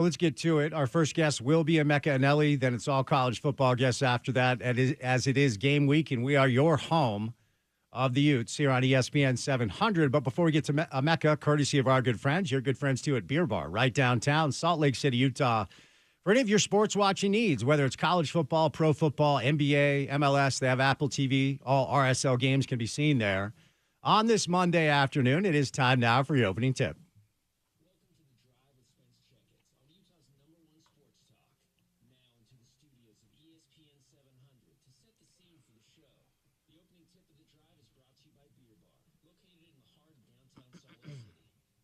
Well, let's get to it. Our first guest will be Emeka Anelli. Then it's all college football guests after that, as it is game week, and we are your home of the Utes here on ESPN 700. But before we get to Emeka, courtesy of our good friends, your good friends too at Beer Bar, right downtown, Salt Lake City, Utah. For any of your sports watching needs, whether it's college football, pro football, NBA, MLS, they have Apple TV. All RSL games can be seen there. On this Monday afternoon, it is time now for your opening tip. Welcome to The Drive with Spence Checketts on Utah's #1 sports talk. Now into the studios of ESPN 700 to set the scene for the show. The opening tip of The Drive is brought to you by Beer Bar, located in the heart of downtown Salt Lake City.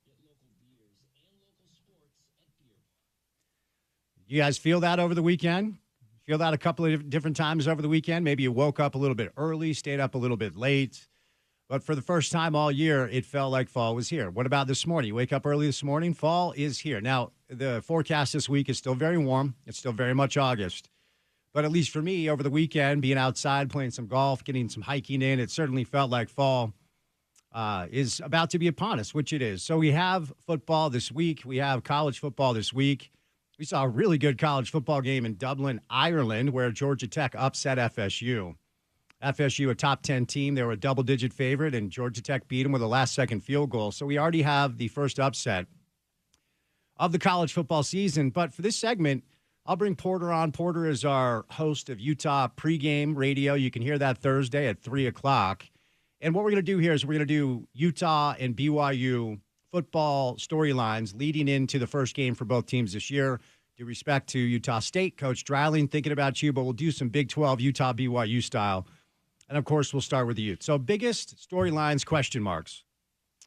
Get local beers and local sports at Beer Bar. You guys feel that over the weekend? Feel that a couple of different times over the weekend? Maybe you woke up a little bit early, stayed up a little bit late. But for the first time all year, it felt like fall was here. What about this morning? You wake up early this morning, fall is here. Now, the forecast this week is still very warm. It's still very much August. But at least for me, over the weekend, being outside, playing some golf, getting some hiking in, it certainly felt like fall is about to be upon us, which it is. So we have football this week. We have college football this week. We saw a really good college football game in Dublin, Ireland, where Georgia Tech upset FSU. FSU, a top 10 team. They were a double-digit favorite, and Georgia Tech beat them with a last-second field goal. So we already have the first upset of the college football season. But for this segment, I'll bring Porter on. Porter is our host of Utah pregame radio. You can hear that Thursday at 3 o'clock. And what we're going to do here is we're going to do Utah and BYU football storylines leading into the first game for both teams this year. Due respect to Utah State, Coach Dreiling, thinking about you, but we'll do some Big 12 Utah BYU style. And, of course, we'll start with the Utes. So, biggest storylines, question marks,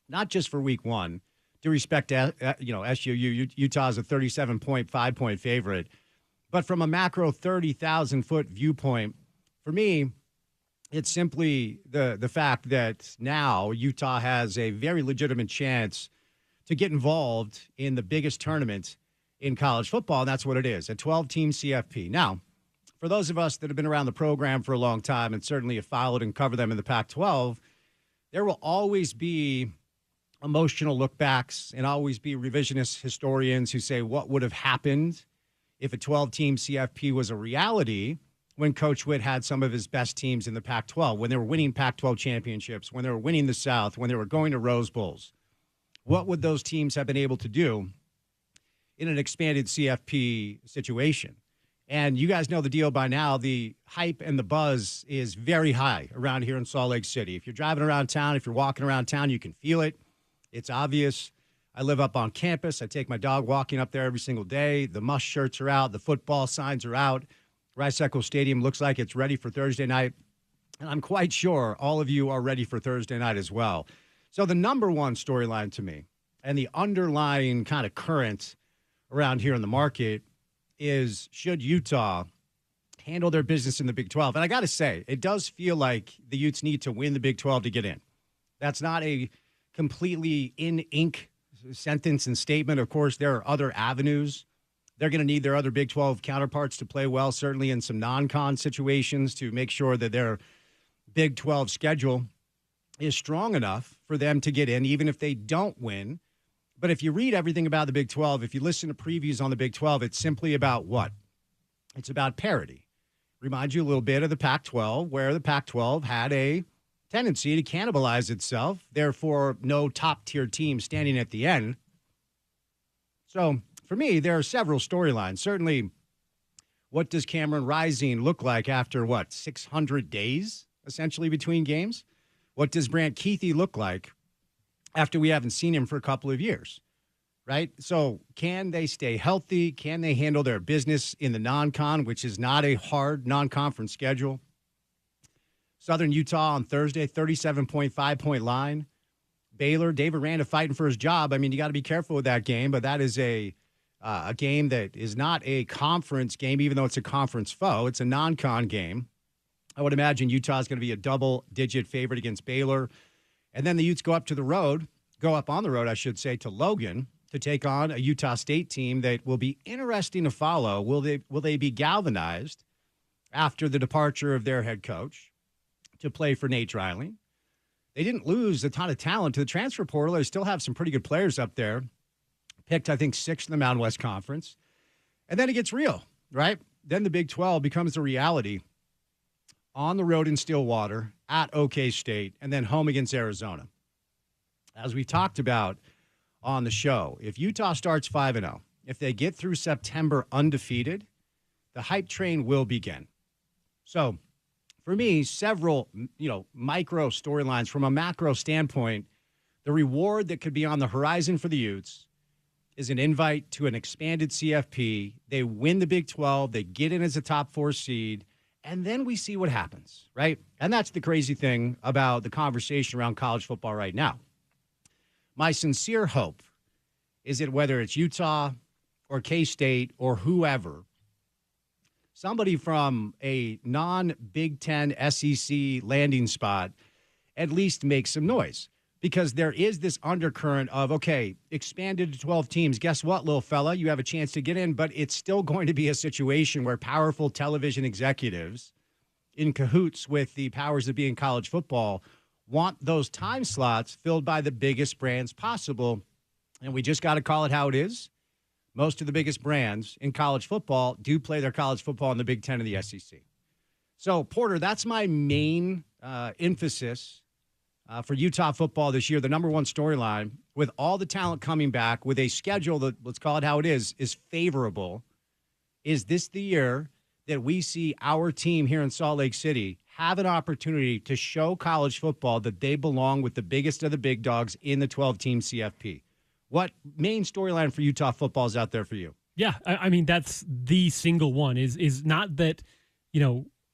not just for week one. Due respect to, SU, Utah is a 37.5-point favorite. But from a macro 30,000-foot viewpoint, for me, it's simply the fact that now Utah has a very legitimate chance to get involved in the biggest tournament in college football, and that's what it is, a 12-team CFP. Now, for those of us that have been around the program for a long time and certainly have followed and covered them in the Pac-12, there will always be emotional look-backs and always be revisionist historians who say what would have happened if a 12-team CFP was a reality when Coach Witt had some of his best teams in the Pac-12, when they were winning Pac-12 championships, when they were winning the South, when they were going to Rose Bowls. What would those teams have been able to do in an expanded CFP situation? And you guys know the deal by now. The hype and the buzz is very high around here in Salt Lake City. If you're driving around town, if you're walking around town, you can feel it. It's obvious. I live up on campus. I take my dog walking up there every single day. The must shirts are out. The football signs are out. Rice-Eccles Stadium looks like it's ready for Thursday night. And I'm quite sure all of you are ready for Thursday night as well. So the number one storyline to me and the underlying kind of current around here in the market is, should Utah handle their business in the Big 12? And I got to say, it does feel like the Utes need to win the Big 12 to get in. That's not a completely in ink sentence and statement. Of course, there are other avenues. They're going to need their other Big 12 counterparts to play well, certainly in some non-con situations, to make sure that their Big 12 schedule is strong enough for them to get in, even if they don't win. But if you read everything about the Big 12, if you listen to previews on the Big 12, it's simply about what? It's about parity. Reminds you a little bit of the Pac-12, where the Pac-12 had a tendency to cannibalize itself, therefore no top-tier team standing at the end. So for me, there are several storylines. Certainly, what does Cameron Rising look like after, 600 days, essentially, between games? What does Brant Keithy look like after we haven't seen him for a couple of years, right? So can they stay healthy? Can they handle their business in the non-con, which is not a hard non-conference schedule? Southern Utah on Thursday, 37.5-point line. Baylor, David Randa fighting for his job. I mean, you got to be careful with that game, but that is a game that is not a conference game, even though it's a conference foe. It's a non-con game. I would imagine Utah is going to be a double-digit favorite against Baylor. And then the Utes go up on the road, to Logan to take on a Utah State team that will be interesting to follow. Will they be galvanized after the departure of their head coach to play for Nate Dreiling? They didn't lose a ton of talent to the transfer portal. They still have some pretty good players up there. picked, I think, sixth in the Mountain West Conference. And then it gets real, right? Then the Big 12 becomes a reality on the road in Stillwater, at OK State, and then home against Arizona. As we talked about on the show, if Utah starts 5-0, if they get through September undefeated, the hype train will begin. So for me, several, micro storylines from a macro standpoint, the reward that could be on the horizon for the Utes is an invite to an expanded CFP. They win the Big 12. They get in as a top 4 seed. And then we see what happens, right? And that's the crazy thing about the conversation around college football right now. My sincere hope is that whether it's Utah or K-State or whoever, somebody from a non-Big Ten SEC landing spot at least makes some noise. Because there is this undercurrent of, okay, expanded to 12 teams. Guess what, little fella? You have a chance to get in, but it's still going to be a situation where powerful television executives in cahoots with the powers that be in college football want those time slots filled by the biggest brands possible. And we just got to call it how it is. Most of the biggest brands in college football do play their college football in the Big Ten and the SEC. So, Porter, that's my main emphasis for Utah football this year. The number one storyline, with all the talent coming back, with a schedule that, let's call it how it is favorable. Is this the year that we see our team here in Salt Lake City have an opportunity to show college football that they belong with the biggest of the big dogs in the 12-team CFP? What main storyline for Utah football is out there for you? Yeah, I mean, that's the single one. Is not that,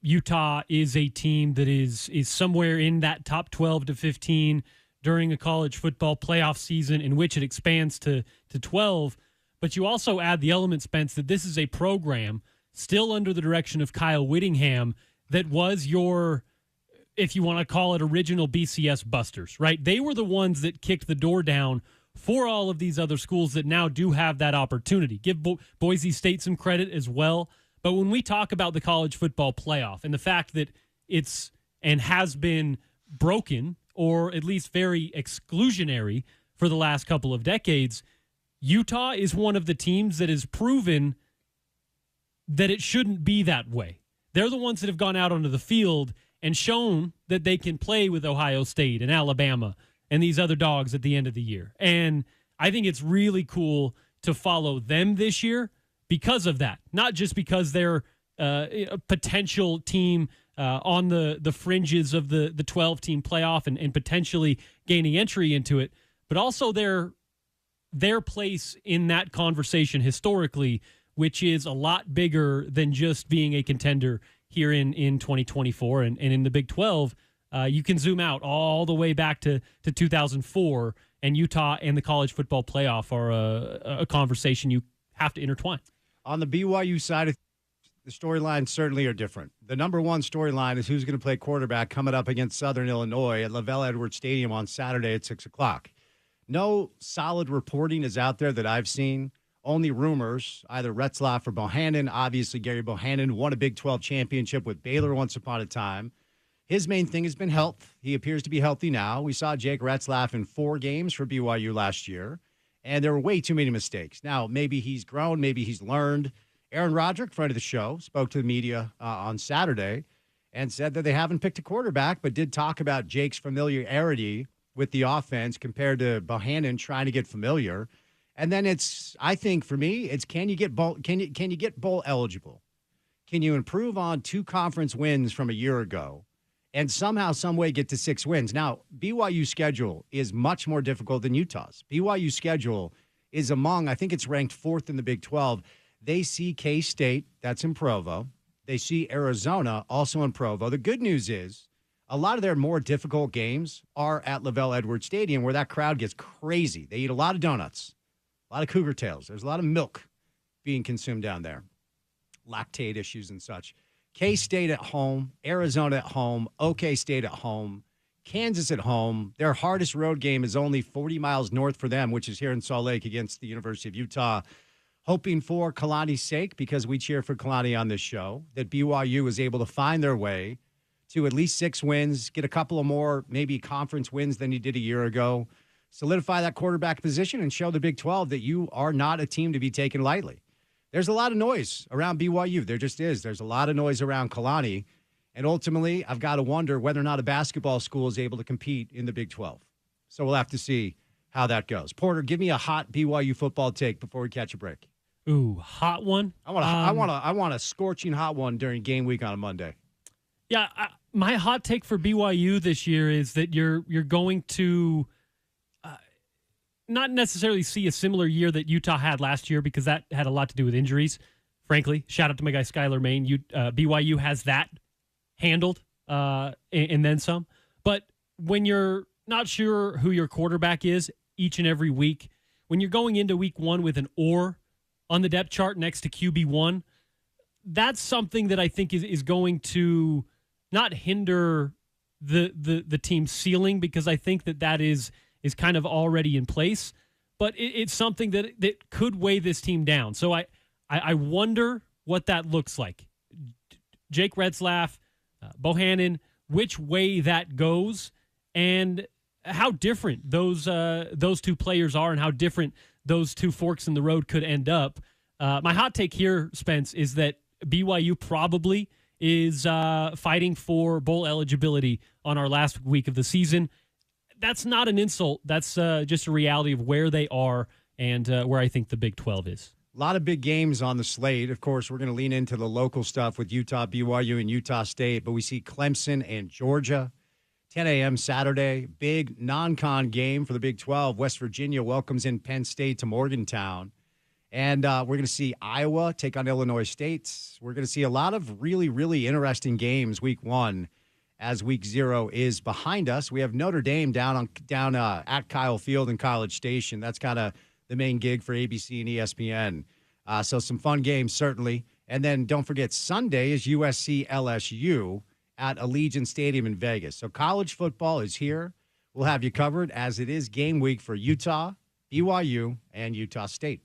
Utah is a team that is somewhere in that top 12 to 15 during a college football playoff season in which it expands to 12. But you also add the element, Spence, that this is a program still under the direction of Kyle Whittingham that was your, if you want to call it, original BCS busters, right? They were the ones that kicked the door down for all of these other schools that now do have that opportunity. Give Boise State some credit as well. But when we talk about the college football playoff and the fact that it's and has been broken, or at least very exclusionary for the last couple of decades, Utah is one of the teams that has proven that it shouldn't be that way. They're the ones that have gone out onto the field and shown that they can play with Ohio State and Alabama and these other dogs at the end of the year. And I think it's really cool to follow them this year because of that. Not just because they're a potential team on the fringes of the 12-team playoff and potentially gaining entry into it, but also their place in that conversation historically, which is a lot bigger than just being a contender here in 2024. And in the Big 12, you can zoom out all the way back to 2004, and Utah and the college football playoff are a conversation you have to intertwine. On the BYU side, the storylines certainly are different. The number one storyline is who's going to play quarterback coming up against Southern Illinois at Lavelle Edwards Stadium on Saturday at 6 o'clock. No solid reporting is out there that I've seen. Only rumors, either Retzlaff or Bohannon. Obviously, Gary Bohannon won a Big 12 championship with Baylor once upon a time. His main thing has been health. He appears to be healthy now. We saw Jake Retzlaff in 4 games for BYU last year, and there were way too many mistakes. Now, maybe he's grown, maybe he's learned. Aaron Roderick, friend of the show, spoke to the media on Saturday and said that they haven't picked a quarterback, but did talk about Jake's familiarity with the offense compared to Bohannon trying to get familiar. And then it's, I think for me, it's can you get bowl eligible? Can you improve on 2 conference wins from a year ago and somehow, some way get to 6 wins? Now, BYU's schedule is much more difficult than Utah's. BYU's schedule is among, I think it's ranked 4th in the Big 12. They see K-State, that's in Provo. They see Arizona, also in Provo. The good news is a lot of their more difficult games are at Lavelle Edwards Stadium, where that crowd gets crazy. They eat a lot of donuts, a lot of cougar tails. There's a lot of milk being consumed down there, lactate issues and such. K-State at home, Arizona at home, OK State at home, Kansas at home. Their hardest road game is only 40 miles north for them, which is here in Salt Lake against the University of Utah. Hoping for Kalani's sake, because we cheer for Kalani on this show, that BYU is able to find their way to at least 6 wins, get a couple of more maybe conference wins than he did a year ago. solidify that quarterback position and show the Big 12 that you are not a team to be taken lightly. There's a lot of noise around BYU. There just is. There's a lot of noise around Kalani. And ultimately, I've got to wonder whether or not a basketball school is able to compete in the Big 12. So we'll have to see how that goes. Porter, give me a hot BYU football take before we catch a break. Ooh, hot one. I want a scorching hot one during game week on a Monday. Yeah, my hot take for BYU this year is that you're going to not necessarily see a similar year that Utah had last year, because that had a lot to do with injuries. Frankly, shout out to my guy Skylar Maine. BYU has that handled and then some. But when you're not sure who your quarterback is each and every week, when you're going into week one with an or on the depth chart next to QB1, that's something that I think is going to not hinder the team's ceiling, because I think that is kind of already in place, but it's something that could weigh this team down. So I wonder what that looks like. Jake Retzlaff, Bohannon, which way that goes, and how different those two players are, and how different those two forks in the road could end up. My hot take here, Spence, is that BYU probably is fighting for bowl eligibility on our last week of the season. That's not an insult. That's just a reality of where they are and where I think the Big 12 is. A lot of big games on the slate. Of course, we're going to lean into the local stuff with Utah, BYU, and Utah State, but we see Clemson and Georgia, 10 a.m. Saturday. Big non-con game for the Big 12. West Virginia welcomes in Penn State to Morgantown. And we're going to see Iowa take on Illinois State. We're going to see a lot of really, really interesting games week one as week 0 is behind us. We have Notre Dame down at Kyle Field in College Station. That's kind of the main gig for ABC and ESPN. So some fun games, certainly. And then don't forget, Sunday is USC LSU at Allegiant Stadium in Vegas. So college football is here. We'll have you covered as it is game week for Utah, BYU, and Utah State.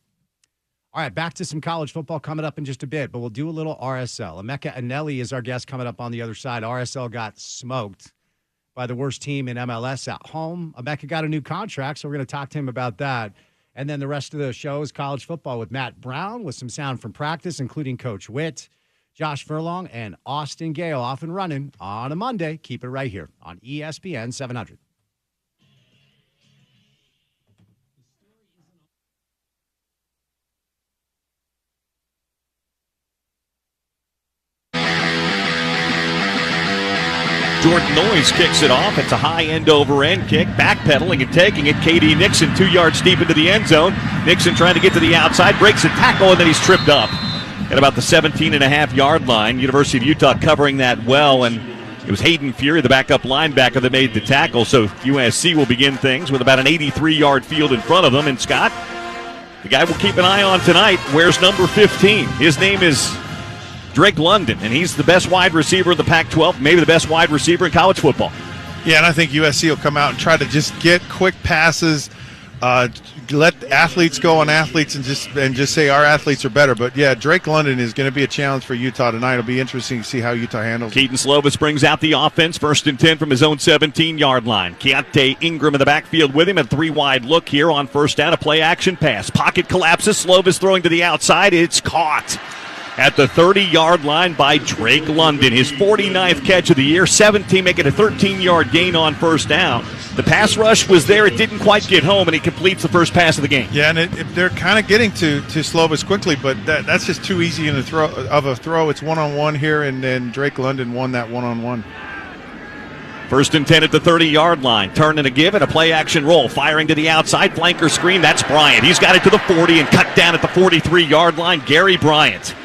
All right, back to some college football coming up in just a bit, but we'll do a little RSL. Emeka Anelli is our guest coming up on the other side. RSL got smoked by the worst team in MLS at home. Emeka got a new contract, so we're going to talk to him about that. And then the rest of the show is college football with Matt Brown with some sound from practice, including Coach Witt, Josh Furlong, and Austin Gale off and running on a Monday. Keep it right here on ESPN 700. Jordan Noyes kicks it off. It's a high end-over-end kick, backpedaling and taking it. K.D. Nixon 2 yards deep into the end zone. Nixon trying to get to the outside, breaks a tackle, and then he's tripped up at about the 17.5-yard line. University of Utah covering that well, and it was Hayden Fury, the backup linebacker, that made the tackle. So USC will begin things with about an 83-yard field in front of them. And Scott, the guy we'll keep an eye on tonight, wears number 15. His name is Drake London, and he's the best wide receiver in the Pac-12, maybe the best wide receiver in college football. Yeah, and I think USC will come out and try to just get quick passes, let athletes go on athletes, and just say our athletes are better. But, yeah, Drake London is going to be a challenge for Utah tonight. It'll be interesting to see how Utah handles it. Keaton Slovis brings out the offense, 1st and 10 from his own 17-yard line. Keontae Ingram in the backfield with him, a 3-wide look here on 1st down, a play-action pass. Pocket collapses, Slovis throwing to the outside. It's caught at the 30-yard line by Drake London. His 49th catch of the year, 17, making a 13-yard gain on 1st down. The pass rush was there. It didn't quite get home, and he completes the first pass of the game. Yeah, and they're kind of getting to Slovis quickly, but that's just too easy of a throw. It's one-on-one here, and then Drake London won that one-on-one. 1st and 10 at the 30-yard line. Turn and a give and a play-action roll. Firing to the outside. Flanker screen. That's Bryant. He's got it to the 40 and cut down at the 43-yard line. Gary Bryant,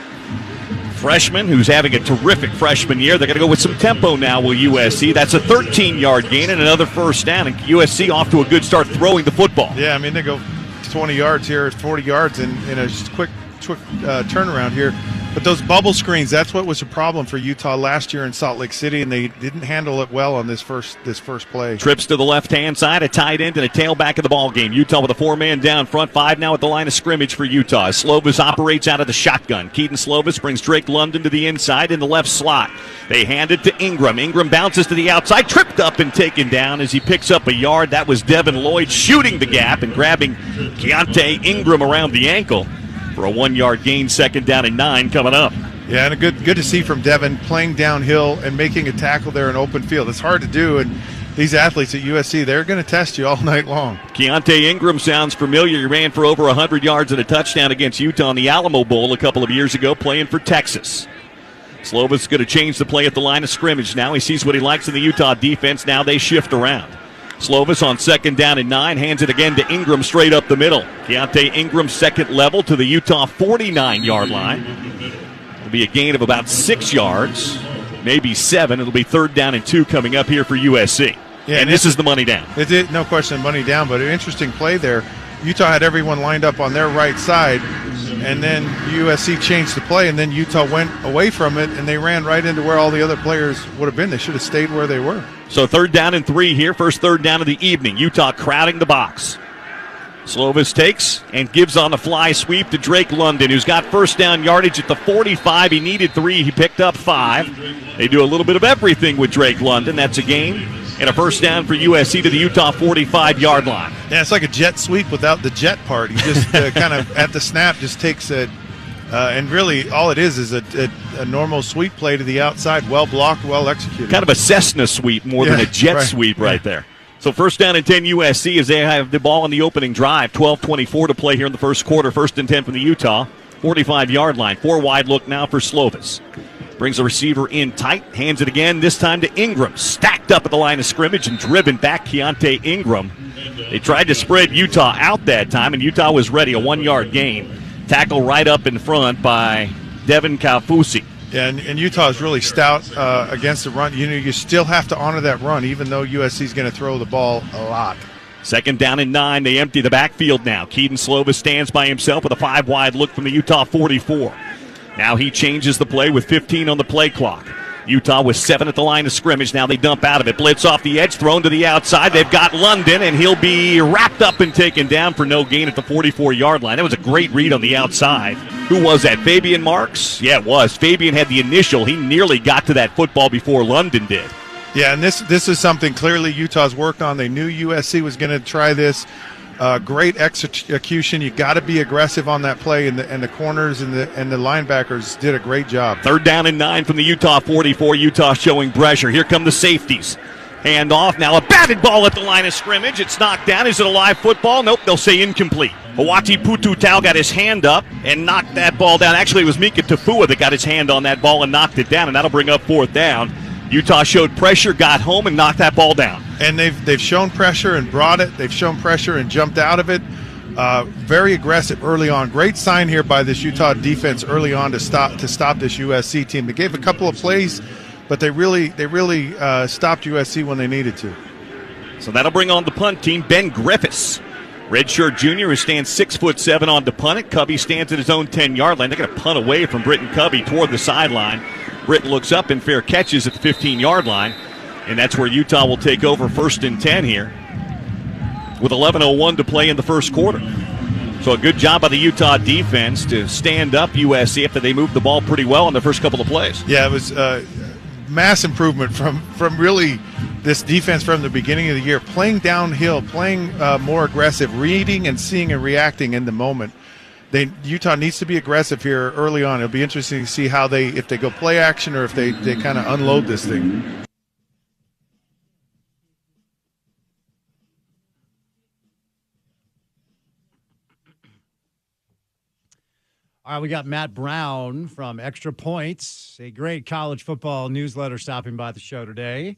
freshman who's having a terrific freshman year. They're going to go with some tempo now with USC. That's a 13-yard gain and another 1st down. And USC off to a good start throwing the football. Yeah, I mean, they go 20 yards here, 40 yards in a quick turnaround here. But those bubble screens, that's what was a problem for Utah last year in Salt Lake City, and they didn't handle it well on this first play. Trips to the left-hand side, a tight end and a tailback of the ball game. Utah with a 4-man down front, 5 now at the line of scrimmage for Utah. Slovis operates out of the shotgun. Keaton Slovis brings Drake London to the inside in the left slot. They hand it to Ingram. Ingram bounces to the outside, tripped up and taken down as he picks up a yard. That was Devin Lloyd shooting the gap and grabbing Keontae Ingram around the ankle for a 1-yard gain. 2nd down and 9 coming up. Yeah, and good to see from Devin playing downhill and making a tackle there in open field. It's hard to do, and these athletes at USC, they're going to test you all night long. Keontae Ingram sounds familiar. He ran for over 100 yards and a touchdown against Utah in the Alamo Bowl a couple of years ago, playing for Texas. Slovis going to change the play at the line of scrimmage now. He sees what he likes in the Utah defense. Now they shift around. Slovis on 2nd down and 9, hands it again to Ingram straight up the middle. Keontae Ingram second level to the Utah 49-yard line. It'll be a gain of about 6 yards, maybe 7. It'll be 3rd down and 2 coming up here for USC. Yeah, and this is the money down. It did, no question, money down, but an interesting play there. Utah had everyone lined up on their right side, and then USC changed the play, and then Utah went away from it, and they ran right into where all the other players would have been. They should have stayed where they were. So 3rd down and 3 here, first 3rd down of the evening. Utah crowding the box. Slovis takes and gives on the fly sweep to Drake London, who's got first down yardage at the 45. He needed 3. He picked up 5. They do a little bit of everything with Drake London. That's a gain and a first down for USC to the Utah 45-yard line. Yeah, it's like a jet sweep without the jet part. He just kind of at the snap just takes it, and really all it is a normal sweep play to the outside, well blocked, well executed. Kind of a Cessna sweep more than a jet sweep right there. So 1st down and 10 USC as they have the ball on the opening drive. 12:24 to play here in the first quarter. 1st and 10 from the Utah 45-yard line. 4 wide look now for Slovis. Brings the receiver in tight, hands it again, this time to Ingram. Stacked up at the line of scrimmage and driven back Keontae Ingram. They tried to spread Utah out that time, and Utah was ready. A 1-yard gain. Tackle right up in front by Devin Kaufusi. Yeah, and Utah is really stout against the run. You know, you still have to honor that run, even though USC is going to throw the ball a lot. 2nd down and 9. They empty the backfield now. Keaton Slovis stands by himself with a 5-wide look from the Utah 44. Now he changes the play with 15 on the play clock. Utah with 7 at the line of scrimmage. Now they dump out of it. Blitz off the edge, thrown to the outside. They've got London, and he'll be wrapped up and taken down for no gain at the 44-yard line. That was a great read on the outside. Who was that, Fabian Marks? Yeah, it was. Fabian had the initial. He nearly got to that football before London did. Yeah, and this is something clearly Utah's worked on. They knew USC was going to try this. Great execution. You got to be aggressive on that play, and the corners and the linebackers did a great job. 3rd down and 9 from the Utah 44. Utah showing pressure. Here come the safeties. Hand off. Now a batted ball at the line of scrimmage. It's knocked down. Is it a live football? Nope. They'll say incomplete. Hawati Pututau got his hand up and knocked that ball down. Actually, it was Mika Tafua that got his hand on that ball and knocked it down, and that'll bring up 4th down. Utah showed pressure, got home, and knocked that ball down. And they've shown pressure and brought it. They've shown pressure and jumped out of it. Very aggressive early on. Great sign here by this Utah defense early on to stop this USC team. They gave a couple of plays, but they really stopped USC when they needed to. So that'll bring on the punt team. Ben Griffiths, redshirt junior, who stands 6'7" on to punt it. Cubby stands at his own 10-yard line. They're going to punt away from Britton Cubby toward the sideline. Britton looks up and fair catches at the 15-yard line. And that's where Utah will take over 1st and 10 here with 11:01 to play in the first quarter. So a good job by the Utah defense to stand up USC after they moved the ball pretty well in the first couple of plays. Yeah, it was mass improvement from really this defense from the beginning of the year, playing downhill, playing more aggressive, reading and seeing and reacting in the moment. Utah needs to be aggressive here early on. It'll be interesting to see how if they go play action or if they kind of unload this thing. All right, we got Matt Brown from Extra Points, a great college football newsletter, stopping by the show today.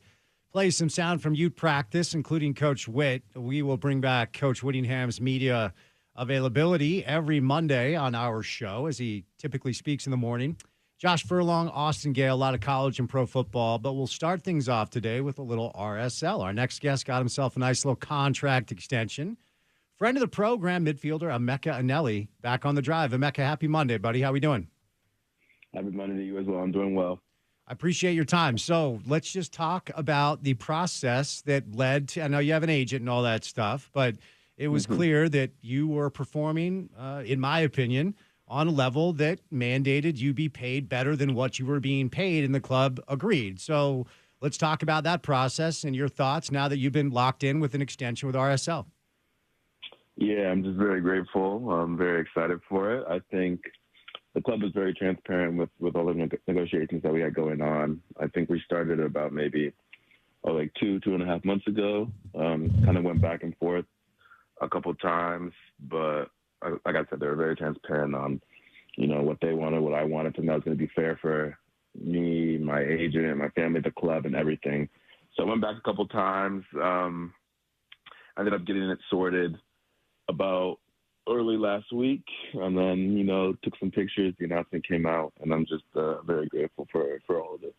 Play some sound from Ute practice, including Coach Witt. We will bring back Coach Whittingham's media availability every Monday on our show, as he typically speaks in the morning. Josh Furlong, Austin Gale, a lot of college and pro football, but we'll start things off today with a little RSL. Our next guest got himself a nice little contract extension. Friend of the program, midfielder Emeka Anelli, back on the drive. Emeka, happy Monday, buddy. How we doing? Happy Monday to you as well. I'm doing well. I appreciate your time. So let's just talk about the process that led to, I know you have an agent and all that stuff, but it was clear that you were performing, in my opinion, on a level that mandated you be paid better than what you were being paid, and the club agreed. So let's talk about that process and your thoughts now that you've been locked in with an extension with RSL. Yeah, I'm just very grateful. I'm very excited for it. I think the club was very transparent with all the negotiations that we had going on. I think we started about maybe like 2.5 months ago. Kind of went back and forth a couple times, but like I said, they were very transparent on, what they wanted, what I wanted, and that was going to be fair for me, my agent, my family, the club, and everything. So I went back a couple times. Ended up getting it sorted about early last week, and then, took some pictures. The announcement came out, and I'm just very grateful for all of it.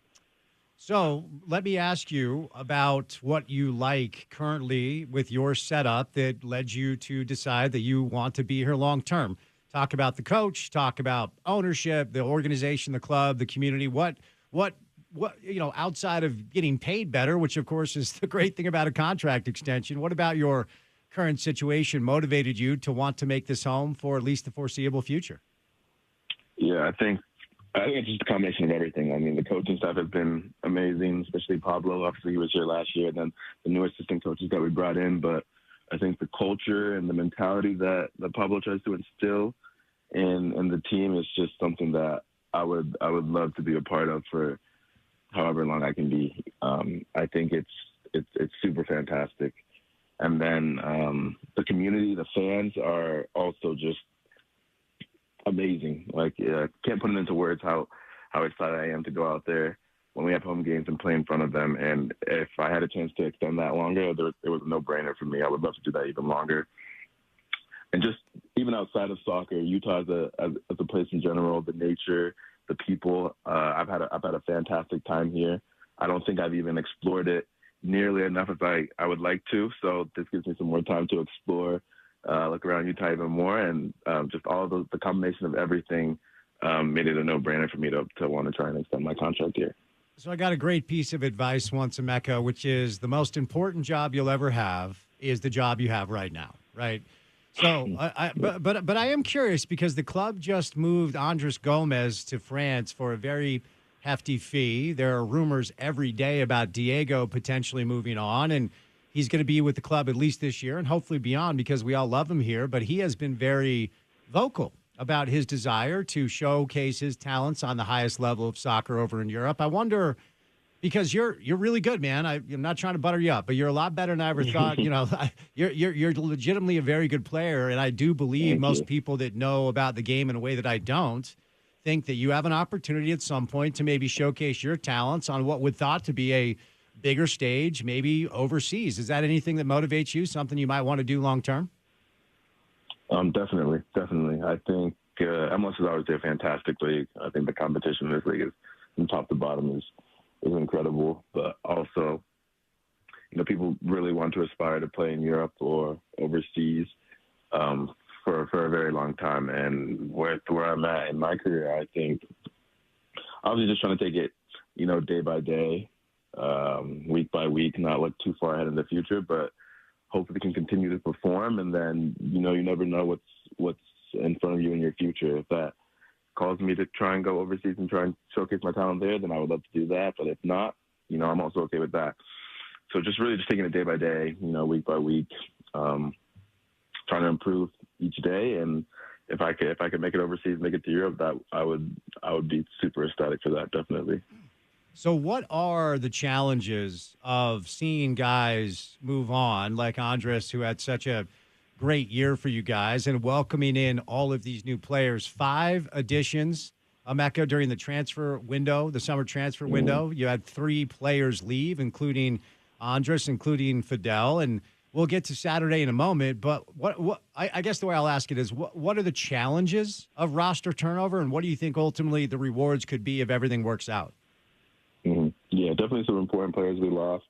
So let me ask you about what you like currently with your setup that led you to decide that you want to be here long term. Talk about the coach, talk about ownership, the organization, the club, the community. What outside of getting paid better, which of course is the great thing about a contract extension, what about your current situation motivated you to want to make this home for at least the foreseeable future? Yeah, I think it's just a combination of everything. I mean, the coaching staff has been amazing, especially Pablo. Obviously, he was here last year, and then the new assistant coaches that we brought in. But I think the culture and the mentality that Pablo tries to instill in the team is just something that I would love to be a part of for however long I can be. I think it's super fantastic. And then the community, the fans are also just amazing. Like, can't put it into words how excited I am to go out there when we have home games and play in front of them. And if I had a chance to extend that longer, it was a no-brainer for me. I would love to do that even longer. And just even outside of soccer, Utah as a place in general, the nature, the people, I've had a fantastic time here. I don't think I've even explored it nearly enough as I would like to. So this gives me some more time to explore, look around Utah even more, and just all of the combination of everything made it a no-brainer for me to want to try and extend my contract here. So I got a great piece of advice once, Emeka, which is the most important job you'll ever have is the job you have right now, right? So, but I am curious because the club just moved Andres Gomez to France for a very hefty fee. There are rumors every day about Diego potentially moving on, and he's going to be with the club at least this year and hopefully beyond because we all love him here. But he has been very vocal about his desire to showcase his talents on the highest level of soccer over in Europe. I wonder, because you're really good, man. I'm not trying to butter you up, but you're a lot better than I ever thought. You're legitimately a very good player, and I do believe most people that know about the game in a way that I don't think that you have an opportunity at some point to maybe showcase your talents on what would thought to be a bigger stage, maybe overseas. Is that anything that motivates you, something you might want to do long term? Definitely. I think MLS is obviously a fantastic league. I think the competition in this league is from top to bottom is incredible. But also, people really want to aspire to play in Europe or overseas for a very long time. And where I'm at in my career, I think obviously just trying to take it, day by day, week by week, not look too far ahead in the future, but hopefully can continue to perform. And then, you never know what's in front of you in your future. If that calls me to try and go overseas and try and showcase my talent there, then I would love to do that. But if not, I'm also okay with that. So just really just taking it day by day, week by week, trying to improve each day. And if I could make it overseas, make it to Europe, that I would be super ecstatic for that, definitely. So what are the challenges of seeing guys move on, like Andres, who had such a great year for you guys, and welcoming in all of these new players? 5 additions, Emeka, during the transfer window, the summer transfer window. You had 3 players leave, including Andres, including Fidel, and we'll get to Saturday in a moment. But I guess the way I'll ask it is, what are the challenges of roster turnover, and what do you think ultimately the rewards could be if everything works out? Yeah, definitely some important players we lost.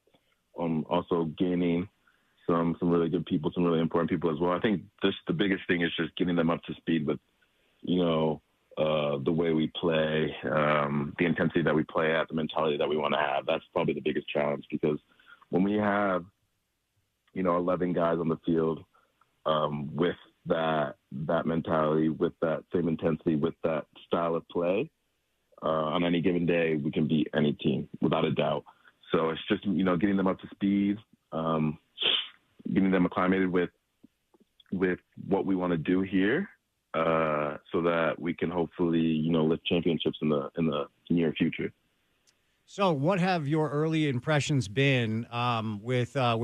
Also gaining some really good people, some really important people as well. I think the biggest thing is just getting them up to speed with, the way we play, the intensity that we play at, the mentality that we want to have. That's probably the biggest challenge, because when we have, 11 guys on the field with that mentality, with that same intensity, with that style of play, on any given day, we can beat any team without a doubt. So it's just, getting them up to speed, getting them acclimated with what we want to do here, so that we can hopefully, lift championships in the near future. So, what have your early impressions been with Dogo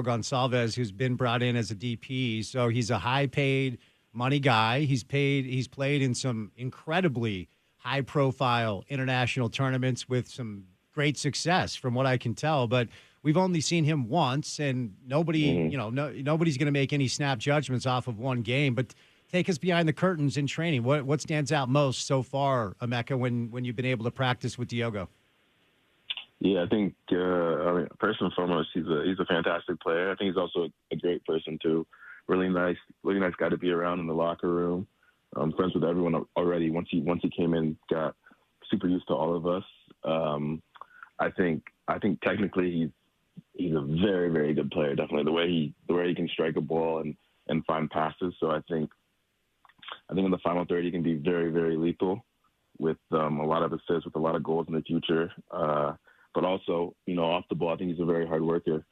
Gonçalves, who's been brought in as a DP? So he's a high-paid money guy. He's played in some incredibly high-profile international tournaments with some great success, from what I can tell. But we've only seen him once, and nobody, nobody's going to make any snap judgments off of one game. But take us behind the curtains in training. What stands out most so far, Emeka, when you've been able to practice with Dogo? Yeah, I think first and foremost, he's a fantastic player. I think he's also a great person too. Really nice guy to be around in the locker room. Friends with everyone already. Once he came in, got super used to all of us. I think technically he's a very, very good player. Definitely the way he can strike a ball and find passes. So I think in the final third he can be very, very lethal with a lot of assists, with a lot of goals in the future. But also, off the ball, I think he's a very hard worker,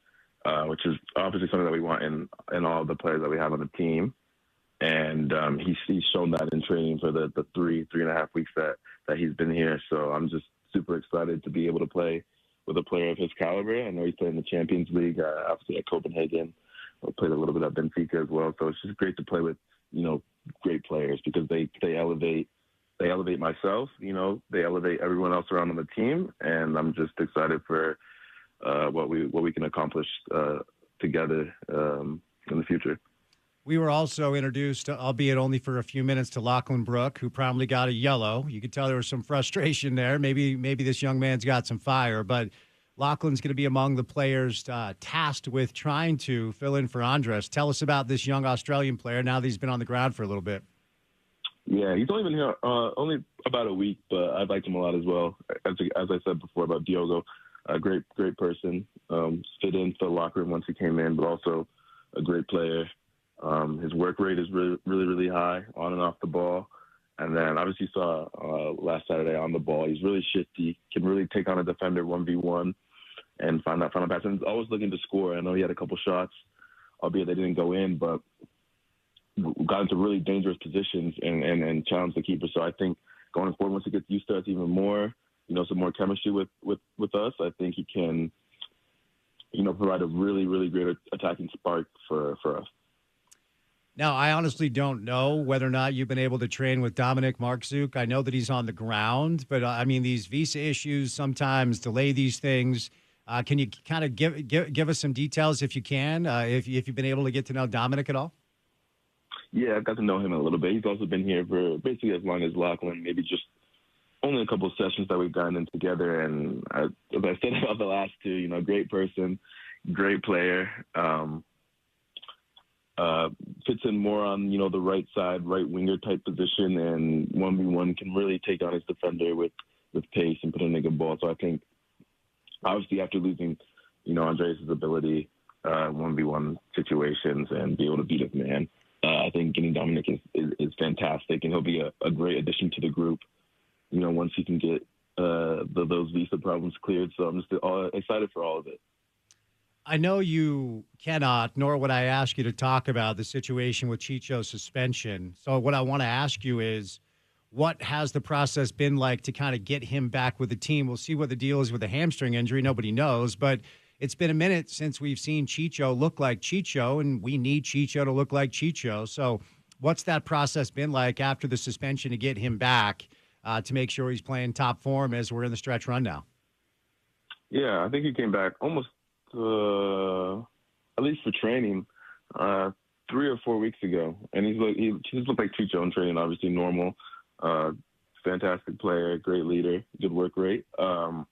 which is obviously something that we want in all the players that we have on the team. And he's shown that in training for the 3.5 weeks that he's been here. So I'm just super excited to be able to play with a player of his caliber. I know he's played in the Champions League, obviously at Copenhagen. I played a little bit at Benfica as well. So it's just great to play with, great players, because they elevate myself, they elevate everyone else around on the team. And I'm just excited for what we can accomplish together in the future. We were also introduced, albeit only for a few minutes, to Lachlan Brook, who promptly got a yellow. You could tell there was some frustration there. Maybe this young man's got some fire, but Lachlan's going to be among the players tasked with trying to fill in for Andres. Tell us about this young Australian player now that he's been on the ground for a little bit. Yeah, he's only been here only about a week, but I've liked him a lot as well. As I said before about Dogo, a great person, fit into the locker room once he came in, but also a great player. His work rate is really, really, really high on and off the ball. And then obviously you saw last Saturday on the ball, he's really shifty, can really take on a defender 1v1 and find that final pass. And he's always looking to score. I know he had a couple shots, albeit they didn't go in, but got into really dangerous positions and challenged the keeper. So I think going forward, once he gets used to us even more, some more chemistry with us, I think he can, provide a really, really great attacking spark for us. Now, I honestly don't know whether or not you've been able to train with Dominic Marczuk. I know that he's on the ground, but these visa issues sometimes delay these things. Can you kind of give us some details if you can, if you've been able to get to know Dominic at all? Yeah, I've got to know him a little bit. He's also been here for basically as long as Lachlan, maybe just only a couple of sessions that we've gotten in together. And as I said about the last two, great person, great player. Fits in more on, the right side, right winger type position, and 1v1 can really take on his defender with pace and put in a good ball. So I think, obviously, after losing, Andres' ability, 1v1 situations and be able to beat his man, I think getting Dominic is fantastic, and he'll be a great addition to the group, once he can get those visa problems cleared. So I'm just excited for all of it. I know you cannot, nor would I ask you to talk about the situation with Chicho's suspension. So what I want to ask you is, what has the process been like to kind of get him back with the team? We'll see what the deal is with the hamstring injury. Nobody knows, but it's been a minute since we've seen Chicho look like Chicho, and we need Chicho to look like Chicho. So what's that process been like after the suspension to get him back to make sure he's playing top form as we're in the stretch run now? Yeah, I think he came back almost at least for training, 3 or 4 weeks ago, and he just looked like Chicho in training. Obviously, normal, fantastic player, great leader, good work rate, and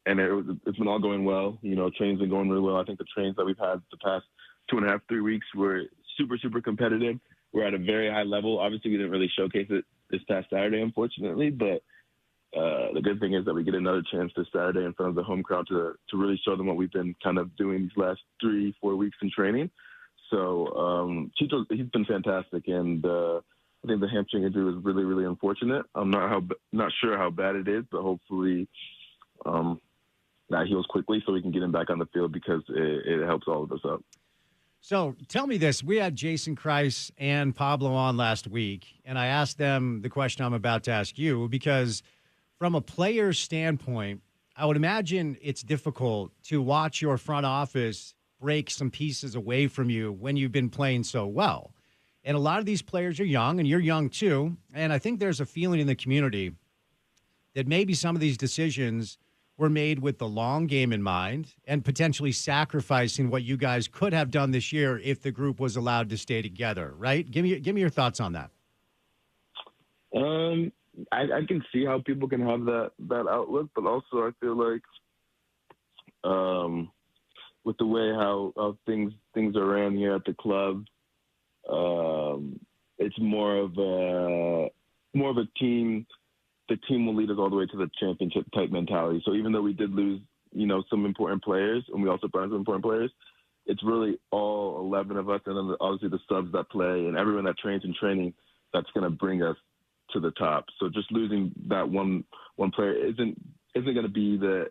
it's been all going well. Training's been going really well. I think the trains that we've had the past 2.5, 3 weeks were super, super competitive. we're at a very high level. Obviously, we didn't really showcase it this past Saturday, unfortunately, but the good thing is that we get another chance this Saturday in front of the home crowd to really show them what we've been kind of doing these last 3-4 weeks in training. So Chicho, he's been fantastic, and I think the hamstring injury was really, really unfortunate. I'm not sure how bad it is, but hopefully that heals quickly so we can get him back on the field because it helps all of us out. So tell me this. We had Jason Kreis and Pablo on last week, and I asked them the question I'm about to ask you because from a player's standpoint, I would imagine it's difficult to watch your front office break some pieces away from you when you've been playing so well. And a lot of these players are young, and you're young too. And I think there's a feeling in the community that maybe some of these decisions were made with the long game in mind and potentially sacrificing what you guys could have done this year if the group was allowed to stay together, right? Give me your thoughts on that. I can see how people can have that outlook, but also I feel like with the way how things are ran here at the club, it's more of a team. The team will lead us all the way to the championship type mentality. So even though we did lose, some important players, and we also brought in some important players, it's really all 11 of us, and then obviously the subs that play and everyone that trains in training that's going to bring us to the top. So just losing that one player isn't going to be the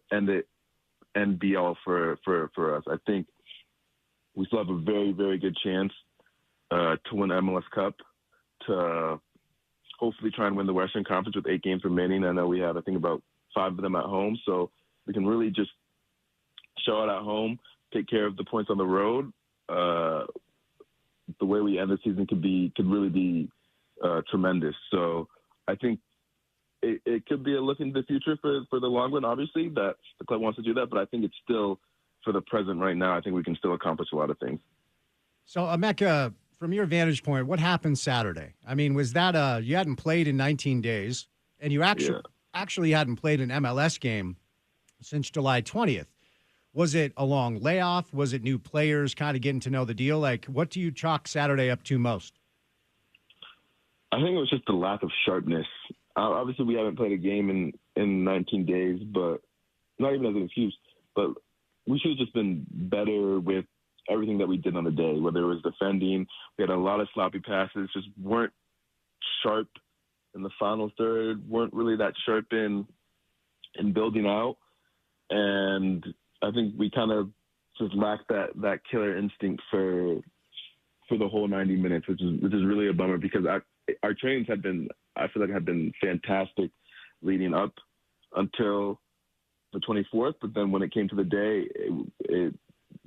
end be all for us. I think we still have a very, very good chance to win the MLS Cup, to hopefully try and win the Western Conference with 8 games remaining. I know we have, I think, about 5 of them at home. So we can really just show it at home, take care of the points on the road. The way we end the season could really be tremendous. So I think it could be a look into the future for the long run, obviously, that the club wants to do that. But I think it's still, for the present right now, I think we can still accomplish a lot of things. So, Emeka, from your vantage point, what happened Saturday? I mean, was that you hadn't played in 19 days, and you actually hadn't played an MLS game since July 20th. Was it a long layoff? Was it new players kind of getting to know the deal? Like, what do you chalk Saturday up to most? I think it was just the lack of sharpness. Obviously, we haven't played a game in 19 days, but not even as an excuse, but we should have just been better with everything that we did on the day, whether it was defending. We had a lot of sloppy passes, just weren't sharp in the final third, weren't really that sharp in building out. And I think we kind of just lacked that killer instinct for the whole 90 minutes, which is really a bummer because our trainings have been fantastic leading up until the 24th. But then when it came to the day,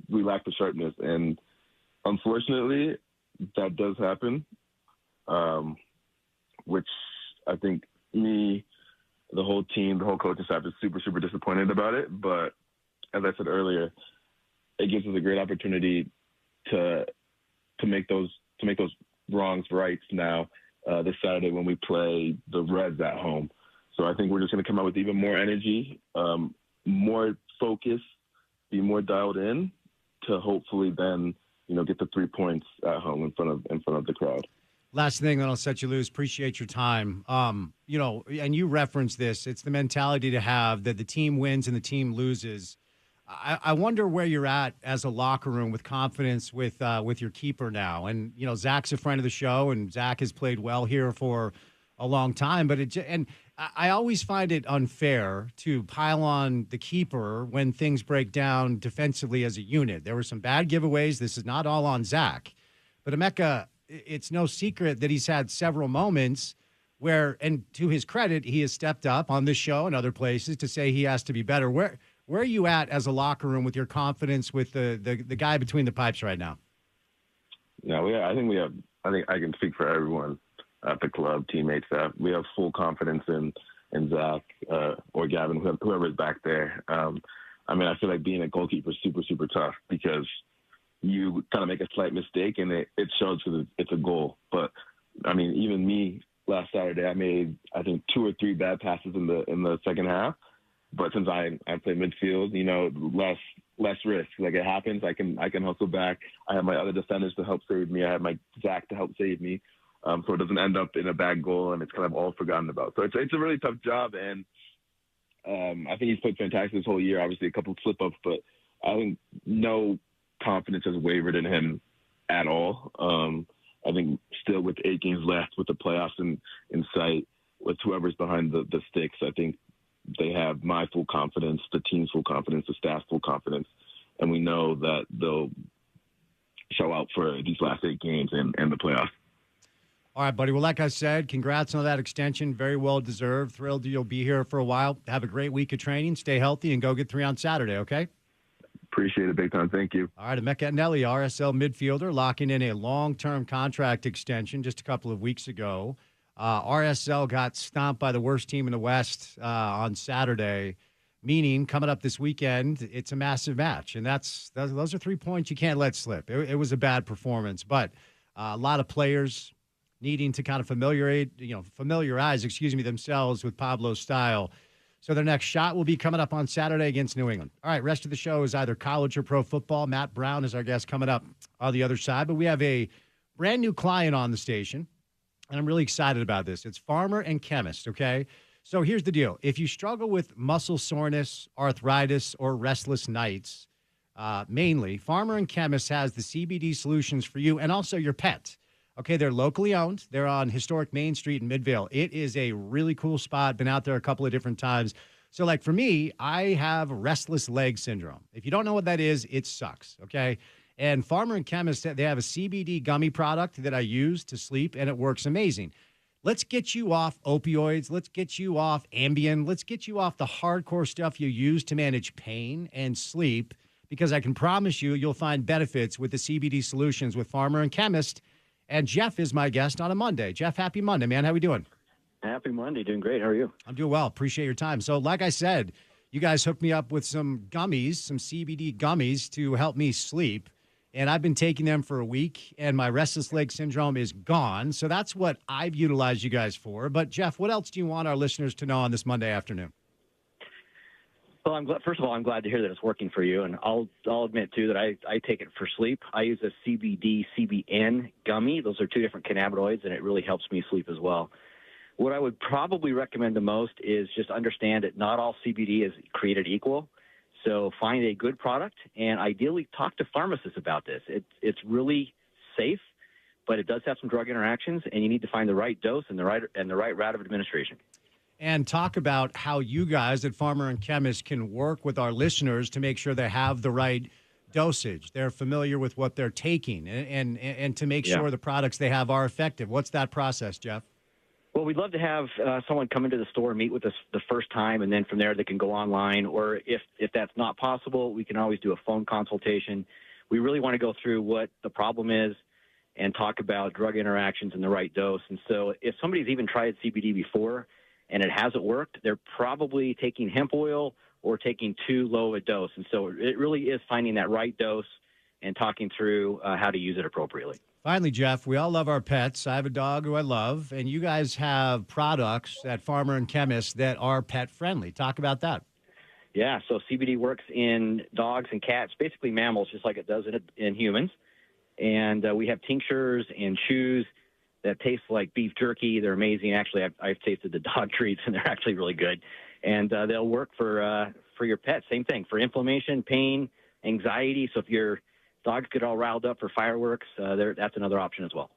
we lacked the sharpness. And unfortunately, that does happen, which I think the whole team, the whole coaching staff is super, super disappointed about it. But as I said earlier, it gives us a great opportunity to make those wrongs rights now this Saturday when we play the Reds at home. So I think we're just going to come out with even more energy, more focus, be more dialed in to hopefully then, get the 3 points at home in front of the crowd. Last thing, then I'll set you loose. Appreciate your time. And you referenced this. It's the mentality to have that the team wins and the team loses. I wonder where you're at as a locker room with confidence with your keeper now. And, Zach's a friend of the show, and Zach has played well here for a long time. But I always find it unfair to pile on the keeper when things break down defensively as a unit. There were some bad giveaways. This is not all on Zach. But Emeka, it's no secret that he's had several moments where, and to his credit, he has stepped up on this show and other places to say he has to be better. Where are you at as a locker room with your confidence with the guy between the pipes right now? Yeah, I think I can speak for everyone at the club, teammates, staff. We have full confidence in Zach or Gavin, whoever is back there. I feel like being a goalkeeper is super, super tough because you kind of make a slight mistake and it shows because it's a goal. But, even me last Saturday, I made, I think, 2 or 3 bad passes in the second half. But since I play midfield, less risk. Like, it happens, I can hustle back. I have my other defenders to help save me. I have my Zach to help save me. So it doesn't end up in a bad goal and it's kind of all forgotten about. So it's a really tough job, and I think he's played fantastic this whole year. Obviously, a couple of slip-ups, but I think no confidence has wavered in him at all. I think still with 8 games left, with the playoffs in sight, with whoever's behind the sticks, I think they have my full confidence, the team's full confidence, the staff's full confidence, and we know that they'll show out for these last 8 games and the playoffs. All right, buddy. Well, like I said, congrats on that extension. Very well deserved. Thrilled you'll be here for a while. Have a great week of training. Stay healthy and go get 3 on Saturday, okay? Appreciate it big time. Thank you. All right, Emeka Nelly, RSL midfielder, locking in a long-term contract extension just a couple of weeks ago. RSL got stomped by the worst team in the West on Saturday, meaning coming up this weekend, it's a massive match. And those are 3 points you can't let slip. It was a bad performance, but a lot of players needing to kind of familiarize themselves with Pablo's style. So their next shot will be coming up on Saturday against New England. All right, rest of the show is either college or pro football. Matt Brown is our guest coming up on the other side. But we have a brand new client on the station, and I'm really excited about this. It's Farmer and Chemist, okay? So here's the deal. If you struggle with muscle soreness, arthritis, or restless nights, mainly, Farmer and Chemist has the CBD solutions for you and also your pet. Okay, they're locally owned. They're on historic Main Street in Midvale. It is a really cool spot. Been out there a couple of different times. So, like for me, I have restless leg syndrome. If you don't know what that is, it sucks, okay? And Farmer and Chemist, they have a CBD gummy product that I use to sleep, and it works amazing. Let's get you off opioids. Let's get you off Ambien. Let's get you off the hardcore stuff you use to manage pain and sleep, because I can promise you'll find benefits with the CBD solutions with Farmer and Chemist. And Jeff is my guest on a Monday. Jeff, happy Monday, man. How we doing? Happy Monday. Doing great. How are you? I'm doing well. Appreciate your time. So like I said, you guys hooked me up with some gummies, some CBD gummies to help me sleep. And I've been taking them for a week, and my restless leg syndrome is gone. So that's what I've utilized you guys for. But, Jeff, what else do you want our listeners to know on this Monday afternoon? Well, first of all, I'm glad to hear that it's working for you, and I'll admit too that I take it for sleep. I use a CBD CBN gummy. Those are 2 different cannabinoids, and it really helps me sleep as well. What I would probably recommend the most is just understand that not all CBD is created equal. So find a good product, and ideally talk to pharmacists about this. It's really safe, but it does have some drug interactions, and you need to find the right dose and the right route of administration. And talk about how you guys at Farmer and Chemist can work with our listeners to make sure they have the right dosage. They're familiar with what they're taking and to make sure the products they have are effective. What's that process, Jeff? Well, we'd love to have someone come into the store and meet with us the first time, and then from there they can go online. Or if that's not possible, we can always do a phone consultation. We really want to go through what the problem is and talk about drug interactions and the right dose. And so if somebody's even tried CBD before and it hasn't worked, they're probably taking hemp oil or taking too low a dose. And so it really is finding that right dose and talking through how to use it appropriately. Finally, Jeff, we all love our pets. I have a dog who I love, and you guys have products at Farmer and Chemist that are pet-friendly. Talk about that. Yeah, so CBD works in dogs and cats, basically mammals, just like it does in humans. And we have tinctures and chews that taste like beef jerky. They're amazing. Actually, I've tasted the dog treats, and they're actually really good. And they'll work for your pet. Same thing, for inflammation, pain, anxiety. So if your dogs get all riled up for fireworks, that's another option as well.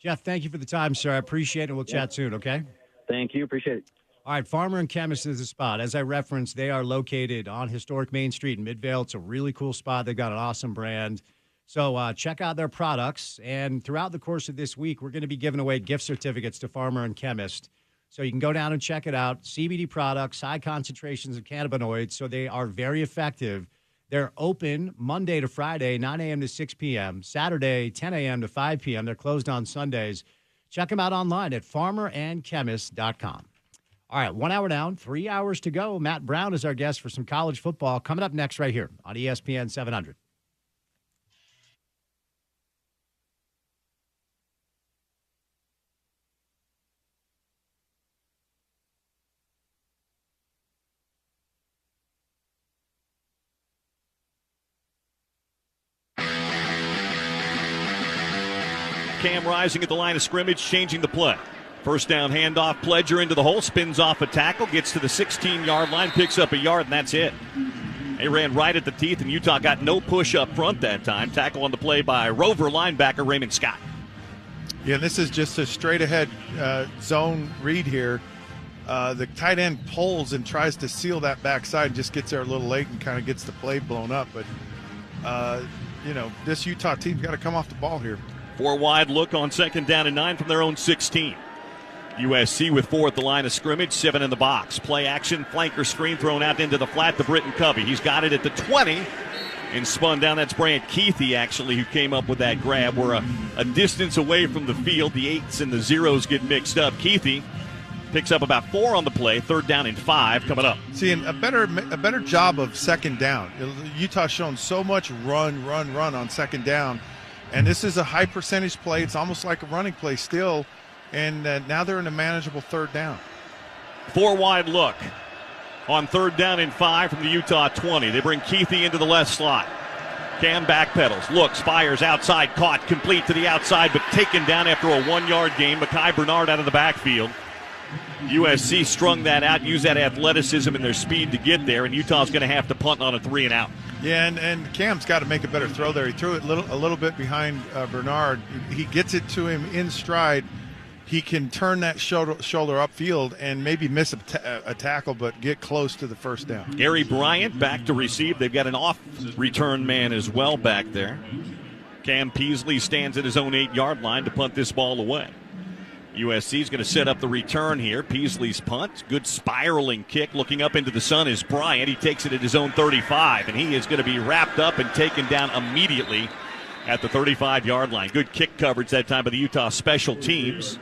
Jeff, thank you for the time, sir. I appreciate it. We'll chat soon, okay? Thank you. Appreciate it. All right, Farmer and Chemist is the spot. As I referenced, they are located on historic Main Street in Midvale. It's a really cool spot. They've got an awesome brand. So check out their products. And throughout the course of this week, we're going to be giving away gift certificates to Farmer and Chemist. So you can go down and check it out. CBD products, high concentrations of cannabinoids, so they are very effective. They're open Monday to Friday, 9 a.m. to 6 p.m., Saturday, 10 a.m. to 5 p.m. They're closed on Sundays. Check them out online at farmerandchemist.com. All right, 1 hour down, 3 hours to go. Matt Brown is our guest for some college football coming up next right here on ESPN 700. Cam Rising at the line of scrimmage, changing the play. First down handoff, Pledger into the hole, spins off a tackle, gets to the 16-yard line, picks up a yard, and that's it. They ran right at the teeth, and Utah got no push up front that time. Tackle on the play by Rover linebacker Raymond Scott. Yeah, this is just a straight-ahead zone read here. The tight end pulls and tries to seal that backside, just gets there a little late and kind of gets the play blown up. But, this Utah team's got to come off the ball here. 4 wide look on 2nd down and 9 from their own 16. USC with 4 at the line of scrimmage, 7 in the box. Play action, flanker screen thrown out into the flat to Britton Covey. He's got it at the 20 and spun down. That's Brant Keithy, actually, who came up with that grab. We're a distance away from the field. The 8s and the 0s get mixed up. Keithy picks up about 4 on the play. 3rd down and 5 coming up. Seeing a better job of 2nd down. Utah's shown so much run on 2nd down. And this is a high percentage play. It's almost like a running play still. And now they're in a manageable 3rd down. 4 wide look on 3rd down and 5 from the Utah 20. They bring Keithy into the left slot. Cam backpedals, looks, fires outside, caught, complete to the outside, but taken down after a 1-yard gain. Mekhi Bernard out of the backfield. USC strung that out, used that athleticism and their speed to get there, and Utah's going to have to punt on a 3-and-out. Yeah, and Cam's got to make a better throw there. He threw it a little bit behind Bernard. He gets it to him in stride. He can turn that shoulder upfield and maybe miss a tackle, but get close to the 1st down. Gary Bryant back to receive. They've got an off-return man as well back there. Cam Peasley stands at his own 8-yard line to punt this ball away. USC's going to set up the return here. Peasley's punt. Good spiraling kick. Looking up into the sun is Bryant. He takes it at his own 35, and he is going to be wrapped up and taken down immediately at the 35-yard line. Good kick coverage that time by the Utah special teams.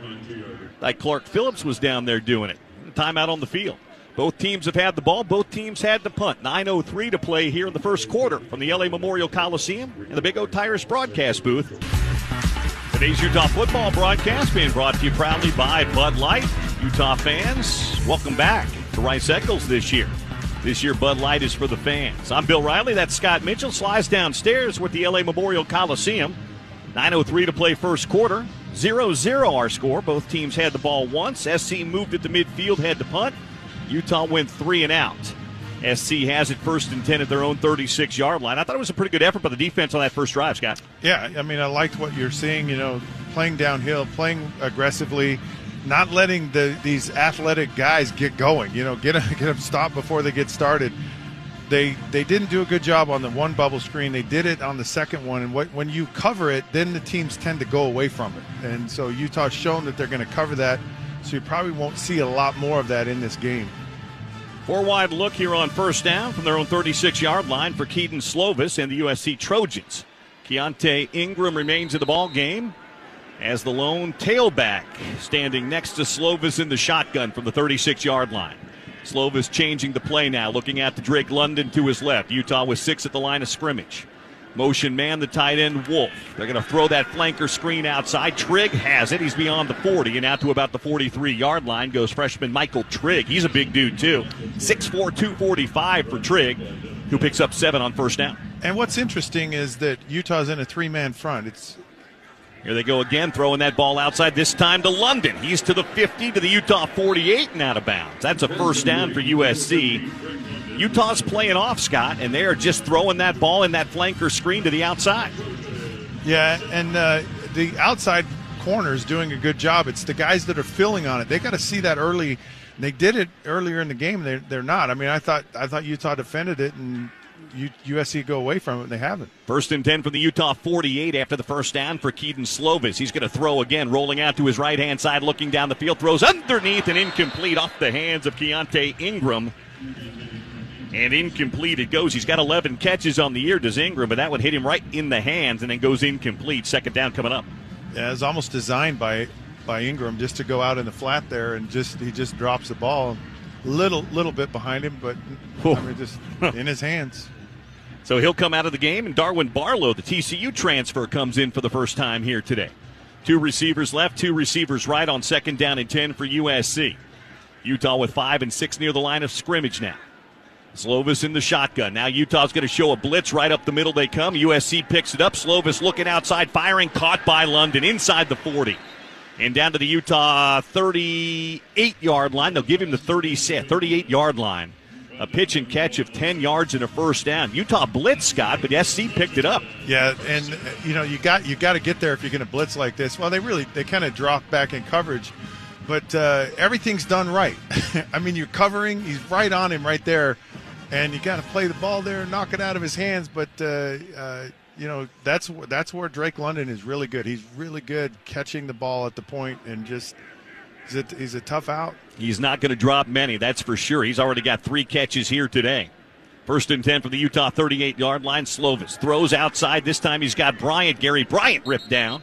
Like Clark Phillips was down there doing it. Timeout on the field. Both teams have had the ball. Both teams had the punt. 9:03 to play here in the first quarter from the LA Memorial Coliseum in the Big O Tires broadcast booth. Today's Utah football broadcast being brought to you proudly by Bud Light. Utah fans, welcome back to Rice Eccles this year. This year, Bud Light is for the fans. I'm Bill Riley. That's Scott Mitchell. Slides downstairs with the LA Memorial Coliseum. 9:03 to play first quarter. 0-0 our score. Both teams had the ball once. SC moved it to midfield, had to punt. Utah went 3 and out. SC has it 1st and 10 at their own 36-yard line. I thought it was a pretty good effort by the defense on that first drive, Scott. Yeah, I mean, I liked what you're seeing, playing downhill, playing aggressively, not letting these athletic guys get going, get them stopped before they get started. They didn't do a good job on the one bubble screen. They did it on the second one, and when you cover it, then the teams tend to go away from it. And so Utah's shown that they're going to cover that, so you probably won't see a lot more of that in this game. 4 wide look here on 1st down from their own 36-yard line for Keaton Slovis and the USC Trojans. Keontae Ingram remains in the ball game as the lone tailback standing next to Slovis in the shotgun from the 36-yard line. Slovis changing the play now, looking out to Drake London to his left. Utah with 6 at the line of scrimmage. Motion man, the tight end, Wolf. They're going to throw that flanker screen outside. Trigg has it. He's beyond the 40 and out to about the 43-yard line goes freshman Michael Trigg. He's a big dude, too. 6'4", 245 for Trigg, who picks up 7 on 1st down. And what's interesting is that Utah's in a 3-man front. Here they go again, throwing that ball outside, this time to London. He's to the 50, to the Utah 48 and out of bounds. That's a 1st down for USC. Utah's playing off, Scott, and they are just throwing that ball in that flanker screen to the outside. Yeah, and the outside corner is doing a good job. It's the guys that are filling on it. They got to see that early. They did it earlier in the game. They're not. I mean, I thought Utah defended it, and USC go away from it, and they haven't. 1st and 10 from the Utah 48 after the 1st down for Keaton Slovis. He's going to throw again, rolling out to his right-hand side, looking down the field, throws underneath and incomplete off the hands of Keontae Ingram. And incomplete it goes. He's got 11 catches on the year, does Ingram, but that would hit him right in the hands and then goes incomplete. 2nd down coming up. Yeah, it's almost designed by Ingram just to go out in the flat there, and he just drops the ball. Little bit behind him, but I mean, just in his hands. So he'll come out of the game, and Darwin Barlow, the TCU transfer, comes in for the first time here today. 2 receivers left, 2 receivers right on 2nd down and 10 for USC. Utah with 5 and 6 near the line of scrimmage now. Slovis in the shotgun. Now Utah's going to show a blitz right up the middle. They come. USC picks it up. Slovis looking outside, firing, caught by London inside the 40. And down to the Utah 38-yard line. They'll give him the 38-yard line. A pitch and catch of 10 yards and a first down. Utah blitz, Scott, but SC picked it up. Yeah, and you got to get there if you're going to blitz like this. Well, they kind of drop back in coverage, but everything's done right. I mean, you're covering. He's right on him right there, and you got to play the ball there, knock it out of his hands. But that's where Drake London is really good. He's really good catching the ball at the point and just. He's a tough out. He's not going to drop many, that's for sure. He's already got 3 catches here today. 1st and 10 from the Utah 38-yard line. Slovis throws outside. This time he's got Bryant. Gary Bryant ripped down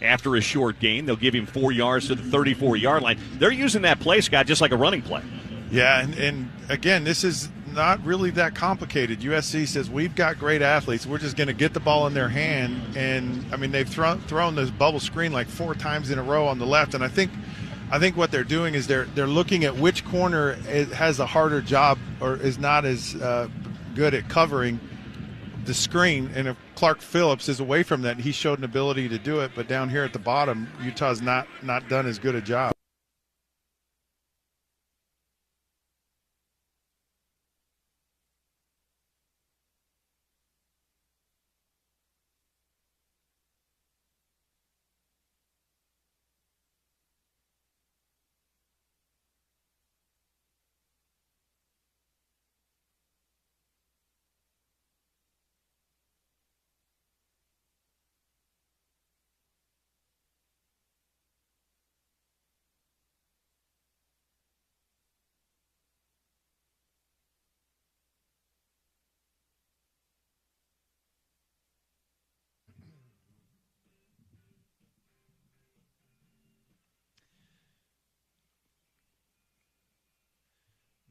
after a short gain. They'll give him 4 yards to the 34-yard line. They're using that play, Scott, just like a running play. Yeah, and again, this is not really that complicated. USC says, we've got great athletes. We're just going to get the ball in their hand. And, I mean, they've thrown this bubble screen like 4 times in a row on the left. And I think what they're doing is they're looking at which corner has a harder job or is not as good at covering the screen. And if Clark Phillips is away from that, he showed an ability to do it. But down here at the bottom, Utah's not done as good a job.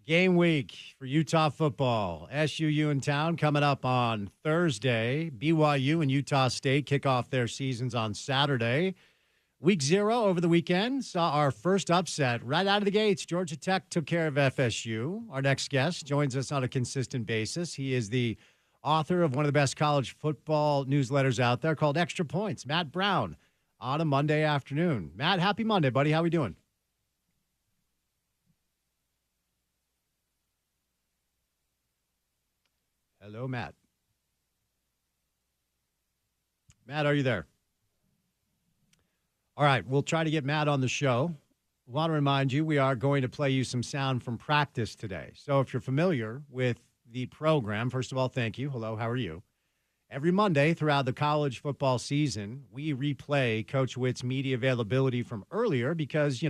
Game week for Utah football. SUU in town coming up on Thursday. BYU and Utah State kick off their seasons on Saturday. Week 0 over the weekend saw our first upset right out of the gates. Georgia Tech took care of FSU. Our next guest joins us on a consistent basis. He is the author of one of the best college football newsletters out there called Extra Points, Matt Brown, on a Monday afternoon. Matt, happy Monday, buddy. How we doing? Hello, Matt. Matt, are you there? All right, we'll try to get Matt on the show. I want to remind you we are going to play you some sound from practice today. So if you're familiar with the program, first of all, thank you. Hello, how are you? Every Monday throughout the college football season, we replay Coach Witt's media availability from earlier because,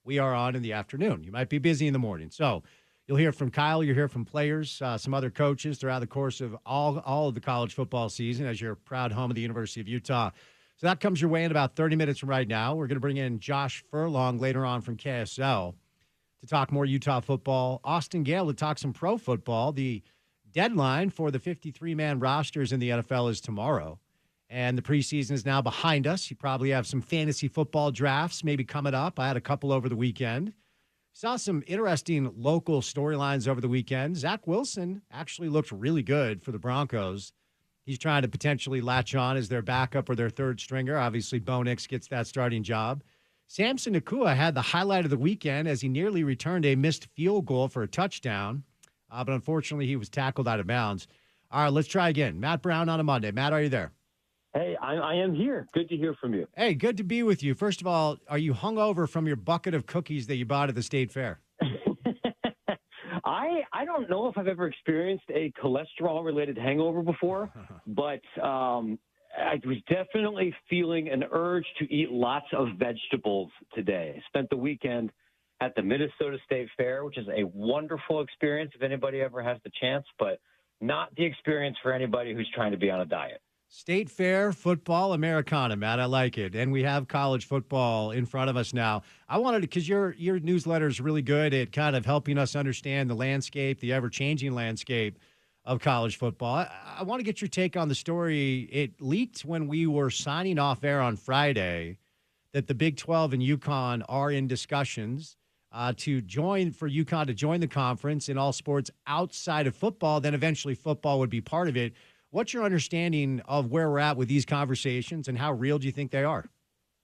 we are on in the afternoon. You might be busy in the morning. So you'll hear from Kyle. You'll hear from players, some other coaches throughout the course of all of the college football season as your proud home of the University of Utah. So that comes your way in about 30 minutes from right now. We're going to bring in Josh Furlong later on from KSL to talk more Utah football. Austin Gale to talk some pro football. The deadline for the 53-man rosters in the NFL is tomorrow, and the preseason is now behind us. You probably have some fantasy football drafts maybe coming up. I had a couple over the weekend. Saw some interesting local storylines over the weekend. Zach Wilson actually looked really good for the Broncos. He's trying to potentially latch on as their backup or their third stringer. Obviously, Bo Nix gets that starting job. Samson Nakua had the highlight of the weekend as he nearly returned a missed field goal for a touchdown. But unfortunately, he was tackled out of bounds. All right, let's try again. Matt Brown on a Monday. Matt, are you there? Hey, I am here. Good to hear from you. Hey, good to be with you. First of all, are you hungover from your bucket of cookies that you bought at the state fair? I don't know if I've ever experienced a cholesterol-related hangover before, but I was definitely feeling an urge to eat lots of vegetables today. I spent the weekend at the Minnesota State Fair, which is a wonderful experience if anybody ever has the chance, but not the experience for anybody who's trying to be on a diet. State Fair, football, Americana, Matt. I like it. And we have college football in front of us now. I wanted to, because your newsletter is really good at kind of helping us understand the landscape, the ever-changing landscape of college football. I want to get your take on the story. It leaked when we were signing off air on Friday that the Big 12 and UConn are in discussions to join for UConn to join the conference in all sports outside of football. Then eventually football would be part of it. What's your understanding of where we're at with these conversations, and how real do you think they are?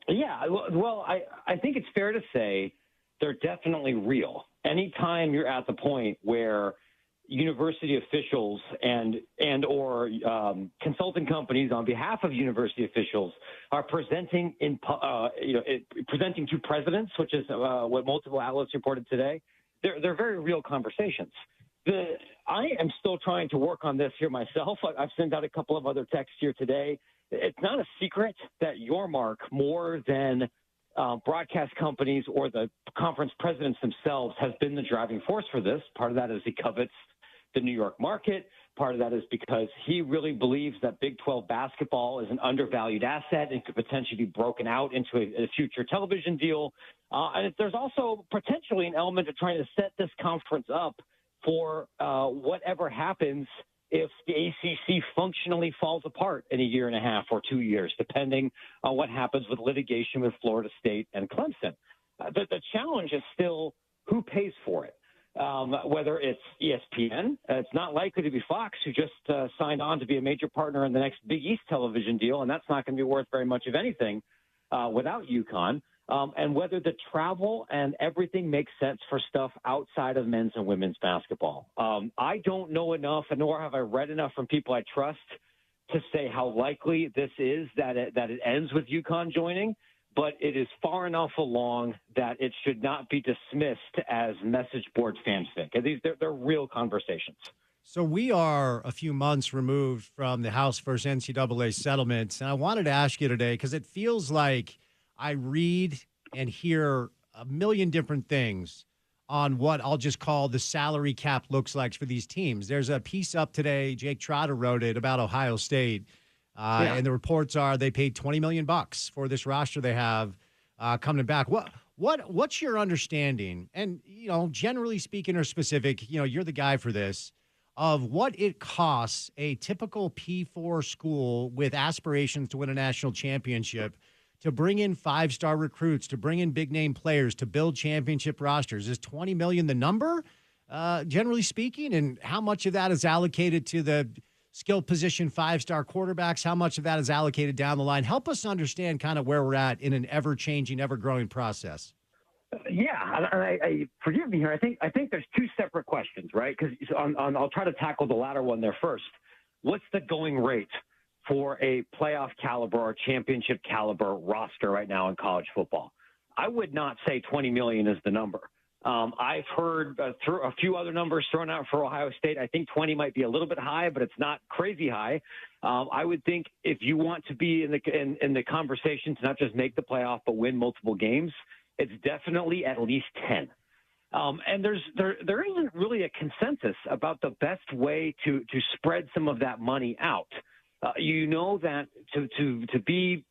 Yeah, well, I think it's fair to say they're definitely real. Anytime you're at the point where university officials and/or consulting companies on behalf of university officials are presenting presenting to presidents, which is what multiple outlets reported today, they're very real conversations. I am still trying to work on this here myself. I've sent out a couple of other texts here today. It's not a secret that your mark, more than broadcast companies or the conference presidents themselves, has been the driving force for this. Part of that is he covets the New York market. Part of that is because he really believes that Big 12 basketball is an undervalued asset and could potentially be broken out into a future television deal. And there's also potentially an element of trying to set this conference up for whatever happens if the ACC functionally falls apart in a year and a half or 2 years, depending on what happens with litigation with Florida State and Clemson. The challenge is still who pays for it. Whether it's ESPN, it's not likely to be Fox, who just signed on to be a major partner in the next Big East television deal, and that's not going to be worth very much of anything without UConn. And whether the travel and everything makes sense for stuff outside of men's and women's basketball. I don't know enough, nor have I read enough from people I trust to say how likely this is that it ends with UConn joining. But it is far enough along that it should not be dismissed as message board fanfic. They're real conversations. So we are a few months removed from the House versus NCAA settlements, and I wanted to ask you today because it feels like I read and hear a million different things on what I'll just call the salary cap looks like for these teams. There's a piece up today, Jake Trotter wrote it, about Ohio State. And the reports are they paid $20 million for this roster they have coming back. What's your understanding? And, generally speaking or specific, you're the guy for this, of what it costs a typical P4 school with aspirations to win a national championship to bring in five-star recruits, to bring in big-name players, to build championship rosters. Is $20 million the number, generally speaking? And how much of that is allocated to the skill position five-star quarterbacks? How much of that is allocated down the line? Help us understand kind of where we're at in an ever-changing, ever-growing process. Yeah, I forgive me here. I think there's two separate questions, right? Because I'll try to tackle the latter one there first. What's the going rate for a playoff caliber or championship caliber roster right now in college football? I would not say 20 million is the number. I've heard through a few other numbers thrown out for Ohio State. I think 20 might be a little bit high, but it's not crazy high. I would think if you want to be in the conversation to not just make the playoff but win multiple games, it's definitely at least 10. And there isn't really a consensus about the best way to spread some of that money out. That to be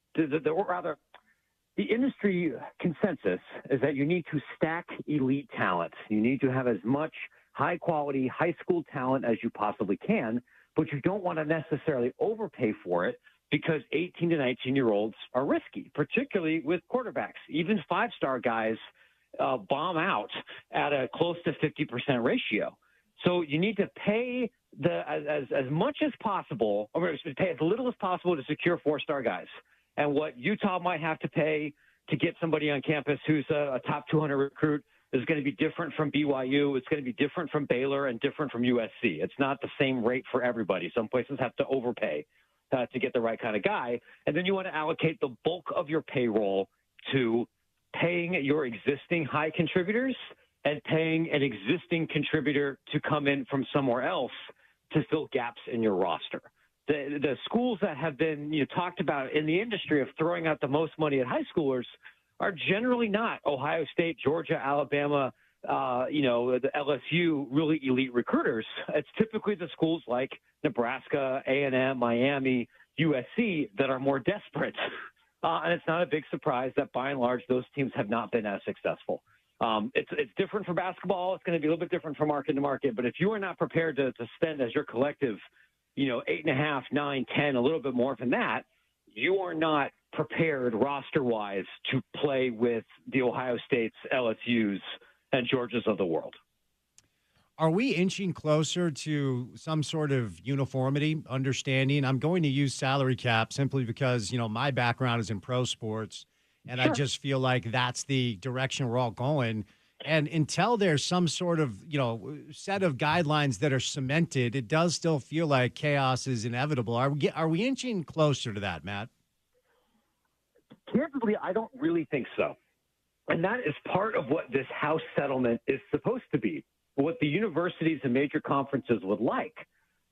the industry consensus is that you need to stack elite talent. You need to have as much high-quality high school talent as you possibly can, but you don't want to necessarily overpay for it because 18 to 19-year-olds are risky, particularly with quarterbacks. Even five-star guys bomb out at a close to 50% ratio. So you need to pay as much as possible, or pay as little as possible to secure four-star guys. And what Utah might have to pay to get somebody on campus who's a top 200 recruit is going to be different from BYU. It's going to be different from Baylor and different from USC. It's not the same rate for everybody. Some places have to overpay to get the right kind of guy. And then you want to allocate the bulk of your payroll to paying your existing high contributors and paying an existing contributor to come in from somewhere else to fill gaps in your roster. The schools that have been talked about in the industry of throwing out the most money at high schoolers are generally not Ohio State, Georgia, Alabama, the LSU, really elite recruiters. It's typically the schools like Nebraska, A&M, Miami, USC that are more desperate. And it's not a big surprise that by and large those teams have not been as successful. It's different for basketball. It's going to be a little bit different from market to market. But if you are not prepared to spend as your collective, 8.5, 9, 10, a little bit more than that, you are not prepared roster-wise to play with the Ohio States, LSU's, and Georgias of the world. Are we inching closer to some sort of uniformity, understanding? I'm going to use salary cap simply because, my background is in pro sports, and I just feel like that's the direction we're all going. And until there's some sort of, set of guidelines that are cemented, it does still feel like chaos is inevitable. Are we inching closer to that, Matt? Candidly, I don't really think so. And that is part of what this House settlement is supposed to be. What the universities and major conferences would like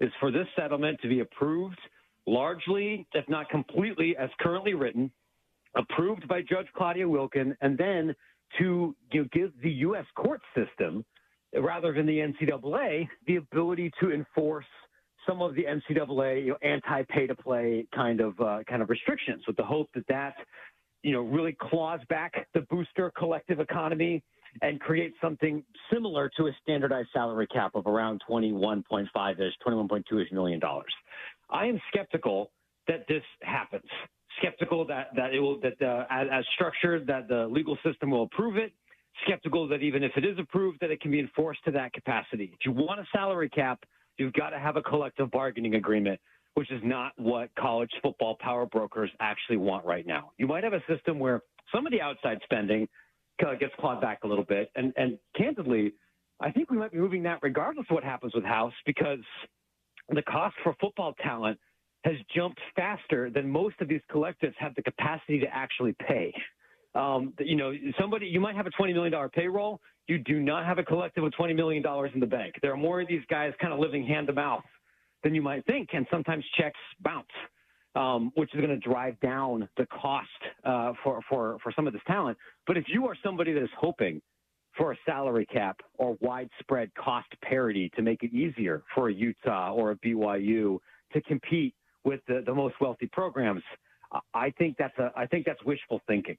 is for this settlement to be approved largely, if not completely, as currently written, approved by Judge Claudia Wilken, and then to give the U.S. court system, rather than the NCAA, the ability to enforce some of the NCAA anti-pay-to-play kind of restrictions, with the hope that really claws back the booster collective economy and create something similar to a standardized salary cap of around $21.2 million. I am skeptical that this happens. Skeptical that it will, as structured, that the legal system will approve it. Skeptical that even if it is approved, that it can be enforced to that capacity. If you want a salary cap, you've got to have a collective bargaining agreement, which is not what college football power brokers actually want right now. You might have a system where some of the outside spending gets clawed back a little bit. And candidly, I think we might be moving that regardless of what happens with House, because the cost for football talent has jumped faster than most of these collectives have the capacity to actually pay. You might have a $20 million payroll. You do not have a collective of $20 million in the bank. There are more of these guys kind of living hand to mouth than you might think, and sometimes checks bounce. Which is going to drive down the cost for some of this talent. But if you are somebody that is hoping for a salary cap or widespread cost parity to make it easier for a Utah or a BYU to compete with the most wealthy programs, I think that's wishful thinking.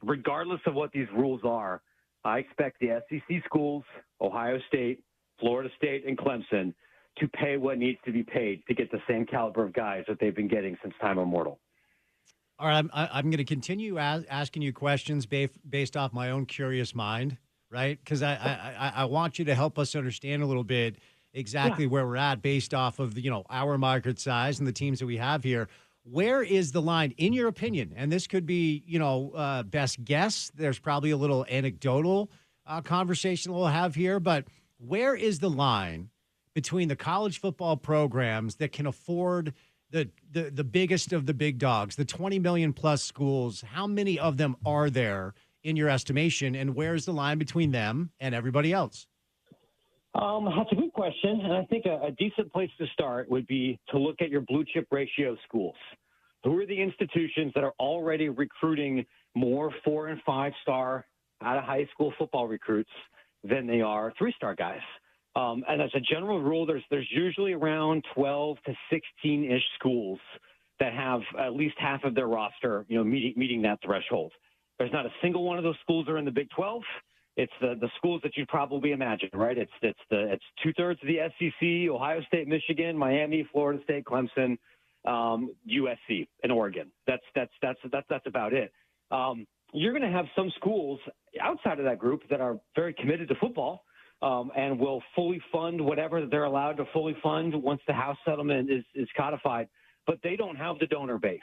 Regardless of what these rules are, I expect the SEC schools, Ohio State, Florida State, and Clemson to pay what needs to be paid to get the same caliber of guys that they've been getting since time immemorial. All right, I'm going to continue asking you questions based off my own curious mind, right? Because I want you to help us understand a little bit exactly where we're at based off of our market size and the teams that we have here. Where is the line, in your opinion? And this could be, best guess. There's probably a little anecdotal conversation we'll have here, but where is the line between the college football programs that can afford the biggest of the big dogs, the 20 million plus schools? How many of them are there in your estimation, and where's the line between them and everybody else? That's a good question, and I think a decent place to start would be to look at your blue chip ratio schools. Who are the institutions that are already recruiting more 4- and 5-star out of high school football recruits than they are 3-star guys? And as a general rule, there's usually around 12 to 16-ish schools that have at least half of their roster, meeting that threshold. There's not a single one of those schools are in the Big 12. It's the schools that you'd probably imagine, right? It's 2/3 of the SEC, Ohio State, Michigan, Miami, Florida State, Clemson, USC, and Oregon. That's about it. You're going to have some schools outside of that group that are very committed to football. And will fully fund whatever they're allowed to fully fund once the House settlement is codified. But they don't have the donor base.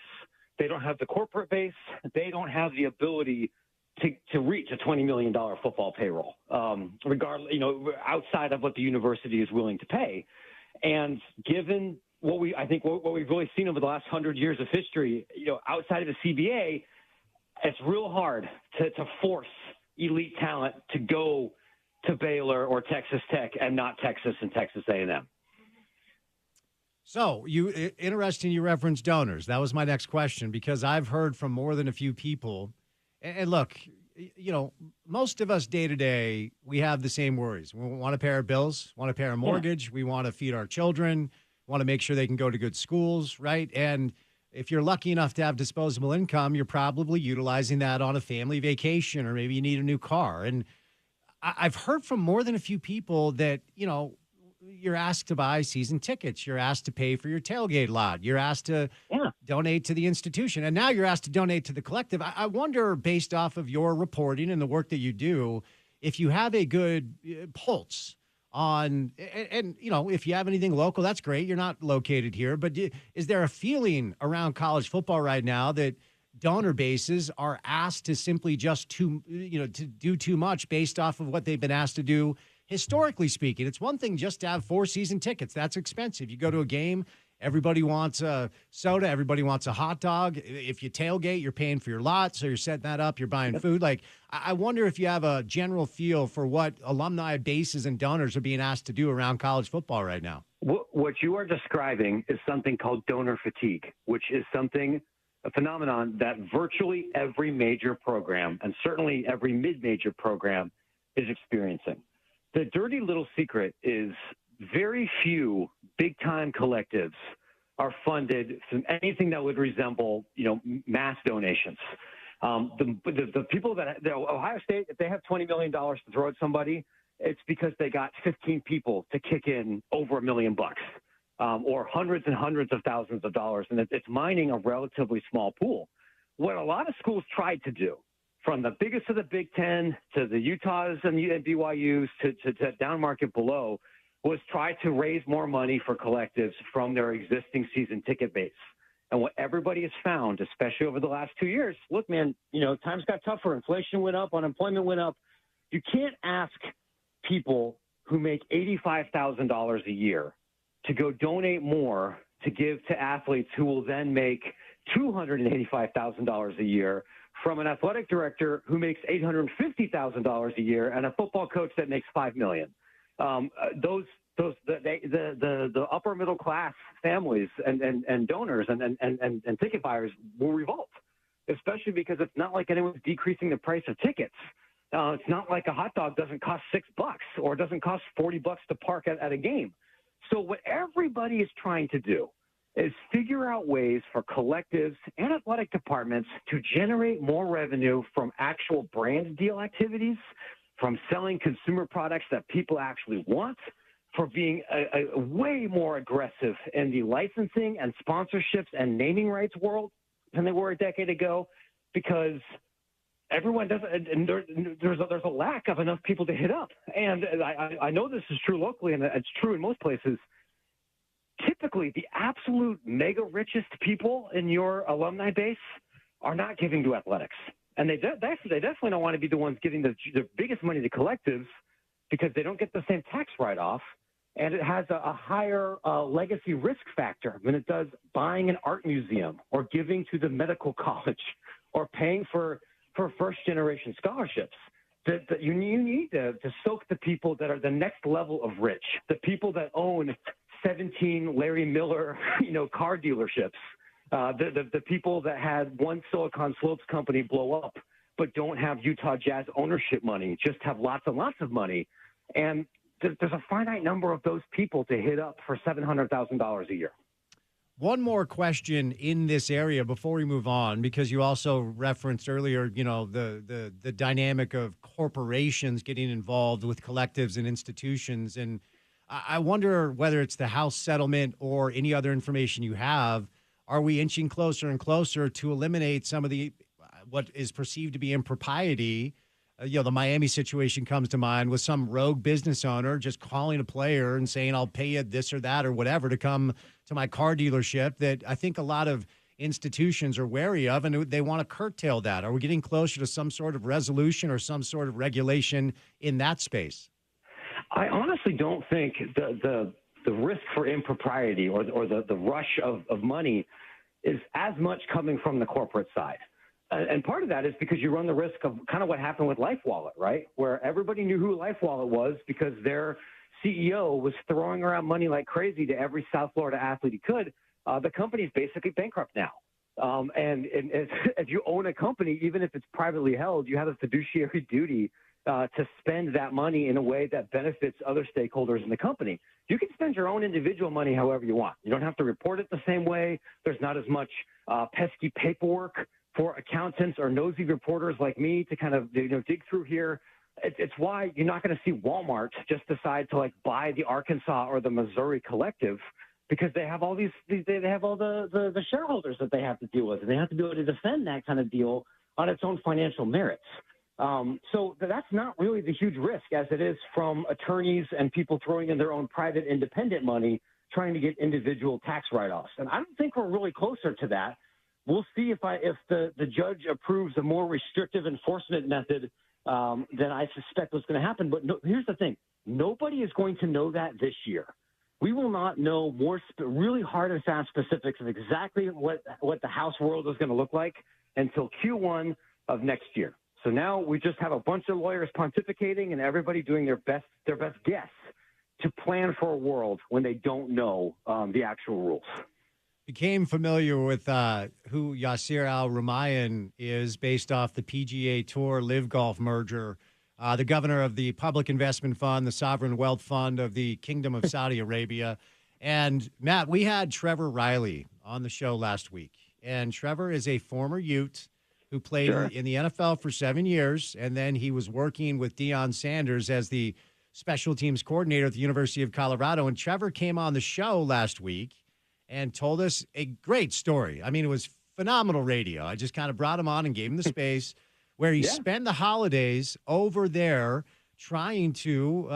They don't have the corporate base. They don't have the ability to reach a $20 million football payroll, regardless, outside of what the university is willing to pay. And given what we've really seen over the last 100 years of history, outside of the CBA, it's real hard to force elite talent to go to Baylor or Texas Tech and not Texas and Texas A&M. So interesting you referenced donors. That was my next question, because I've heard from more than a few people. And look, most of us day to day, we have the same worries. We want to pay our bills, want to pay our mortgage. We want to feed our children, want to make sure they can go to good schools, right? And if you're lucky enough to have disposable income, you're probably utilizing that on a family vacation, or maybe you need a new car. And I've heard from more than a few people that, you're asked to buy season tickets. You're asked to pay for your tailgate lot. You're asked to donate to the institution. And now you're asked to donate to the collective. I wonder, based off of your reporting and the work that you do, if you have a good pulse on, and if you have anything local, that's great. You're not located here, but is there a feeling around college football right now that donor bases are asked to simply just to do too much based off of what they've been asked to do historically speaking? It's one thing just to have 4 season tickets. That's expensive. You go to a game, everybody wants a soda, everybody wants a hot dog. If you tailgate, you're paying for your lot, so you're setting that up, you're buying food. Like, I wonder if you have a general feel for what alumni bases and donors are being asked to do around college football right now. What you are describing is something called donor fatigue, which is a phenomenon that virtually every major program, and certainly every mid-major program, is experiencing. The dirty little secret is very few big-time collectives are funded from anything that would resemble, mass donations. The people Ohio State, if they have $20 million to throw at somebody, it's because they got 15 people to kick in over $1 million, or hundreds and hundreds of thousands of dollars, and it's mining a relatively small pool. What a lot of schools tried to do, from the biggest of the Big Ten to the Utahs and BYUs to down market below, was try to raise more money for collectives from their existing season ticket base. And what everybody has found, especially over the last 2 years, look, man, times got tougher. Inflation went up, unemployment went up. You can't ask people who make $85,000 a year to go donate more to give to athletes who will then make $285,000 a year from an athletic director who makes $850,000 a year and a football coach that makes $5 million. The upper middle class families and donors and ticket buyers will revolt, especially because it's not like anyone's decreasing the price of tickets. It's not like a hot dog doesn't cost $6 or it doesn't cost $40 to park at a game. So what everybody is trying to do is figure out ways for collectives and athletic departments to generate more revenue from actual brand deal activities, from selling consumer products that people actually want, for being a way more aggressive in the licensing and sponsorships and naming rights world than they were a decade ago, because everyone doesn't, and there's a lack of enough people to hit up. And I know this is true locally, and it's true in most places. Typically, the absolute mega richest people in your alumni base are not giving to athletics. And they definitely don't want to be the ones giving the biggest money to collectives, because they don't get the same tax write-off, and it has a higher legacy risk factor than it does buying an art museum or giving to the medical college or paying for first-generation scholarships. That you need to soak the people that are the next level of rich, the people that own 17 Larry Miller, car dealerships, the people that had one Silicon Slopes company blow up, but don't have Utah Jazz ownership money, just have lots and lots of money. And there's a finite number of those people to hit up for $700,000 a year. One more question in this area before we move on, because you also referenced earlier, the dynamic of corporations getting involved with collectives and institutions. And I wonder whether it's the House settlement or any other information you have, are we inching closer and closer to eliminate some of the what is perceived to be impropriety? The Miami situation comes to mind with some rogue business owner just calling a player and saying, I'll pay you this or that or whatever to come to my car dealership, that I think a lot of institutions are wary of, and they want to curtail that. Are we getting closer to some sort of resolution or some sort of regulation in that space? I honestly don't think the risk for impropriety or the rush of money is as much coming from the corporate side. And part of that is because you run the risk of kind of what happened with LifeWallet, right? Where everybody knew who LifeWallet was because their CEO was throwing around money like crazy to every South Florida athlete he could. The company's basically bankrupt now. And if you own a company, even if it's privately held, you have a fiduciary duty to spend that money in a way that benefits other stakeholders in the company. You can spend your own individual money however you want. You don't have to report it the same way. There's not as much pesky paperwork for accountants or nosy reporters like me to kind of dig through here. It's why you're not going to see Walmart just decide to buy the Arkansas or the Missouri collective, because they have all they have all the shareholders that they have to deal with, and they have to be able to defend that kind of deal on its own financial merits. So that's not really the huge risk as it is from attorneys and people throwing in their own private independent money trying to get individual tax write-offs. And I don't think we're really closer to that. We'll see if the judge approves a more restrictive enforcement method than I suspect was going to happen. But here's the thing. Nobody is going to know that this year. We will not know more really hard and fast specifics of exactly what the House world is going to look like until Q1 of next year. So now we just have a bunch of lawyers pontificating and everybody doing their best guess to plan for a world when they don't know the actual rules. Became familiar with who Yasir Al-Rumayyan is based off the PGA Tour Live Golf merger. The governor of the Public Investment Fund, the Sovereign Wealth Fund of the Kingdom of Saudi Arabia. And, Matt, we had Trevor Riley on the show last week. And Trevor is a former Ute who played in the NFL for 7 years, and then he was working with Deion Sanders as the special teams coordinator at the University of Colorado. And Trevor came on the show last week and told us a great story. I mean, it was phenomenal radio. I just kind of brought him on and gave him the space where he spent the holidays over there trying to,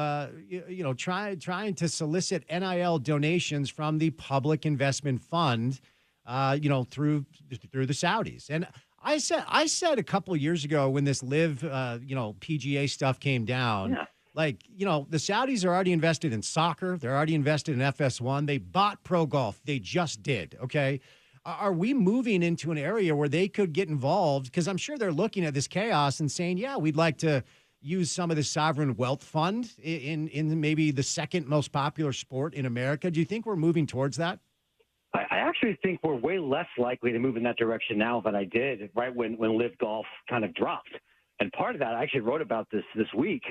trying to solicit NIL donations from the Public Investment Fund, through the Saudis. And I said a couple of years ago when this Live, PGA stuff came down, the Saudis are already invested in soccer. They're already invested in FS1. They bought pro golf. They just did. Okay. Are we moving into an area where they could get involved? Because I'm sure they're looking at this chaos and saying, yeah, we'd like to use some of the sovereign wealth fund in maybe the second most popular sport in America. Do you think we're moving towards that? I actually think we're way less likely to move in that direction now than I did right when Live Golf kind of dropped. And part of that, I actually wrote about this week.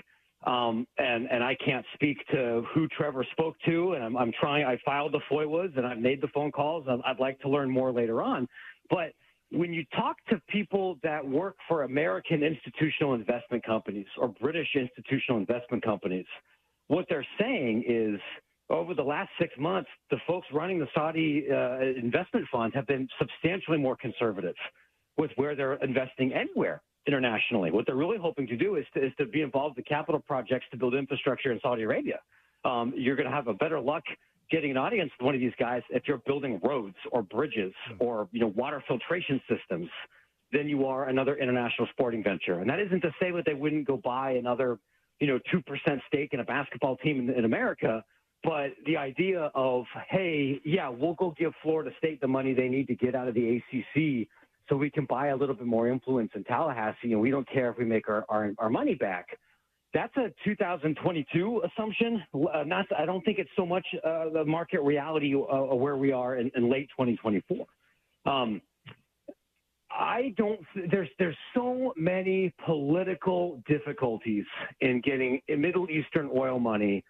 And I can't speak to who Trevor spoke to, and I'm trying. I filed the FOIAs and I've made the phone calls. I'd like to learn more later on. But when you talk to people that work for American institutional investment companies or British institutional investment companies, what they're saying is over the last 6 months, the folks running the Saudi investment fund have been substantially more conservative with where they're investing anywhere internationally. What they're really hoping to do is to be involved in capital projects to build infrastructure in Saudi Arabia. You're going to have a better luck getting an audience with one of these guys if you're building roads or bridges or water filtration systems than you are another international sporting venture. And that isn't to say that they wouldn't go buy another 2% stake in a basketball team in America. But the idea of, hey, we'll go give Florida State the money they need to get out of the ACC so we can buy a little bit more influence in Tallahassee, and we don't care if we make our money back. That's a 2022 assumption. I don't think it's so much the market reality of where we are in late 2024. There's so many political difficulties in getting Middle Eastern oil money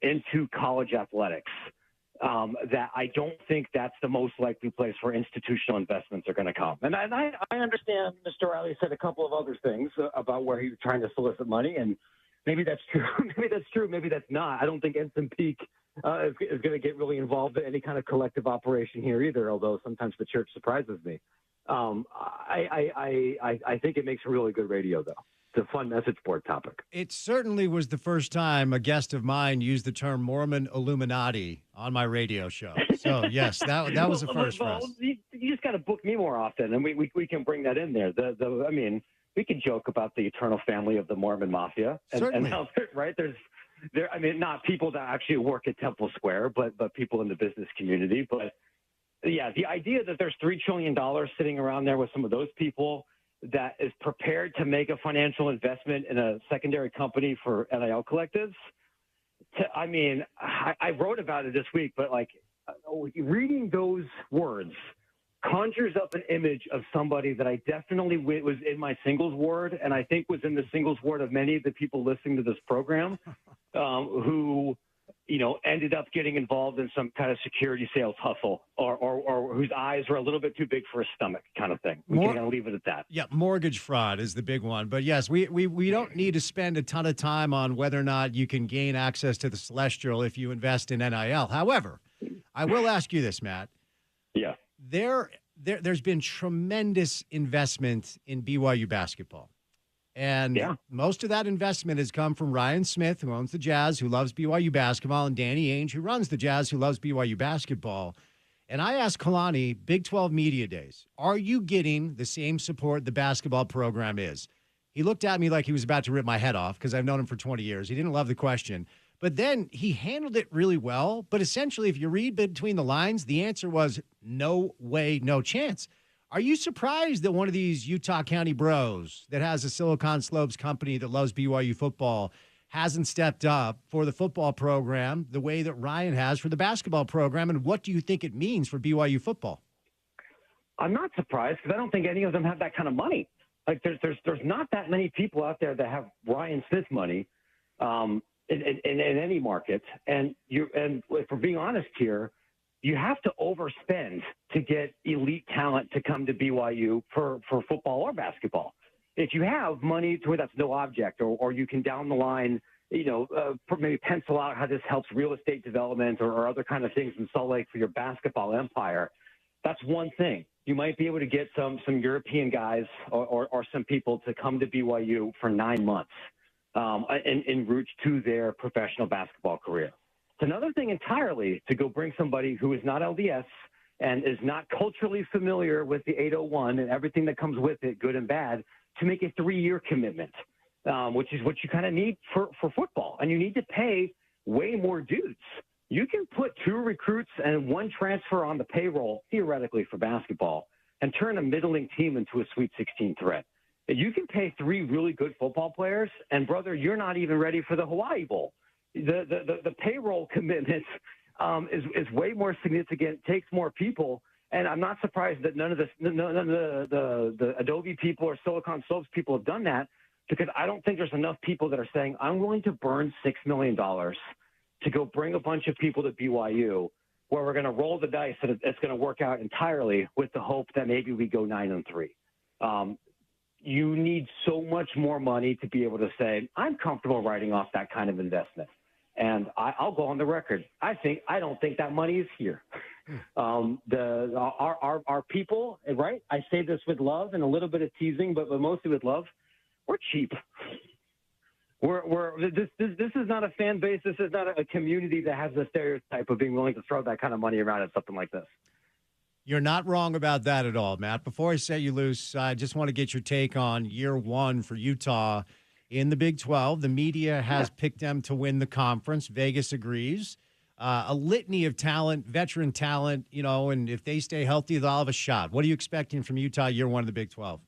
into college athletics that I don't think that's the most likely place where institutional investments are going to come. And I understand Mr. Riley said a couple of other things about where he was trying to solicit money, and maybe that's true. Maybe that's true. Maybe that's not. I don't think Ensign Peak is going to get really involved in any kind of collective operation here either, although sometimes the church surprises me. I think it makes a really good radio, though. It's a fun message board topic. It certainly was the first time a guest of mine used the term Mormon Illuminati on my radio show. So, yes, that was a first for us. You just got to book me more often, and we can bring that in there. We can joke about the eternal family of the Mormon Mafia. And how, right? Not people that actually work at Temple Square, but people in the business community. But, yeah, the idea that there's $3 trillion sitting around there with some of those people that is prepared to make a financial investment in a secondary company for NIL collectives. I wrote about it this week, but reading those words conjures up an image of somebody that I definitely was in my singles ward, and I think was in the singles ward of many of the people listening to this program who ended up getting involved in some kind of security sales hustle or whose eyes were a little bit too big for his stomach kind of thing. We're going to leave it at that. Yeah, mortgage fraud is the big one. But, yes, we don't need to spend a ton of time on whether or not you can gain access to the Celestial if you invest in NIL. However, I will ask you this, Matt. Yeah. There's been tremendous investment in BYU basketball. And most of that investment has come from Ryan Smith, who owns the Jazz, who loves BYU basketball, and Danny Ainge, who runs the Jazz, who loves BYU basketball. And I asked Kalani, Big 12 Media Days, are you getting the same support the basketball program is? He looked at me like he was about to rip my head off because I've known him for 20 years. He didn't love the question. But then he handled it really well. But essentially, if you read between the lines, the answer was no way, no chance. Are you surprised that one of these Utah County bros that has a Silicon Slopes company that loves BYU football hasn't stepped up for the football program the way that Ryan has for the basketball program? And what do you think it means for BYU football? I'm not surprised because I don't think any of them have that kind of money. Like there's not that many people out there that have Ryan Smith money in any market. And if we're being honest here, you have to overspend to get elite talent to come to BYU for football or basketball. If you have money to where that's no object, or you can down the line, maybe pencil out how this helps real estate development or other kind of things in Salt Lake for your basketball empire, that's one thing. You might be able to get some European guys or some people to come to BYU for 9 months en route to their professional basketball career. It's another thing entirely to go bring somebody who is not LDS and is not culturally familiar with the 801 and everything that comes with it, good and bad, to make a 3-year commitment, which is what you kind of need for football. And you need to pay way more dudes. You can put 2 recruits and 1 transfer on the payroll, theoretically, for basketball, and turn a middling team into a Sweet 16 threat. You can pay 3 really good football players, and, brother, you're not even ready for the Hawaii Bowl. The payroll commitment is way more significant, takes more people, and I'm not surprised that none of the Adobe people or Silicon Slopes people have done that, because I don't think there's enough people that are saying, I'm willing to burn $6 million to go bring a bunch of people to BYU, where we're going to roll the dice that it's going to work out entirely with the hope that maybe we go 9-3. You need so much more money to be able to say, I'm comfortable writing off that kind of investment. And I'll go on the record. I don't think that money is here. Our people, right? I say this with love and a little bit of teasing, but mostly with love. We're cheap. This is not a fan base. This is not a community that has a stereotype of being willing to throw that kind of money around at something like this. You're not wrong about that at all, Matt. Before I set you loose, I just want to get your take on year 1 for Utah in the Big 12. The media has picked them to win the conference. Vegas agrees. A litany of talent, veteran talent, and if they stay healthy, they'll have a shot. What are you expecting from Utah year 1 of the Big 12?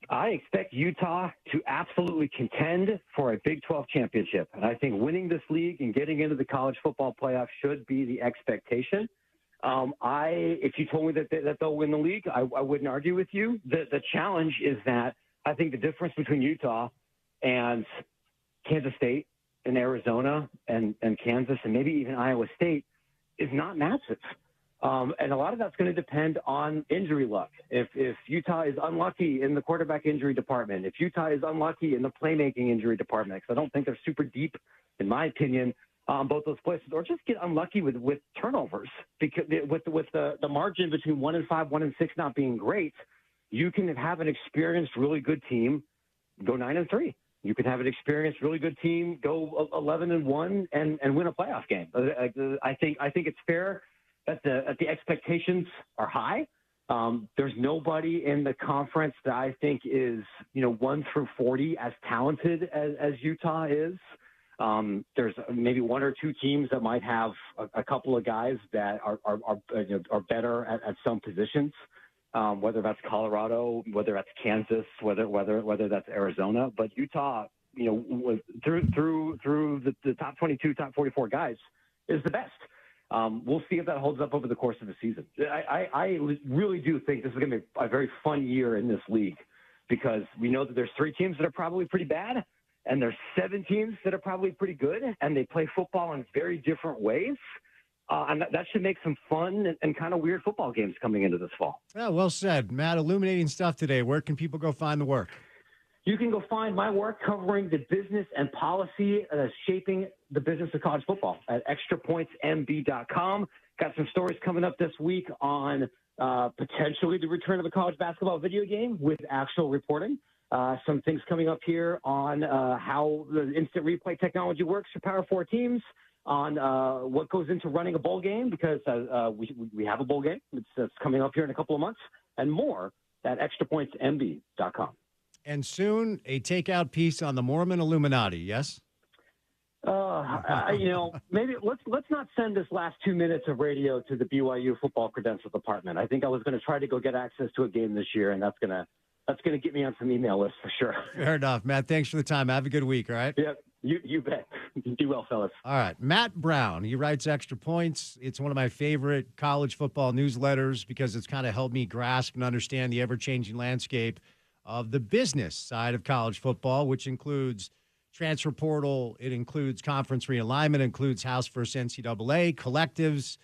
I expect Utah to absolutely contend for a Big 12 championship. And I think winning this league and getting into the college football playoff should be the expectation. If you told me that they'll win the league, I wouldn't argue with you. The challenge is that I think the difference between Utah and Kansas State and Arizona and Kansas and maybe even Iowa State is not massive. And a lot of that's going to depend on injury luck. If Utah is unlucky in the quarterback injury department, if Utah is unlucky in the playmaking injury department, because I don't think they're super deep, in my opinion, both those places, or just get unlucky with turnovers, because with the margin between 1-5, 1-6 not being great, you can have an experienced, really good team go 9-3. You can have an experienced, really good team go 11-1 and win a playoff game. I think it's fair that the expectations are high. There's nobody in the conference that I think is 1 through 40 as talented as Utah is. There's maybe 1 or 2 teams that might have a couple of guys that are better at some positions, whether that's Colorado, whether that's Kansas, whether that's Arizona. But Utah, through the top 22, top 44 guys, is the best. We'll see if that holds up over the course of the season. I really do think this is going to be a very fun year in this league, because we know that there's 3 teams that are probably pretty bad, and there's 7 teams that are probably pretty good, and they play football in very different ways. And that should make some fun and kind of weird football games coming into this fall. Yeah, well said, Matt. Illuminating stuff today. Where can people go find the work? You can go find my work covering the business and policy shaping the business of college football at extrapointsmb.com. Got some stories coming up this week on potentially the return of a college basketball video game with actual reporting. some things coming up here on how the instant replay technology works for Power 4 teams, on what goes into running a bowl game, because we have a bowl game. It's coming up here in a couple of months, and more at extrapointsmb.com. And soon, a takeout piece on the Mormon Illuminati, yes? Maybe let's not send this last 2 minutes of radio to the BYU football credential department. I think I was going to try to go get access to a game this year, and that's gonna get me on some email lists for sure. Fair enough, Matt. Thanks for the time. Have a good week, all right? Yeah, you bet. Do well, fellas. All right. Matt Brown, he writes Extra Points. It's one of my favorite college football newsletters because it's kind of helped me grasp and understand the ever-changing landscape of the business side of college football, which includes transfer portal, it includes conference realignment, it includes House versus NCAA, collectives,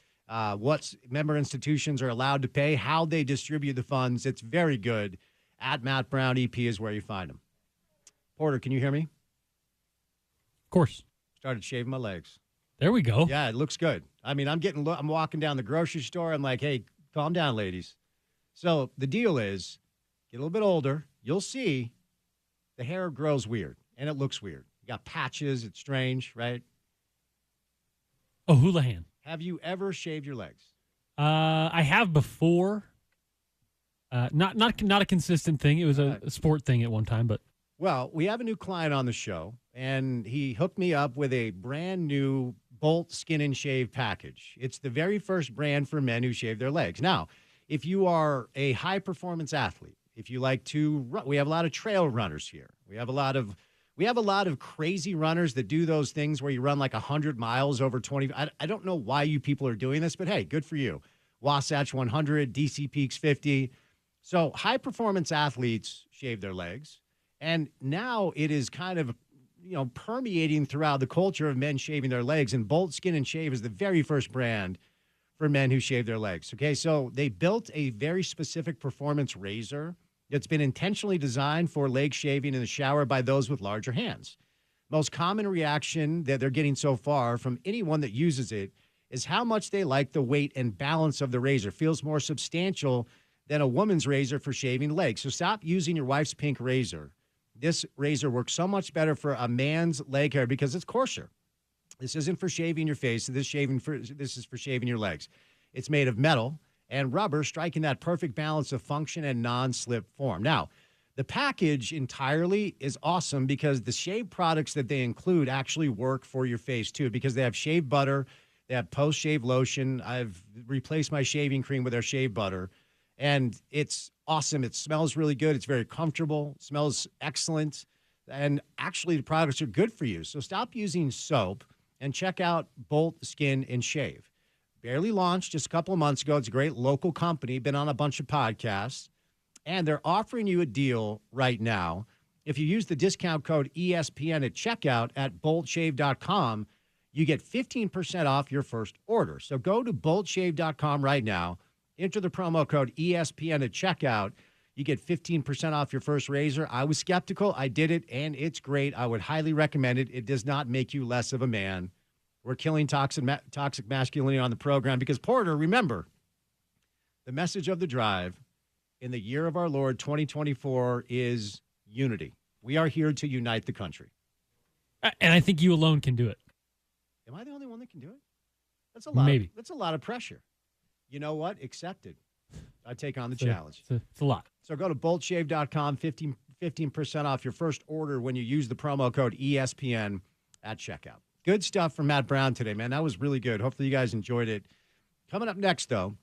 what member institutions are allowed to pay, how they distribute the funds. It's very good. At Matt Brown EP is where you find him. Porter, can you hear me? Of course. Started shaving my legs. There we go. Yeah, it looks good. I mean, I'm walking down the grocery store. I'm like, hey, calm down, ladies. So the deal is, get a little bit older, you'll see the hair grows weird, and it looks weird. You got patches. It's strange, right? Oh, Houlihan. Have you ever shaved your legs? I have before. Not a consistent thing. It was a sport thing at one time, but. Well, we have a new client on the show, and he hooked me up with a brand new Bolt Skin and Shave package. It's the very first brand for men who shave their legs. Now, if you are a high-performance athlete, if you like to run, we have a lot of trail runners here. We have a lot of crazy runners that do those things where you run like 100 miles over 20. I don't know why you people are doing this, but hey, good for you. Wasatch 100, DC Peaks 50. So high-performance athletes shave their legs, and now it is kind of, permeating throughout the culture of men shaving their legs, and Bolt Skin and Shave is the very first brand for men who shave their legs. Okay, so they built a very specific performance razor that's been intentionally designed for leg shaving in the shower by those with larger hands. Most common reaction that they're getting so far from anyone that uses it is how much they like the weight and balance of the razor. Feels more substantial than a woman's razor for shaving legs. So stop using your wife's pink razor. This razor works so much better for a man's leg hair because it's coarser. This isn't for shaving your face. This is for shaving your legs. It's made of metal and rubber, striking that perfect balance of function and non-slip form. Now, the package entirely is awesome because the shave products that they include actually work for your face too, because they have shave butter, they have post-shave lotion. I've replaced my shaving cream with their shave butter, and it's awesome. It smells really good. It's very comfortable, smells excellent, and actually the products are good for you. So stop using soap and check out Bolt Skin and Shave. Barely launched just a couple of months ago. It's a great local company, been on a bunch of podcasts, and they're offering you a deal right now. If you use the discount code ESPN at checkout at boltshave.com, you get 15% off your first order. So go to boltshave.com right now, enter the promo code ESPN at checkout. You get 15% off your first razor. I was skeptical. I did it, and it's great. I would highly recommend it. It does not make you less of a man. We're killing toxic masculinity on the program because, Porter, remember, the message of the drive in the year of our Lord 2024 is unity. We are here to unite the country. And I think you alone can do it. Am I the only one that can do it? That's a lot. Maybe. That's a lot of pressure. You know what? Accepted. I take on the challenge. It's a lot. So go to boltshave.com, 15% off your first order when you use the promo code ESPN at checkout. Good stuff from Matt Brown today, man. That was really good. Hopefully you guys enjoyed it. Coming up next, though,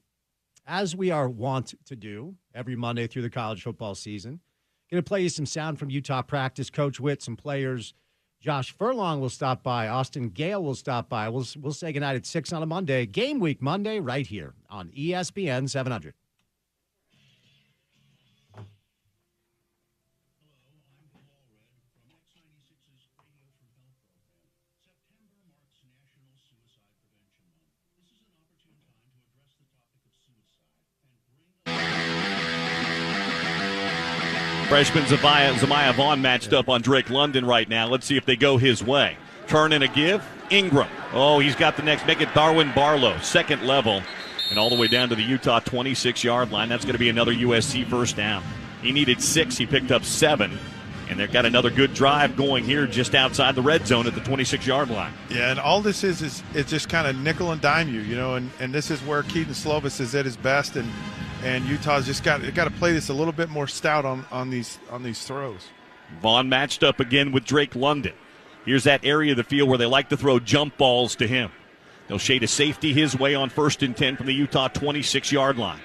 as we are wont to do every Monday through the college football season, going to play you some sound from Utah practice, Coach Witt, some players. Josh Furlong will stop by. Austin Gale will stop by. We'll say goodnight at 6 on a Monday. Game week Monday right here on ESPN 700. Freshman Zamiah Vaughn matched up on Drake London right now. Let's see if they go his way. Turn and a give. Ingram. Oh, he's got the next. Make it Darwin Barlow, second level. And all the way down to the Utah 26-yard line. That's going to be another USC first down. He needed 6. He picked up 7. And they've got another good drive going here just outside the red zone at the 26-yard line. Yeah, and all this is it's just kind of nickel and dime you, and this is where Keaton Slovis is at his best, and Utah's just got to play this a little bit more stout on these throws. Vaughn matched up again with Drake London. Here's that area of the field where they like to throw jump balls to him. They'll shade a safety his way on 1st and 10 from the Utah 26-yard line.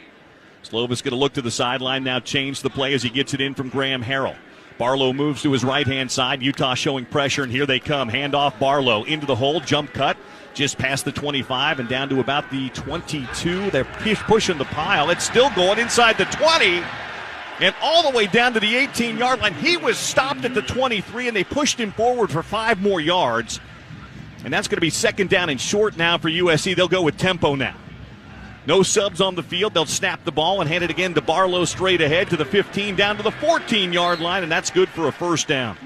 Slovis going to look to the sideline now, change the play as he gets it in from Graham Harrell. Barlow moves to his right-hand side. Utah showing pressure, and here they come. Handoff Barlow into the hole, jump cut, just past the 25 and down to about the 22. They're pushing the pile. It's still going inside the 20 and all the way down to the 18-yard line. He was stopped at the 23, and they pushed him forward for 5 more yards. And that's going to be 2nd down and short now for USC. They'll go with tempo now. No subs on the field. They'll snap the ball and hand it again to Barlow straight ahead to the 15, down to the 14-yard line, and that's good for a 1st down.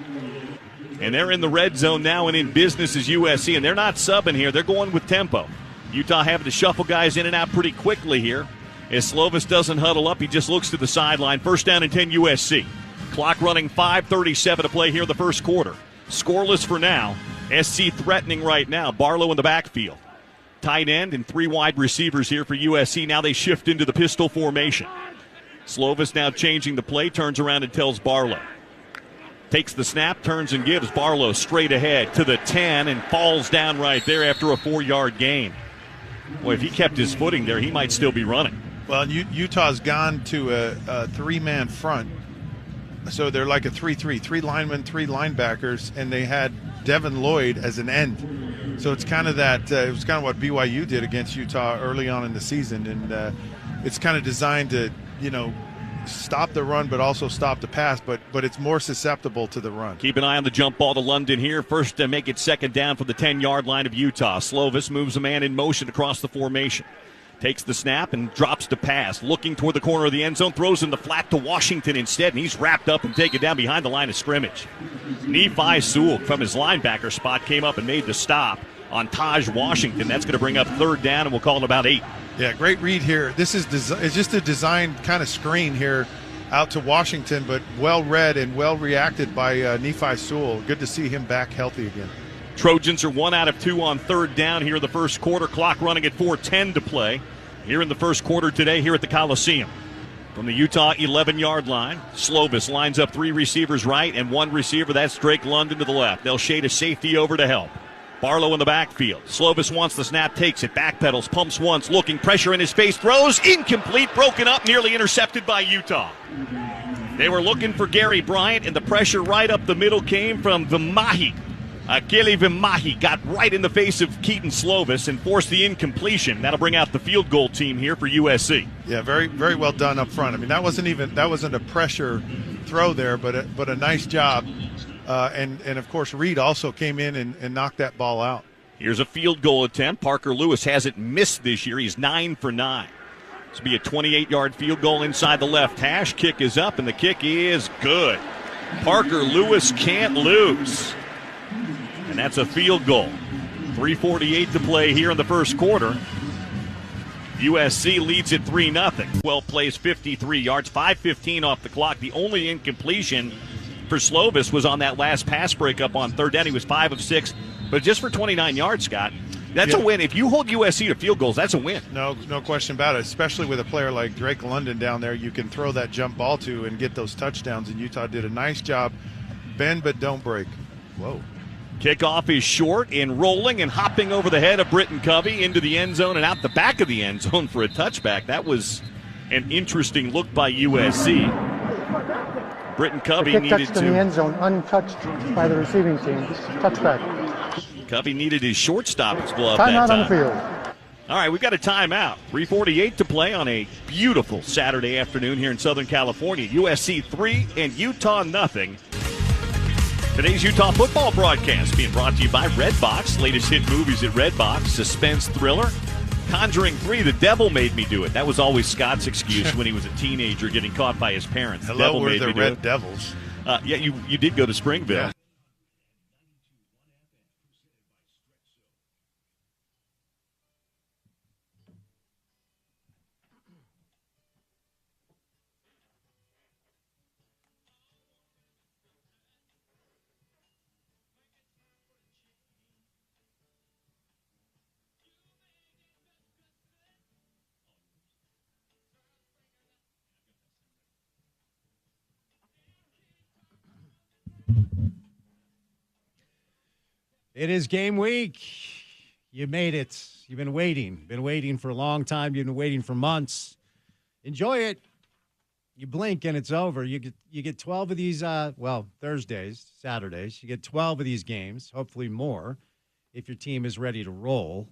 And they're in the red zone now and in business as USC, and they're not subbing here. They're going with tempo. Utah having to shuffle guys in and out pretty quickly here. As Slovis doesn't huddle up, he just looks to the sideline. 1st down and 10 USC. Clock running, 5:37 to play here in the first quarter. Scoreless for now. SC threatening right now. Barlow in the backfield. Tight end and 3 wide receivers here for USC. Now they shift into the pistol formation. Slovis now changing the play, turns around and tells Barlow. Takes the snap, turns and gives. Barlow straight ahead to the 10 and falls down right there after a 4-yard gain. Boy, if he kept his footing there, he might still be running. Well, Utah's gone to a 3-man front. So they're like a 3-3, 3 linemen, 3 linebackers, and they had Devin Lloyd as an end. So it's kind of that. It was kind of what BYU did against Utah early on in the season, and it's kind of designed to, stop the run, but also stop the pass. But it's more susceptible to the run. Keep an eye on the jump ball to London here. First to make it 2nd down for the 10-yard line of Utah. Slovis moves a man in motion across the formation. Takes the snap and drops to pass. Looking toward the corner of the end zone. Throws in the flat to Washington instead, and he's wrapped up and taken down behind the line of scrimmage. Nephi Sewell from his linebacker spot came up and made the stop on Taj Washington. That's going to bring up 3rd down, and we'll call it about 8. Yeah, great read here. This is it's just a design kind of screen here out to Washington, but well read and well reacted by Nephi Sewell. Good to see him back healthy again. Trojans are 1 out of 2 on 3rd down here in the first quarter. Clock running at 4:10 to play here in the first quarter today here at the Coliseum. From the Utah 11-yard line, Slovis lines up 3 receivers right and 1 receiver. That's Drake London to the left. They'll shade a safety over to help. Barlow in the backfield. Slovis wants the snap, takes it, backpedals, pumps once, looking, pressure in his face, throws, incomplete, broken up, nearly intercepted by Utah. They were looking for Gary Bryant, and the pressure right up the middle came from Vimahi. Kelly Vimahi got right in the face of Keaton Slovis and forced the incompletion. That'll bring out the field goal team here for USC. Yeah, very, very well done up front. I mean, that wasn't a pressure throw there, but a nice job. And of course, Reed also came in and knocked that ball out. Here's a field goal attempt. Parker Lewis hasn't missed this year. He's 9 for 9. This will be a 28-yard field goal inside the left hash. Kick is up, and the kick is good. Parker Lewis can't lose. And that's a field goal. 3:48 to play here in the first quarter. USC leads it 3-0. 12 plays, 53 yards, 5:15 off the clock. The only incompletion for Slovis was on that last pass breakup on 3rd down. He was 5 of 6, but just for 29 yards, Scott. That's a win. If you hold USC to field goals, that's a win. No question about it, especially with a player like Drake London down there you can throw that jump ball to and get those touchdowns, and Utah did a nice job. Bend but don't break. Whoa. Kickoff is short and rolling and hopping over the head of Britton Covey into the end zone and out the back of the end zone for a touchback. That was an interesting look by USC. Britton Covey needed to in the end zone, untouched by the receiving team. Touchback. Covey needed his shortstop's glove Timeout that time. on the field. All right, we've got a timeout. 3:48 to play on a beautiful Saturday afternoon here in Southern California. USC 3 and Utah 0. Today's Utah football broadcast being brought to you by Redbox. Latest hit movies at Redbox. Suspense thriller. Conjuring 3, The Devil Made Me Do It. That was always Scott's excuse when he was a teenager getting caught by his parents. Hello, Devil we're made the me do Red it. Devils. Yeah, you did go to Springville. Yeah. It is game week. You made it. You've been waiting for a long time. You've been waiting for months. Enjoy it. You blink and it's over. You get 12 of these, Thursdays, Saturdays. You get 12 of these games, hopefully more, if your team is ready to roll,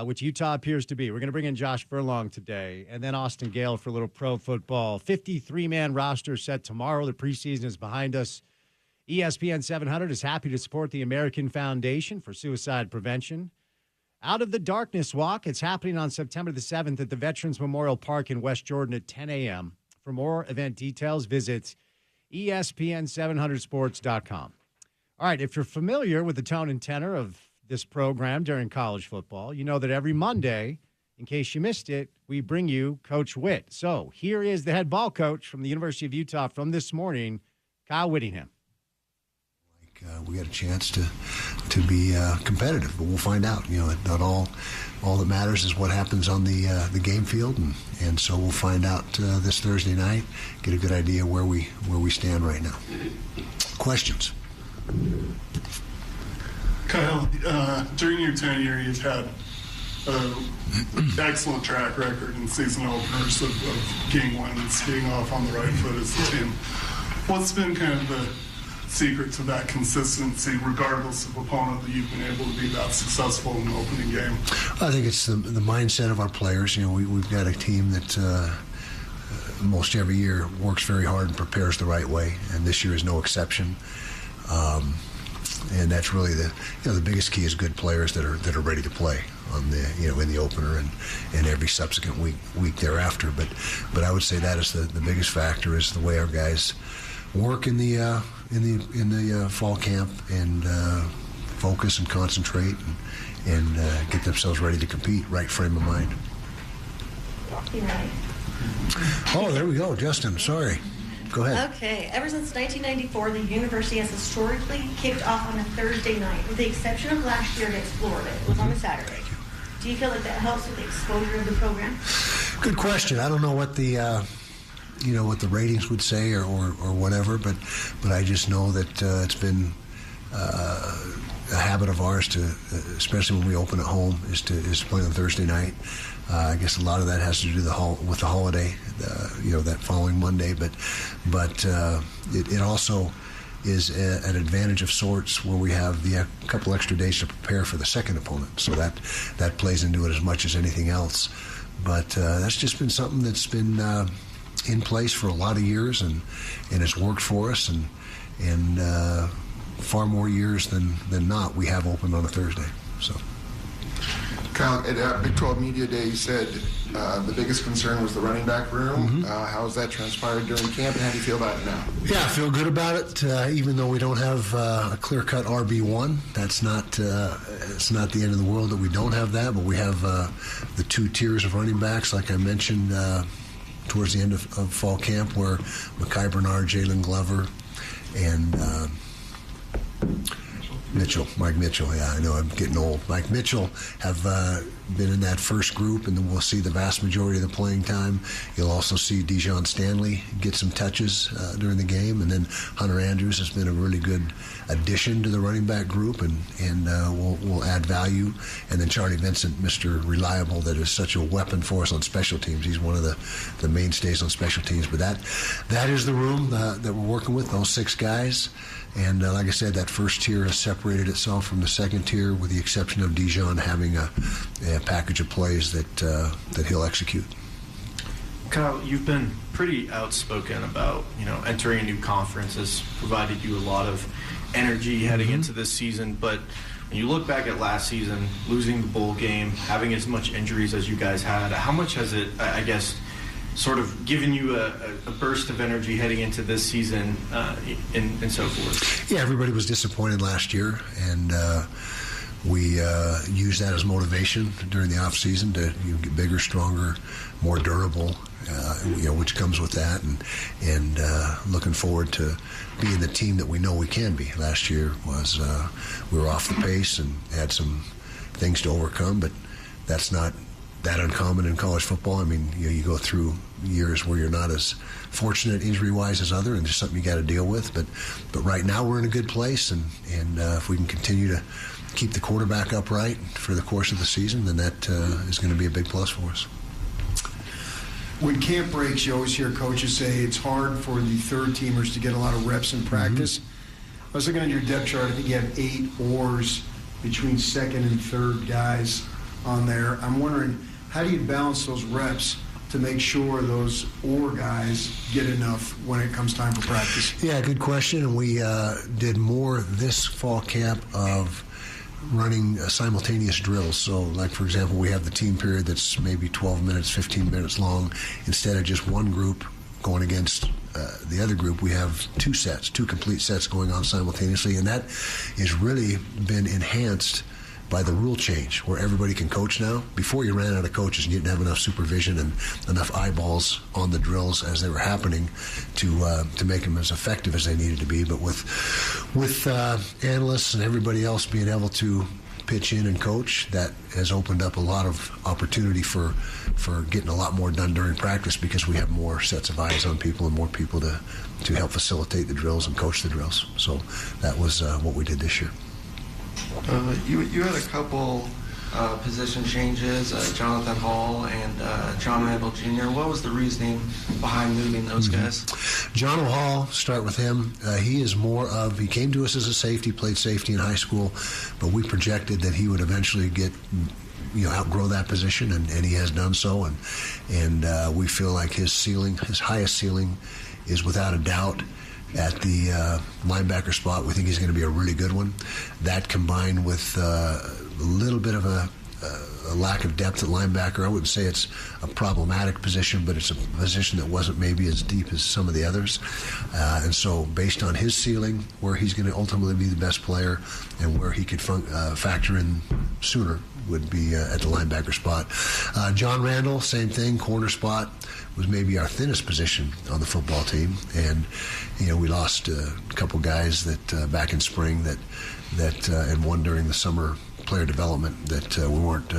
which Utah appears to be. We're going to bring in Josh Furlong today, and then Austin Gale for a little pro football. 53-man roster set tomorrow. The preseason is behind us. ESPN 700 is happy to support the American Foundation for Suicide Prevention. Out of the Darkness Walk, it's happening on September the 7th at the Veterans Memorial Park in West Jordan at 10 a.m. For more event details, visit ESPN700sports.com. All right, if you're familiar with the tone and tenor of this program during college football, you know that every Monday, in case you missed it, we bring you Coach Witt. So here is the head ball coach from the University of Utah from this morning, Kyle Whittingham. We got a chance to be competitive, but we'll find out. You know, not all that matters is what happens on the game field, and so we'll find out this Thursday night. Get a good idea where we stand right now. Questions? Kyle, during your tenure, you've had an excellent track record in season openers of game wins, getting off on the right foot as a team. What's been kind of the secret to that consistency, regardless of opponent, that you've been able to be that successful in the opening game? I think it's the mindset of our players. You know, we've got a team that most every year works very hard and prepares the right way, and this year is no exception. And that's really the biggest key is good players that are ready to play on the in the opener and every subsequent week thereafter. But I would say that is the biggest factor is the way our guys work in the fall camp and focus and concentrate and get themselves ready to compete. Right frame of mind. Oh, there we go, Justin. Sorry. Go ahead. Okay. Ever since 1994, the university has historically kicked off on a Thursday night, with the exception of last year against Florida. It was on a Saturday. Do you feel like that helps with the exposure of the program? Good question. I don't know what the what the ratings would say or whatever, but I just know that it's been a habit of ours to, especially when we open at home, is to play on Thursday night. I guess a lot of that has to do with the holiday, that following Monday, but it also is an advantage of sorts where we have a couple extra days to prepare for the second opponent, so that plays into it as much as anything else. But that's just been something that's been in place for a lot of years, and it's worked for us, and far more years than not we have opened on a Thursday. So, Kyle, at Big 12 Media Day, you said the biggest concern was the running back room. Mm-hmm. How has that transpired during camp, and how do you feel about it now? Yeah, I feel good about it. Even though we don't have a clear-cut RB1, that's not it's not the end of the world that we don't have that. But we have the two tiers of running backs, like I mentioned. Towards the end of fall camp, where Mekhi Bernard, Jalen Glover, and Mike Mitchell. Yeah, I know I'm getting old. Mike Mitchell have been in that first group, and then we'll see the vast majority of the playing time. You'll also see Dijon Stanley get some touches during the game, and then Hunter Andrews has been a really good addition to the running back group, and will add value. And then Charlie Vincent, Mr. Reliable, that is such a weapon for us on special teams. He's one of the mainstays on special teams. But that is the room that we're working with, those six guys. And like I said, that first tier has separated itself from the second tier, with the exception of Dijon having a package of plays that he'll execute. Kyle, you've been pretty outspoken about entering a new conference has provided you a lot of energy heading into this season. But when you look back at last season, losing the bowl game, having as much injuries as you guys had, how much has it, I guess, sort of given you a burst of energy heading into this season and so forth? Yeah, everybody was disappointed last year, and we used that as motivation during the off season to get bigger, stronger, more durable, which comes with that, and looking forward to being the team that we know we can be. Last year was we were off the pace and had some things to overcome, but that's not that uncommon in college football. I mean, you go through years where you're not as fortunate injury-wise as other, and there's something you got to deal with. But right now we're in a good place, and if we can continue to keep the quarterback upright for the course of the season, then that is going to be a big plus for us. When camp breaks, you always hear coaches say it's hard for the third-teamers to get a lot of reps in practice. I was looking at your depth chart. I think you have 8 oars between second and third guys on there. I'm wondering, how do you balance those reps to make sure those oar guys get enough when it comes time for practice? Yeah, good question. And we did more this fall camp of running simultaneous drills. So, like, for example, we have the team period that's maybe 12 minutes, 15 minutes long. Instead of just one group going against the other group, we have 2 complete sets going on simultaneously. And that has really been enhanced by the rule change, where everybody can coach now. Before, you ran out of coaches and you didn't have enough supervision and enough eyeballs on the drills as they were happening to make them as effective as they needed to be. But with analysts and everybody else being able to pitch in and coach, that has opened up a lot of opportunity for getting a lot more done during practice, because we have more sets of eyes on people and more people to help facilitate the drills and coach the drills. So that was what we did this year. You had a couple position changes, Jonathan Hall and John Randall Jr. What was the reasoning behind moving those guys? John Hall, start with him. He is he came to us as a safety, played safety in high school, but we projected that he would eventually outgrow that position, and he has done so. And we feel like his highest ceiling is without a doubt at the linebacker spot. We think he's going to be a really good one. That combined with a little bit of a lack of depth at linebacker, I wouldn't say it's a problematic position, but it's a position that wasn't maybe as deep as some of the others. And so based on his ceiling, where he's going to ultimately be the best player and where he could factor in sooner, would be at the linebacker spot. John Randall, same thing, corner spot, was maybe our thinnest position on the football team. And, we lost a couple guys that back in spring that and one during the summer player development that we weren't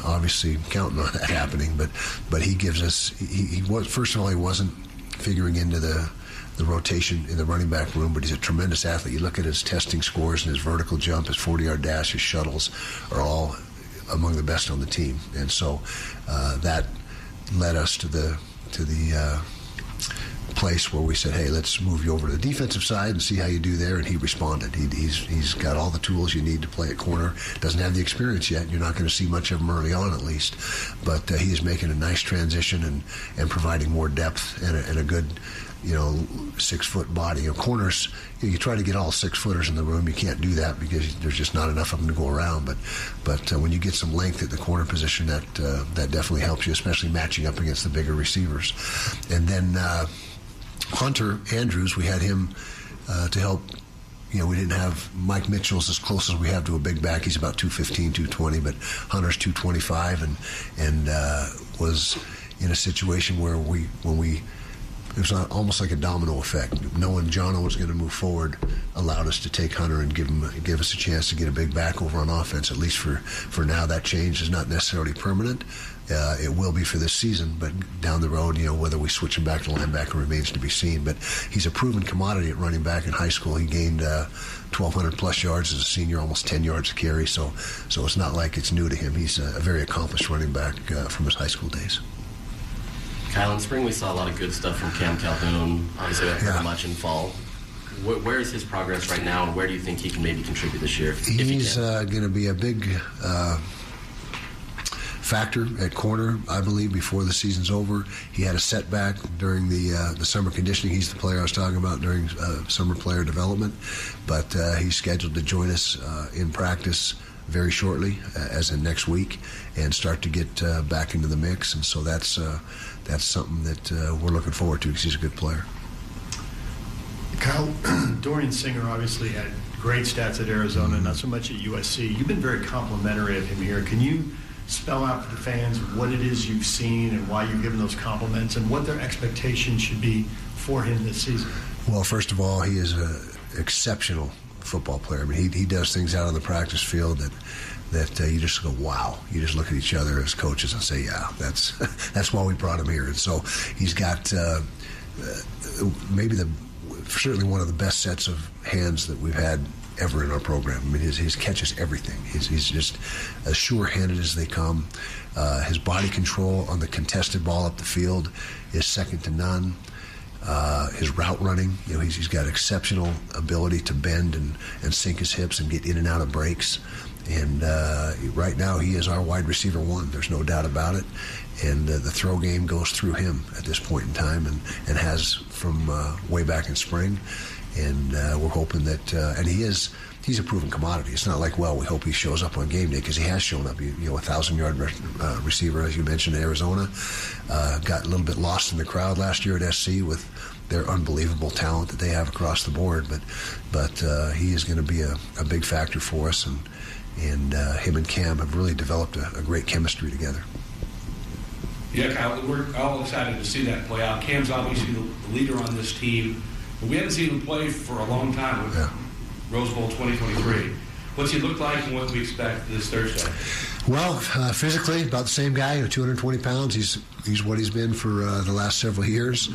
obviously counting on that happening. But he gives us, he was, first of all, he wasn't figuring into the rotation in the running back room, but he's a tremendous athlete. You look at his testing scores and his vertical jump, his 40-yard dash, his shuttles are all among the best on the team. And so that led us to the place where we said, hey, let's move you over to the defensive side and see how you do there. And he responded. He's got all the tools you need to play at corner. Doesn't have the experience yet. You're not going to see much of him early on, at least. But he is making a nice transition and providing more depth and a good 6-foot body. Corners, you try to get all 6-footers in the room. You can't do that because there's just not enough of them to go around. But when you get some length at the corner position, that definitely helps you, especially matching up against the bigger receivers. And then Hunter Andrews, we had him to help. We didn't have Mike Mitchell's as close as we have to a big back. He's about 215, 220, but Hunter's 225, and was in a situation where it was almost like a domino effect. Knowing Jono was going to move forward allowed us to take Hunter and give us a chance to get a big back over on offense, at least for now. That change is not necessarily permanent. It will be for this season, but down the road, whether we switch him back to linebacker remains to be seen. But he's a proven commodity at running back in high school. He gained 1,200 plus yards as a senior, almost 10 yards a carry. So it's not like it's new to him. He's a very accomplished running back from his high school days. Kyle, in spring we saw a lot of good stuff from Cam Calhoun. Obviously, we haven't heard much in fall. Where is his progress right now, and where do you think he can maybe contribute this year? He's going to be a big factor at corner, I believe, before the season's over. He had a setback during the summer conditioning. He's the player I was talking about during summer player development, but he's scheduled to join us in practice very shortly, as in next week, and start to get back into the mix. And so that's something that we're looking forward to because he's a good player. Kyle, Dorian Singer obviously had great stats at Arizona, not so much at USC. You've been very complimentary of him here. Can you spell out for the fans what it is you've seen and why you've given those compliments and what their expectations should be for him this season? Well, first of all, he is an exceptional football player. I mean, he does things out on the practice field that you just go, wow. You just look at each other as coaches and say, yeah, that's why we brought him here. And so he's got certainly one of the best sets of hands that we've had ever in our program. I mean, his catches everything. He's just as sure-handed as they come. His body control on the contested ball up the field is second to none. His route running, he's got exceptional ability to bend and sink his hips and get in and out of breaks. And right now he is our wide receiver one. There's no doubt about it. And the throw game goes through him at this point in time and has from way back in spring. And we're hoping that, and he's a proven commodity. It's not like, well, we hope he shows up on game day, because he has shown up. 1,000-yard receiver, as you mentioned, in Arizona. Got a little bit lost in the crowd last year at SC with their unbelievable talent that they have across the board. But he is going to be a big factor for us, and him and Cam have really developed a great chemistry together. Yeah, Kyle, we're all excited to see that play out. Cam's obviously the leader on this team, but we haven't seen him play for a long time with Rose Bowl 2023. What's he look like, and what do we expect this Thursday? Well, physically, about the same guy, 220 pounds. He's what he's been for the last several years.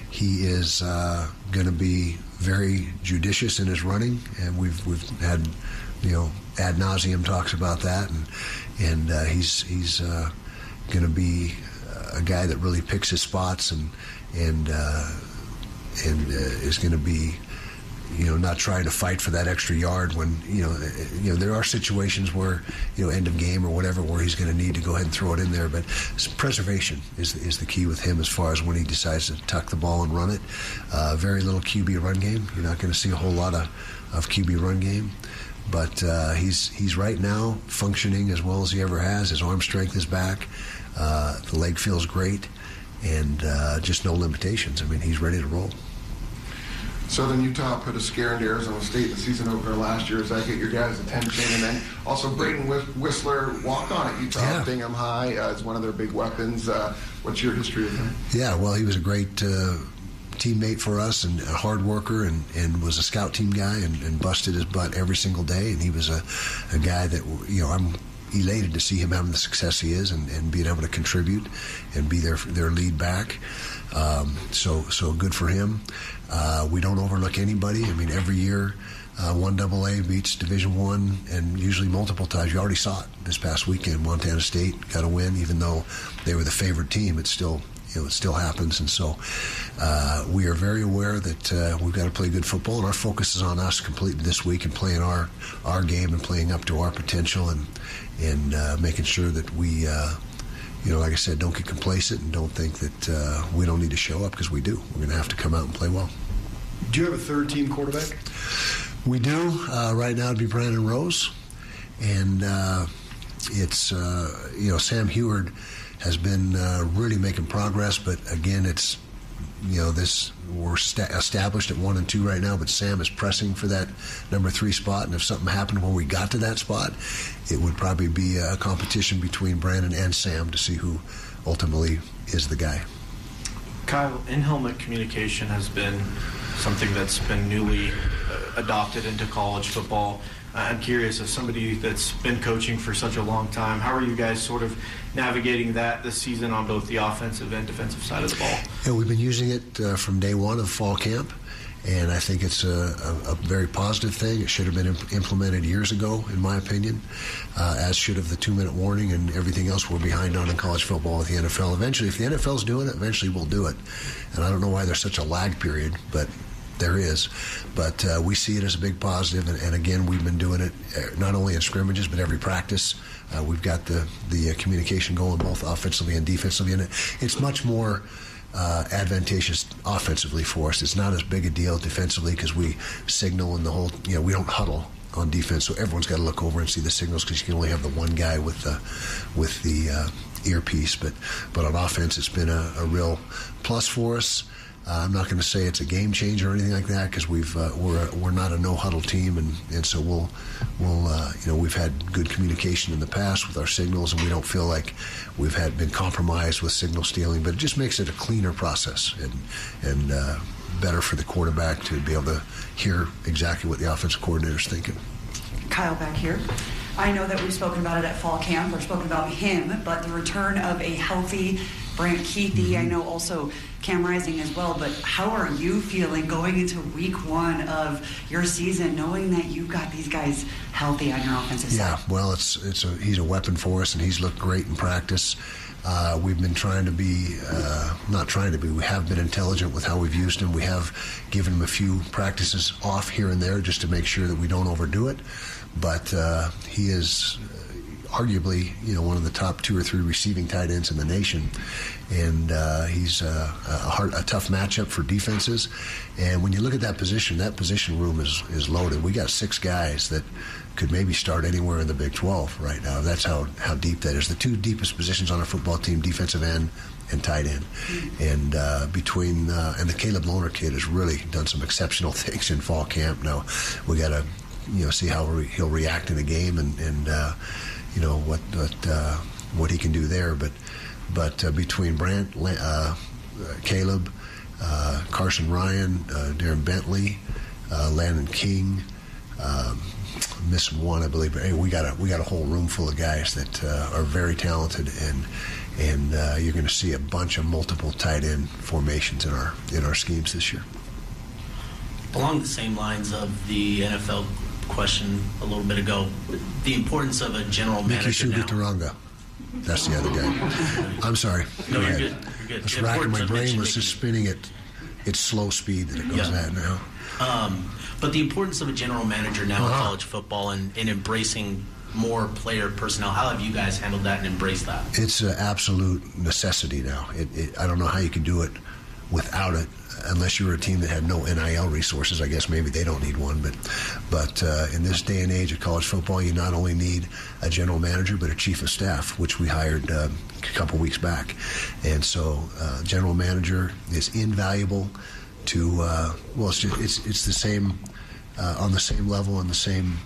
He is going to be very judicious in his running, and we've had ad nauseum talks about that, and he's going to be a guy that really picks his spots and is going to be not trying to fight for that extra yard when there are situations where end of game or whatever where he's going to need to go ahead and throw it in there, but preservation is the key with him as far as when he decides to tuck the ball and run it. Very little QB run game. You're not going to see a whole lot of QB run game, but he's right now functioning as well as he ever has. His arm strength is back. The leg feels great, and just no limitations. I mean, he's ready to roll. Southern Utah put a scare into Arizona State in the season opener last year. Does that get your guys' attention? And then also Braden Whistler, walk-on at Utah, Bingham High, is one of their big weapons. What's your history with him? Yeah, well, he was a great teammate for us and a hard worker and was a scout team guy and busted his butt every single day. And he was a guy that, I'm elated to see him having the success he is and being able to contribute and be their lead back. So good for him. We don't overlook anybody. I mean, every year 1AA beats Division I, and usually multiple times. You already saw it this past weekend. Montana State got a win, even though they were the favored team. It still happens, and so we are very aware that we've got to play good football, and our focus is on us completely this week and playing our game and playing up to our potential and making sure that we. Like I said, don't get complacent and don't think that we don't need to show up, because we do. We're going to have to come out and play well. Do you have a third-team quarterback? We do. Right now it'd be Brandon Rose. And it's, Sam Heward has been really making progress. But, again, it's, we're established at 1 and 2 right now, but Sam is pressing for that number 3 spot. And if something happened when we got to that spot, it would probably be a competition between Brandon and Sam to see who ultimately is the guy. Kyle, in-helmet communication has been something that's been newly adopted into college football. I'm curious, as somebody that's been coaching for such a long time, how are you guys sort of navigating that this season on both the offensive and defensive side of the ball? Yeah, we've been using it from day one of fall camp, and I think it's a very positive thing. It should have been implemented years ago, in my opinion, as should have the 2-minute warning and everything else we're behind on in college football with the NFL. Eventually, if the NFL's doing it, eventually we'll do it. And I don't know why there's such a lag period, but there is. But we see it as a big positive, and again, we've been doing it not only in scrimmages, but every practice. We've got the communication going both offensively and defensively, and it's much more advantageous offensively for us. It's not as big a deal defensively because we signal and the whole, we don't huddle on defense, so everyone's got to look over and see the signals because you can only have the one guy with the earpiece. But on offense, it's been a real plus for us. I'm not going to say it's a game changer or anything like that because we're not a no huddle team, and so we'll we've had good communication in the past with our signals, and we don't feel like we've been compromised with signal stealing. But it just makes it a cleaner process, and better for the quarterback to be able to hear exactly what the offensive coordinator is thinking. Kyle back here. I know that we've spoken about it at fall camp, or spoken about him, but the return of a healthy Brant Keithy, I know also Cam Rising as well, but how are you feeling going into week one of your season, knowing that you've got these guys healthy on your offensive side? Yeah, well, he's a weapon for us, and he's looked great in practice. We've been we have been intelligent with how we've used him. We have given him a few practices off here and there just to make sure that we don't overdo it. But he is arguably, one of the top 2 or 3 receiving tight ends in the nation, and he's a tough matchup for defenses. And when you look at that position room is loaded. We got 6 guys that could maybe start anywhere in the Big 12 right now. That's how deep that is. The 2 deepest positions on our football team, defensive end and tight end. And between and the Caleb Lohner kid has really done some exceptional things in fall camp. Now we got to see how he'll react in the game and what he can do there. But between Brant, Caleb, Carson Ryan, Darren Bentley, Landon King, missing one, I believe. But hey, we got a whole room full of guys that are very talented, and you're going to see a bunch of multiple tight end formations in our schemes this year. Along the same lines of the NFL question a little bit ago, the importance of a general manager now. Turanga. That's the other guy. I'm sorry. No, you're good. You're good. It's racking my brain. Was just spinning at its slow speed that it goes at now. But the importance of a general manager now in college football and embracing more player personnel. How have you guys handled that and embraced that? It's an absolute necessity now. I don't know how you can do it without it, unless you're a team that had no NIL resources. I guess maybe they don't need one. But in this day and age of college football, you not only need a general manager, but a chief of staff, which we hired a couple weeks back. And so general manager is invaluable to, it's the same, on the same level and the same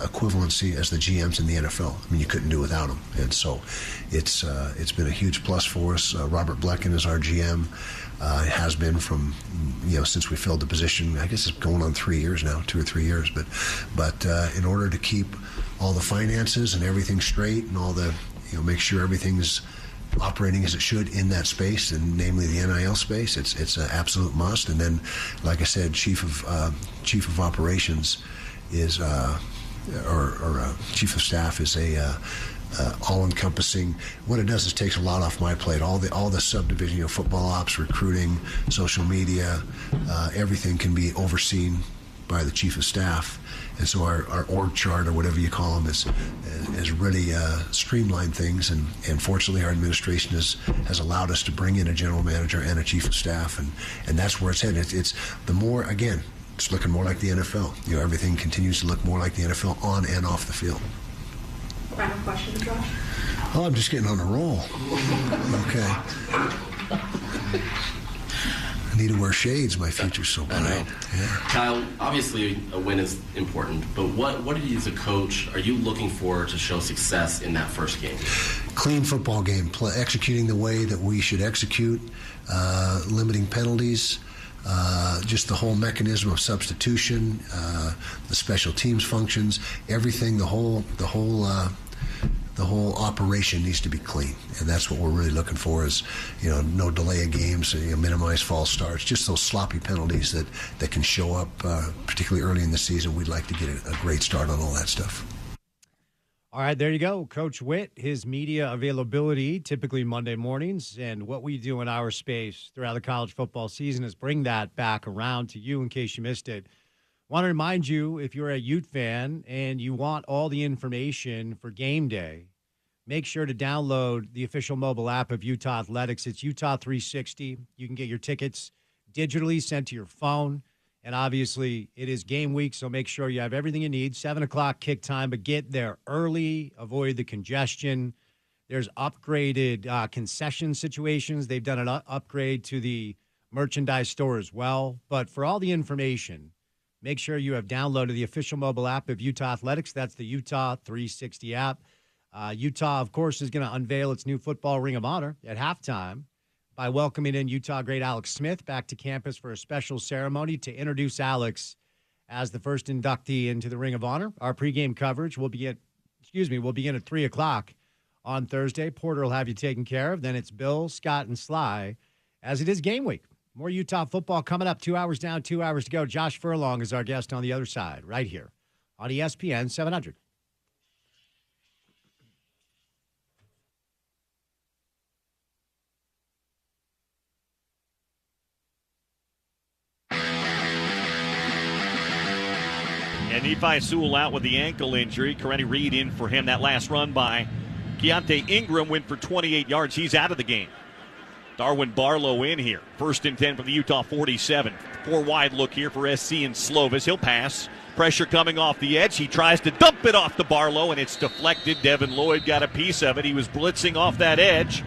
equivalency as the GMs in the NFL. I mean, you couldn't do without them. And so it's been a huge plus for us. Robert Blecken is our GM. It has been from, since we filled the position. I guess it's going on 3 years now, 2 or 3 years. But in order to keep all the finances and everything straight and all the, make sure everything's operating as it should in that space, and namely the NIL space, it's an absolute must. And then, like I said, chief of operations is, or chief of staff is a all-encompassing. What it does is takes a lot off my plate. All the subdivision, football ops, recruiting, social media, everything can be overseen by the chief of staff. And so our org chart, or whatever you call them, has really streamlined things. And fortunately, our administration has allowed us to bring in a general manager and a chief of staff, and that's where it's headed. It's the more, again, it's looking more like the NFL. Everything continues to look more like the NFL on and off the field. Final question, Josh? Oh, I'm just getting on a roll. Okay. I need to wear shades. My future's so bright. Yeah. Kyle, obviously a win is important, but what are you as a coach, are you looking for to show success in that first game? Clean football game, executing the way that we should execute, limiting penalties, just the whole mechanism of substitution, the special teams functions, everything, the whole operation needs to be clean, and that's what we're really looking for. Is no delay of games, minimize false starts, just those sloppy penalties that can show up, particularly early in the season. We'd like to get a great start on all that stuff. All right, there you go. Coach Witt, his media availability, typically Monday mornings, and what we do in our space throughout the college football season is bring that back around to you in case you missed it. Want to remind you, if you're a Ute fan and you want all the information for game day, make sure to download the official mobile app of Utah Athletics. It's Utah 360. You can get your tickets digitally sent to your phone. And obviously, it is game week, so make sure you have everything you need. 7 o'clock kick time, but get there early. Avoid the congestion. There's upgraded concession situations. They've done an upgrade to the merchandise store as well. But for all the information, make sure you have downloaded the official mobile app of Utah Athletics. That's the Utah 360 app. Utah, of course, is going to unveil its new football Ring of Honor at halftime. by welcoming in Utah great Alex Smith back to campus for a special ceremony to introduce Alex as the first inductee into the Ring of Honor. Our pregame coverage will begin at 3 o'clock on Thursday. Porter will have you taken care of. Then it's Bill, Scott, and Sly, as it is game week. More Utah football coming up. 2 hours down, 2 hours to go. Josh Furlong is our guest on the other side, right here on ESPN 700. And Nephi Sewell out with the ankle injury. Corrine Reed in for him. That last run by Keontae Ingram went for 28 yards. He's out of the game. Darwin Barlow in here. 1st and 10 from the Utah 47. 4-wide look here for SC and Slovis. He'll pass. Pressure coming off the edge. He tries to dump it off to Barlow, and it's deflected. Devin Lloyd got a piece of it. He was blitzing off that edge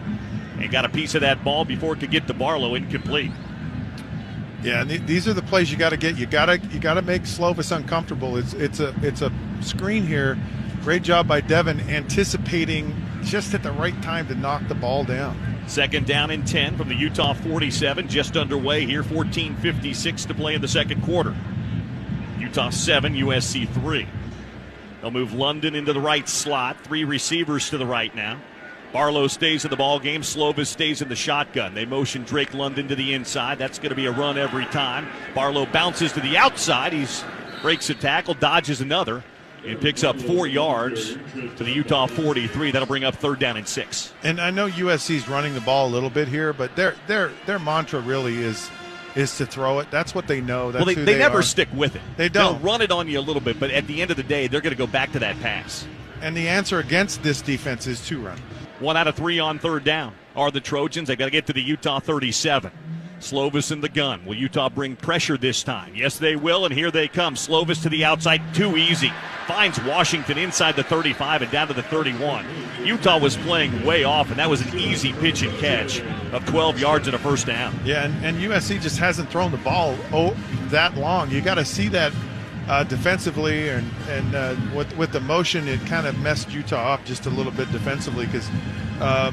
and got a piece of that ball before it could get to Barlow. Incomplete. Yeah, and these are the plays you got to get. You got to make Slovis uncomfortable. It's a screen here. Great job by Devin, anticipating just at the right time to knock the ball down. 2nd down and 10 from the Utah 47, just underway here. 14:56 to play in the second quarter. Utah 7, USC 3. They'll move London into the right slot. 3 receivers to the right now. Barlow stays in the ball game. Slovis stays in the shotgun. They motion Drake London to the inside. That's going to be a run every time. Barlow bounces to the outside. He breaks a tackle, dodges another, and picks up 4 yards to the Utah 43. That'll bring up 3rd down and 6. And I know USC's running the ball a little bit here, but their mantra really is to throw it. That's what they know. That's they never stick with it. They don't. They'll run it on you a little bit, but at the end of the day, they're going to go back to that pass. And the answer against this defense is to run. 1 out of 3 on 3rd down are the Trojans. They've got to get to the Utah 37. Slovis in the gun. Will Utah bring pressure this time? Yes, they will, and here they come. Slovis to the outside, too easy. Finds Washington inside the 35 and down to the 31. Utah was playing way off, and that was an easy pitch and catch of 12 yards and a 1st down. Yeah, and USC just hasn't thrown the ball that long. You got to see that defensively, and with the motion, it kind of messed Utah up just a little bit defensively because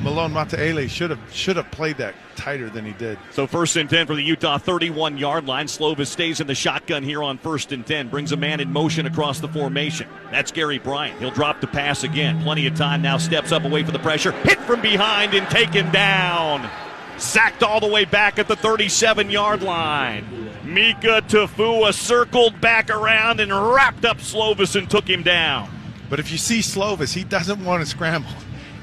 Malone Mataele should have played that tighter than he did. So 1st and 10 for the Utah 31-yard line. Slovis stays in the shotgun here on 1st and 10. Brings a man in motion across the formation. That's Gary Bryant. He'll drop the pass again. Plenty of time now. Steps up away from the pressure. Hit from behind and taken down. Sacked all the way back at the 37-yard line. Mika Tafua circled back around and wrapped up Slovis and took him down. But if you see Slovis, he doesn't want to scramble.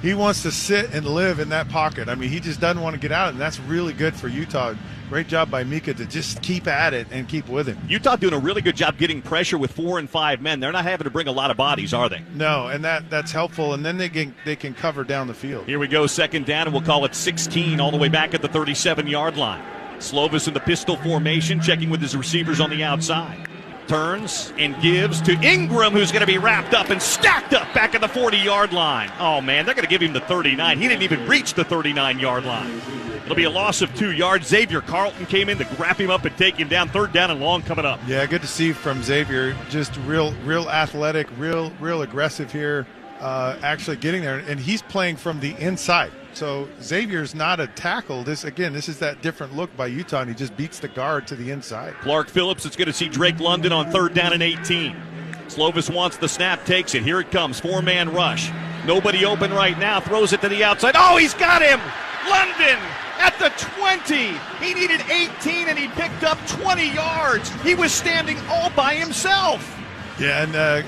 He wants to sit and live in that pocket. I mean, he just doesn't want to get out, and that's really good for Utah. Great job by Mika to just keep at it and keep with him. Utah doing a really good job getting pressure with 4 and 5 men. They're not having to bring a lot of bodies, are they? No, and that's helpful, and then they can cover down the field. Here we go, 2nd down, and we'll call it 16 all the way back at the 37-yard line. Slovis in the pistol formation, checking with his receivers on the outside. Turns and gives to Ingram, who's going to be wrapped up and stacked up back at the 40-yard line. Oh, man, they're going to give him the 39. He didn't even reach the 39-yard line. It'll be a loss of 2 yards. Xavier Carlton came in to wrap him up and take him down. 3rd down and long coming up. Yeah, good to see from Xavier. Just real athletic, real aggressive here, actually getting there. And he's playing from the inside. So Xavier's not a tackle. This is that different look by Utah, and he just beats the guard to the inside. Clark Phillips is going to see Drake London on 3rd down and 18. Slovis wants the snap, takes it. Here it comes, 4-man rush. Nobody open right now, throws it to the outside. Oh, he's got him! London at the 20. He needed 18, and he picked up 20 yards. He was standing all by himself. Yeah,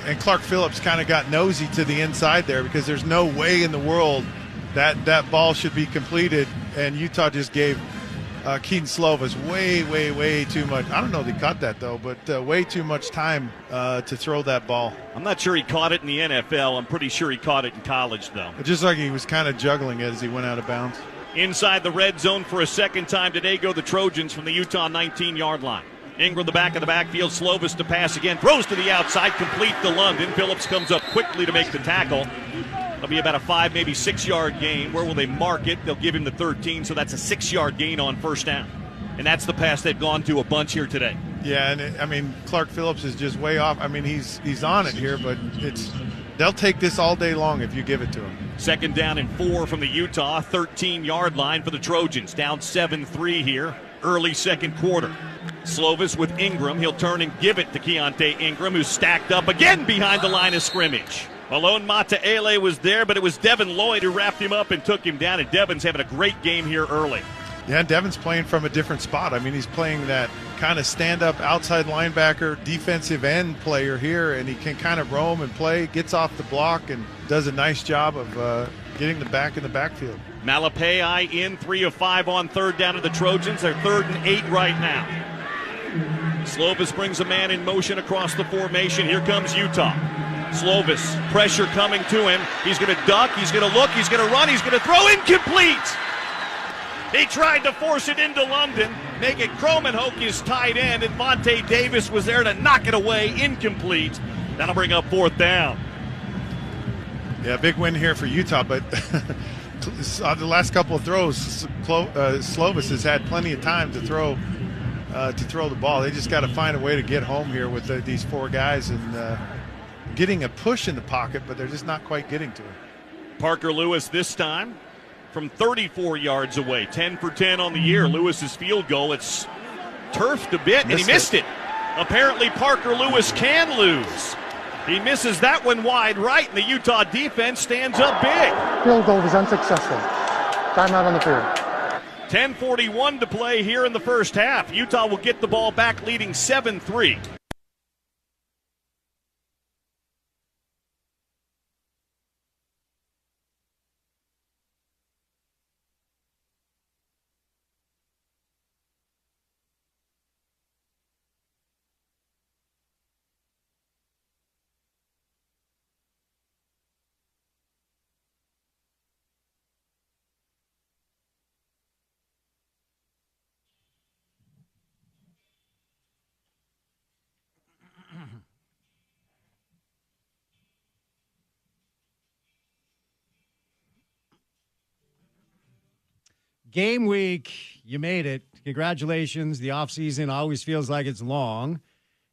and Clark Phillips kind of got nosy to the inside there because there's no way in the world that ball should be completed, and Utah just gave Keaton Slovis way too much. I don't know if he caught that, though, but way too much time to throw that ball. I'm not sure he caught it in the NFL. I'm pretty sure he caught it in college, though. Just like he was kind of juggling it as he went out of bounds. Inside the red zone for a 2nd time today go the Trojans from the Utah 19-yard line. Ingram the back of the backfield, Slovis to pass again, throws to the outside, complete to London. Phillips comes up quickly to make the tackle. It'll be about a 5, maybe 6-yard gain. Where will they mark it? They'll give him the 13, so that's a 6-yard gain on 1st down. And that's the pass they've gone to a bunch here today. Yeah, and Clark Phillips is just way off. I mean, he's on it here, but it's they'll take this all day long if you give it to them. 2nd down and 4 from the Utah 13-yard line for the Trojans. Down 7-3 here, early second quarter. Slovis with Ingram. He'll turn and give it to Keontae Ingram, who's stacked up again behind the line of scrimmage. Malone Mataele was there, but it was Devin Lloyd who wrapped him up and took him down, and Devin's having a great game here early. Yeah, Devin's playing from a different spot. I mean, he's playing that kind of stand-up outside linebacker, defensive end player here, and he can kind of roam and play, gets off the block, and does a nice job of getting the back in the backfield. Malapei in 3 of 5 on 3rd down to the Trojans. They're 3rd and 8 right now. Slovis brings a man in motion across the formation. Here comes Utah. Slovis, pressure coming to him. He's going to duck, he's going to look, he's going to run, he's going to throw. Incomplete! He tried to force it into London, make it Kromenhoek his tight end, and Vontae Davis was there to knock it away. Incomplete. That'll bring up 4th down. Yeah, big win here for Utah, but on the last couple of throws, Slovis has had plenty of time to throw the ball. They just got to find a way to get home here with these 4 guys and getting a push in the pocket, but they're just not quite getting to it. Parker Lewis this time from 34 yards away, 10 for 10 on the year. Lewis's field goal, it's turfed a bit, and he missed it. Apparently Parker Lewis can lose. He misses that one wide right, and the Utah defense stands up big. Field goal was unsuccessful. Timeout on the field. 10:41 to play here in the first half. Utah will get the ball back, leading 7-3. Game week, you made it. Congratulations. The offseason always feels like it's long,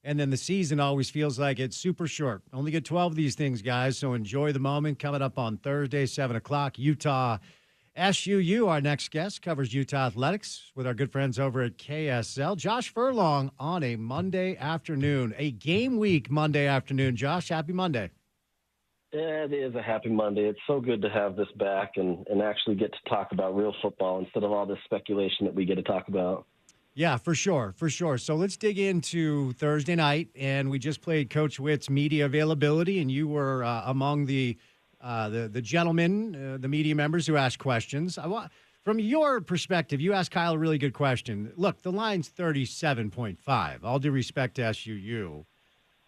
and then the season always feels like it's super short. Only get 12 of these things, guys, so enjoy the moment. Coming up on Thursday, 7 o'clock, Utah SUU. Our next guest covers Utah athletics with our good friends over at KSL. Josh Furlong on a Monday afternoon, a game week Monday afternoon. Josh, happy Monday. Yeah, it is a happy Monday. It's so good to have this back and actually get to talk about real football instead of all this speculation that we get to talk about. Yeah, for sure, for sure. So let's dig into Thursday night, and we just played Coach Witt's media availability, and you were among the gentlemen, the media members who asked questions. From your perspective, you asked Kyle a really good question. Look, the line's 37.5. All due respect to SUU.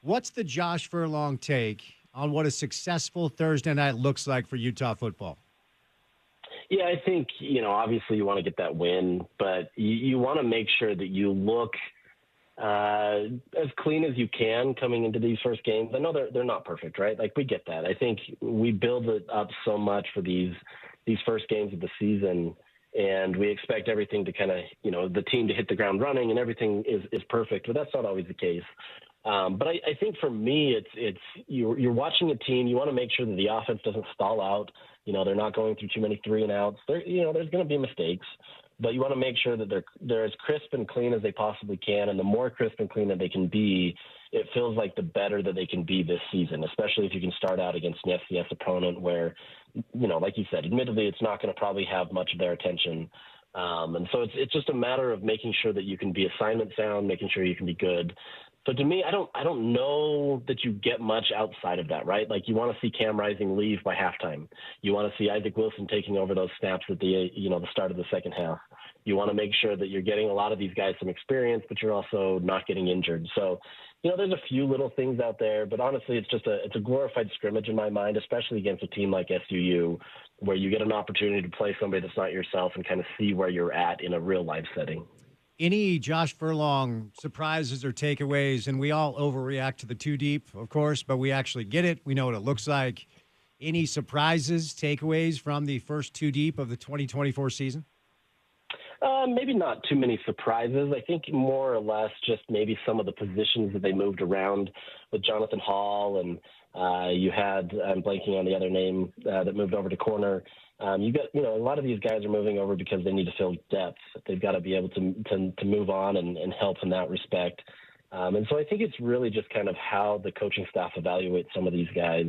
What's the Josh Furlong take on what a successful Thursday night looks like for Utah football? Yeah, I think, obviously you want to get that win, but you want to make sure that you look as clean as you can coming into these first games. I know they're not perfect, right? Like, we get that. I think we build it up so much for these first games of the season, and we expect everything to kind of, the team to hit the ground running and everything is perfect, but that's not always the case. But I think for me, it's you're watching a team. You want to make sure that the offense doesn't stall out. They're not going through too many 3-and-outs. There's going to be mistakes, but you want to make sure that they're as crisp and clean as they possibly can. And the more crisp and clean that they can be, it feels like the better that they can be this season, especially if you can start out against an FCS opponent where, like you said, admittedly, it's not going to probably have much of their attention. And so it's just a matter of making sure that you can be assignment sound, making sure you can be good. So to me, I don't know that you get much outside of that, right? Like, you want to see Cam Rising leave by halftime. You want to see Isaac Wilson taking over those snaps at the start of the second half. You want to make sure that you're getting a lot of these guys some experience, but you're also not getting injured. So, there's a few little things out there, but honestly, it's a glorified scrimmage in my mind, especially against a team like SUU, where you get an opportunity to play somebody that's not yourself and kind of see where you're at in a real life setting. Any Josh Furlong surprises or takeaways? And we all overreact to the two deep, of course, but we actually get it. We know what it looks like. Any surprises, takeaways from the first two deep of the 2024 season? Maybe not too many surprises. I think more or less just maybe some of the positions that they moved around with Jonathan Hall and You had, I'm blanking on the other name, that moved over to corner. You got, a lot of these guys are moving over because they need to fill depth. They've got to be able to move on and help in that respect. And so I think it's really just kind of how the coaching staff evaluates some of these guys.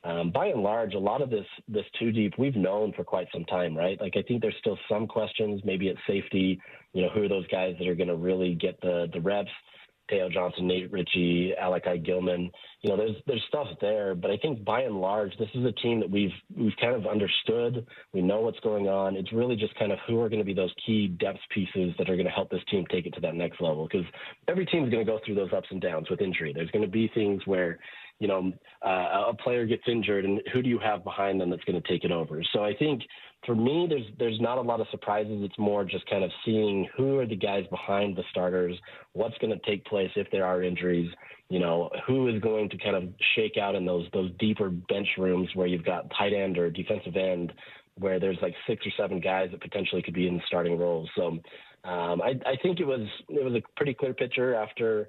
By and large, a lot of this too deep we've known for quite some time, right? Like, I think there's still some questions, maybe at safety, who are those guys that are going to really get the reps? Teo Johnson, Nate Ritchie, Alakai Gilman. There's stuff there, but I think by and large, this is a team that we've kind of understood. We know what's going on. It's really just kind of who are going to be those key depth pieces that are going to help this team take it to that next level. Because every team is going to go through those ups and downs with injury. There's going to be things where a player gets injured, and who do you have behind them that's going to take it over? So I think for me, there's not a lot of surprises. It's more just kind of seeing who are the guys behind the starters, what's going to take place if there are injuries, who is going to kind of shake out in those deeper bench rooms where you've got tight end or defensive end, where there's like 6 or 7 guys that potentially could be in the starting roles. So I think it was a pretty clear picture after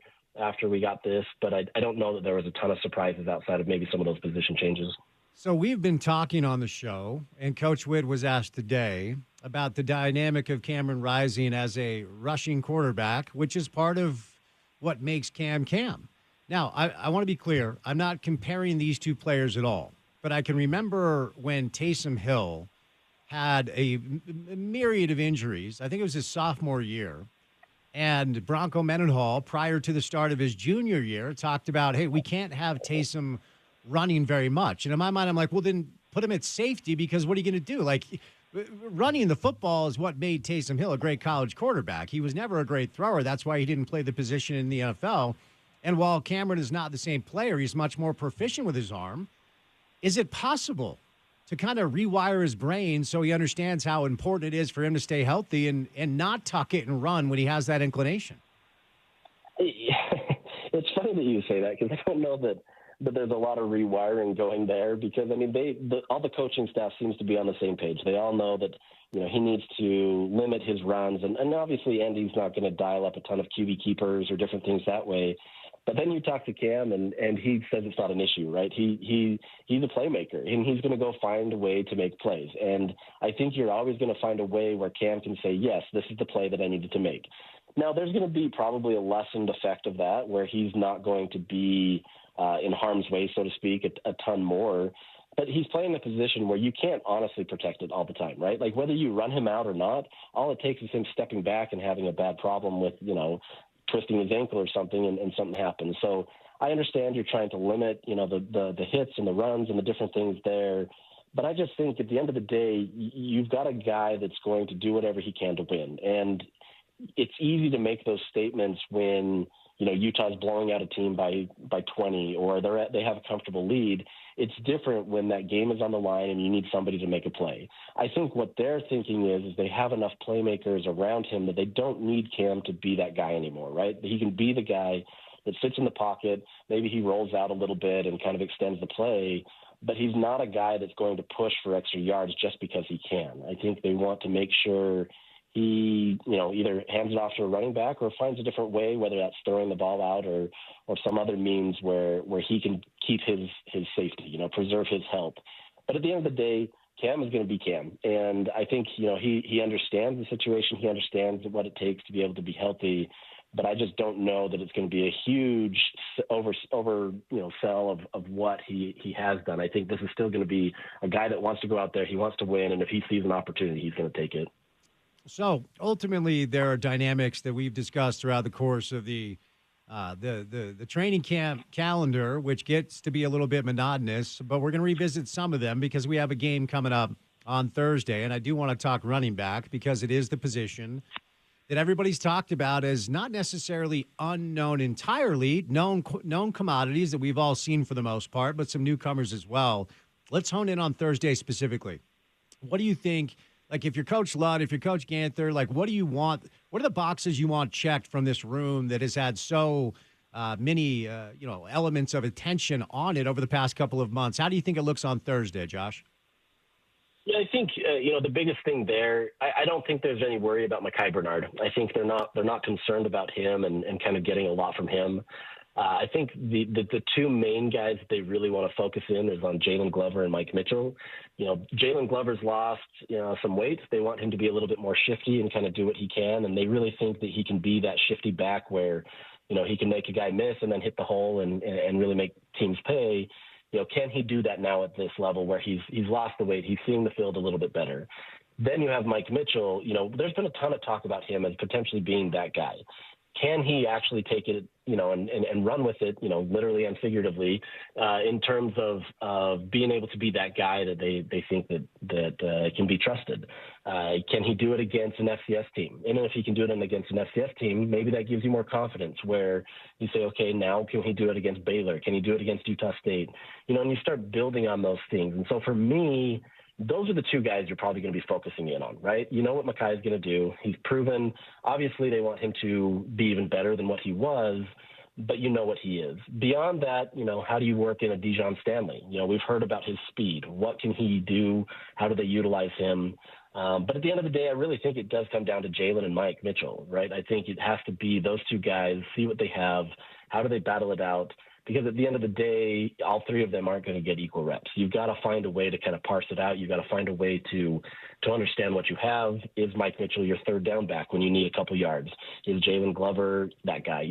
we got this, but I don't know that there was a ton of surprises outside of maybe some of those position changes. So we've been talking on the show, and Coach Witt was asked today about the dynamic of Cameron Rising as a rushing quarterback, which is part of what makes Cam. Now, I want to be clear. I'm not comparing these two players at all, but I can remember when Taysom Hill had a myriad of injuries. I think it was his sophomore year. And Bronco Mendenhall, prior to the start of his junior year, talked about, hey, we can't have Taysom running very much. And in my mind, I'm like, well, then put him at safety, because what are you going to do? Like, running the football is what made Taysom Hill a great college quarterback. He was never a great thrower. That's why he didn't play the position in the NFL. And while Cameron is not the same player, he's much more proficient with his arm. Is it possible to kind of rewire his brain so he understands how important it is for him to stay healthy and not tuck it and run when he has that inclination? It's funny that you say that, because I don't know that there's a lot of rewiring going there, because, I mean, all the coaching staff seems to be on the same page. They all know that, he needs to limit his runs. And obviously Andy's not going to dial up a ton of QB keepers or different things that way. But then you talk to Cam, and he says it's not an issue, right? He's a playmaker, and he's going to go find a way to make plays. And I think you're always going to find a way where Cam can say, yes, this is the play that I needed to make. Now, there's going to be probably a lessened effect of that, where he's not going to be in harm's way, so to speak, a ton more. But he's playing a position where you can't honestly protect it all the time, right? Like, whether you run him out or not, all it takes is him stepping back and having a bad problem with, twisting his ankle or something, and something happens. So I understand you're trying to limit, the hits and the runs and the different things there. But I just think at the end of the day, you've got a guy that's going to do whatever he can to win. And it's easy to make those statements when, Utah's blowing out a team by 20, or they have a comfortable lead. It's different when that game is on the line and you need somebody to make a play. I think what they're thinking is they have enough playmakers around him that they don't need Cam to be that guy anymore, right? He can be the guy that sits in the pocket. Maybe he rolls out a little bit and kind of extends the play, but he's not a guy that's going to push for extra yards just because he can. I think they want to make sure he, either hands it off to a running back or finds a different way, whether that's throwing the ball out or some other means where he can keep his safety, preserve his health. But at the end of the day, Cam is going to be Cam. And I think, he understands the situation. He understands what it takes to be able to be healthy. But I just don't know that it's going to be a huge sell of what he has done. I think this is still going to be a guy that wants to go out there. He wants to win. And if he sees an opportunity, he's going to take it. So ultimately, there are dynamics that we've discussed throughout the course of the training camp calendar, which gets to be a little bit monotonous, but we're going to revisit some of them because we have a game coming up on Thursday. And I do want to talk running back because it is the position that everybody's talked about as not necessarily unknown entirely, known commodities that we've all seen for the most part, but some newcomers as well. Let's hone in on Thursday specifically. What do you think? Like, if you're Coach Ludd, if you're Coach Ganther, like, what do you want? What are the boxes you want checked from this room that has had so many, elements of attention on it over the past couple of months? How do you think it looks on Thursday, Josh? Yeah, I think, the biggest thing there, I don't think there's any worry about Mekhi Bernard. I think they're not concerned about him and kind of getting a lot from him. I think the two main guys that they really want to focus in is on Jalen Glover and Mike Mitchell. Jalen Glover's lost, some weight. They want him to be a little bit more shifty and kind of do what he can, and they really think that he can be that shifty back where, he can make a guy miss and then hit the hole and really make teams pay. Can he do that now at this level where he's lost the weight? He's seeing the field a little bit better. Then you have Mike Mitchell. There's been a ton of talk about him as potentially being that guy. Can he actually take it, and run with it, literally and figuratively, in terms of being able to be that guy that they think that can be trusted? Can he do it against an FCS team? And if he can do it against an FCS team, maybe that gives you more confidence where you say, okay, now can he do it against Baylor? Can he do it against Utah State? And you start building on those things. And so for me, those are the two guys you're probably going to be focusing in on, right? You know what Mackay is going to do. He's proven. Obviously, they want him to be even better than what he was, but you know what he is. Beyond that, how do you work in a Dijon Stanley? We've heard about his speed. What can he do? How do they utilize him? But at the end of the day, I really think it does come down to Jalen and Mike Mitchell, right? I think it has to be those two guys, see what they have. How do they battle it out? Because at the end of the day, all three of them aren't going to get equal reps. You've got to find a way to kind of parse it out. You've got to find a way to understand what you have. Is Mike Mitchell your third down back when you need a couple yards? Is Jalen Glover that guy?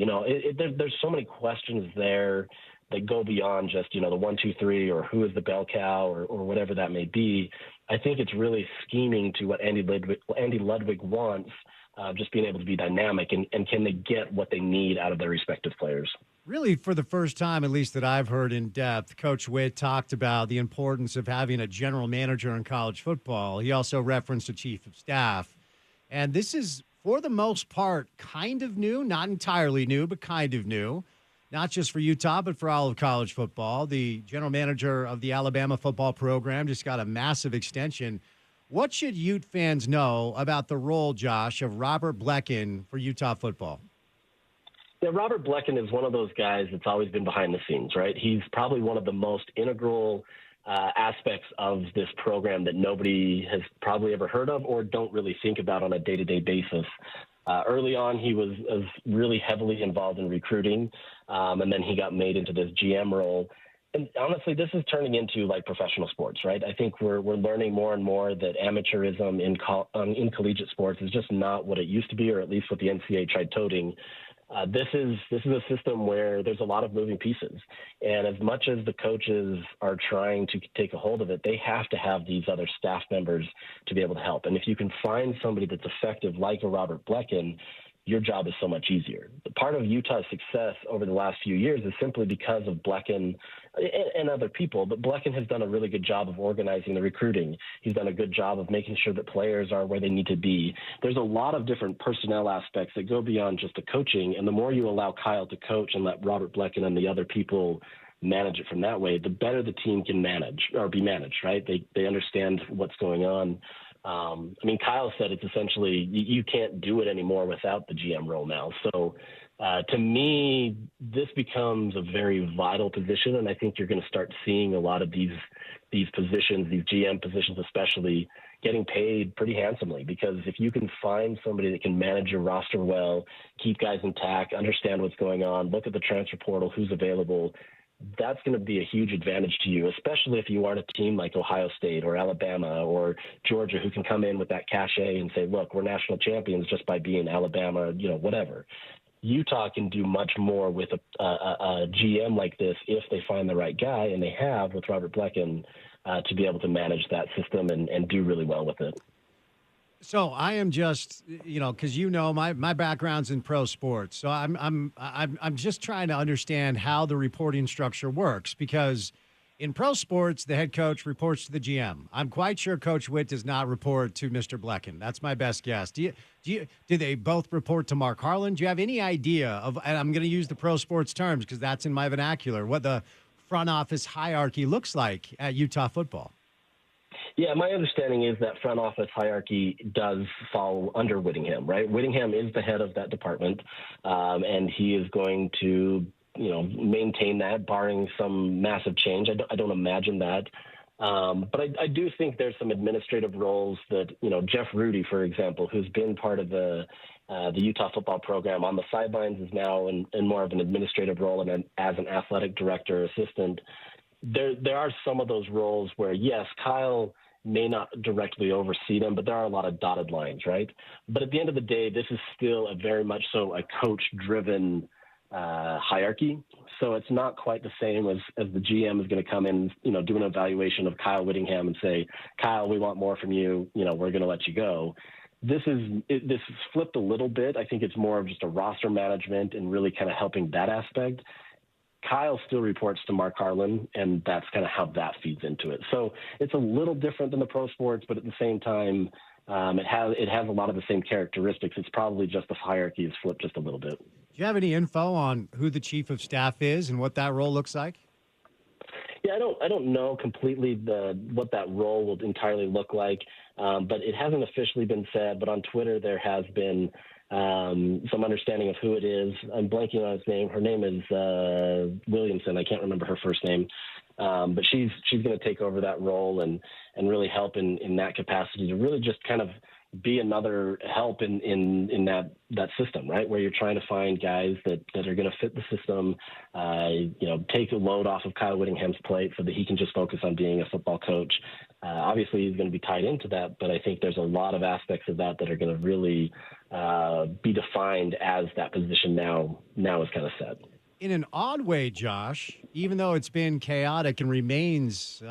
There's so many questions there that go beyond just, the 1, 2, 3 or who is the bell cow or whatever that may be. I think it's really scheming to what Andy Ludwig wants, just being able to be dynamic, and can they get what they need out of their respective players? Really, for the first time, at least that I've heard in depth, Coach Witt talked about the importance of having a general manager in college football. He also referenced a chief of staff. And this is, for the most part, kind of new, not entirely new, but kind of new, not just for Utah, but for all of college football. The general manager of the Alabama football program just got a massive extension. What should Ute fans know about the role, Josh, of Robert Blecken for Utah football? Yeah, Robert Blecken is one of those guys that's always been behind the scenes, right? He's probably one of the most integral aspects of this program that nobody has probably ever heard of or don't really think about on a day-to-day basis. Early on, he was really heavily involved in recruiting, and then he got made into this GM role. And honestly, this is turning into like professional sports, right? I think we're learning more and more that amateurism in collegiate sports is just not what it used to be, or at least what the NCAA tried toting. This is a system where there's a lot of moving pieces. And as much as the coaches are trying to take a hold of it, they have to have these other staff members to be able to help. And if you can find somebody that's effective like a Robert Blecken, your job is so much easier. The part of Utah's success over the last few years is simply because of Blecken and other people, but Blecken has done a really good job of organizing the recruiting. He's done a good job of making sure that players are where they need to be. There's a lot of different personnel aspects that go beyond just the coaching, and the more you allow Kyle to coach and let Robert Blecken and the other people manage it from that way, the better the team can manage or be managed, right? They understand what's going on. Kyle said it's essentially you can't do it anymore without the GM role now. So to me, this becomes a very vital position, and I think you're going to start seeing a lot of these positions, these GM positions especially, getting paid pretty handsomely, because if you can find somebody that can manage your roster well, keep guys intact, understand what's going on, look at the transfer portal, who's available, that's going to be a huge advantage to you, especially if you aren't a team like Ohio State or Alabama or Georgia, who can come in with that cachet and say, look, we're national champions just by being Alabama, whatever. Utah can do much more with a GM like this if they find the right guy, and they have with Robert Blecken to be able to manage that system and do really well with it. So I am just, because my background's in pro sports, so I'm just trying to understand how the reporting structure works, because in pro sports the head coach reports to the GM. I'm quite sure Coach Witt does not report to Mr. Blecken. That's my best guess. Do they both report to Mark Harlan? Do you have any idea of? And I'm going to use the pro sports terms because that's in my vernacular. What the front office hierarchy looks like at Utah football? Yeah, my understanding is that front office hierarchy does fall under Whittingham, right? Whittingham is the head of that department, and he is going to, maintain that, barring some massive change. I don't imagine that But I do think there's some administrative roles that, Jeff Rudy, for example, who's been part of the Utah football program on the sidelines, is now in more of an administrative role and as an athletic director assistant. There are some of those roles where, yes, Kyle may not directly oversee them, but there are a lot of dotted lines, right? But at the end of the day, this is still a very much so a coach-driven hierarchy. So it's not quite the same as the GM is going to come in, do an evaluation of Kyle Whittingham and say, Kyle, we want more from you. We're going to let you go. This is flipped a little bit. I think it's more of just a roster management and really kind of helping that aspect. Kyle still reports to Mark Harlan, and that's kind of how that feeds into it. So it's a little different than the pro sports, but at the same time, it has a lot of the same characteristics. It's probably just the hierarchy is flipped just a little bit. Do you have any info on who the chief of staff is and what that role looks like? Yeah, I don't know completely what that role will entirely look like, but it hasn't officially been said. But on Twitter, there has been some understanding of who it is. I'm blanking on his name. Her name is Williamson. I can't remember her first name, but she's going to take over that role and really help in that capacity to really just kind of be another help in that system, right? Where you're trying to find guys that are going to fit the system, take a load off of Kyle Whittingham's plate so that he can just focus on being a football coach. Obviously, he's going to be tied into that, but I think there's a lot of aspects of that are going to really be defined as that position now is kind of set. In an odd way, Josh, even though it's been chaotic and remains,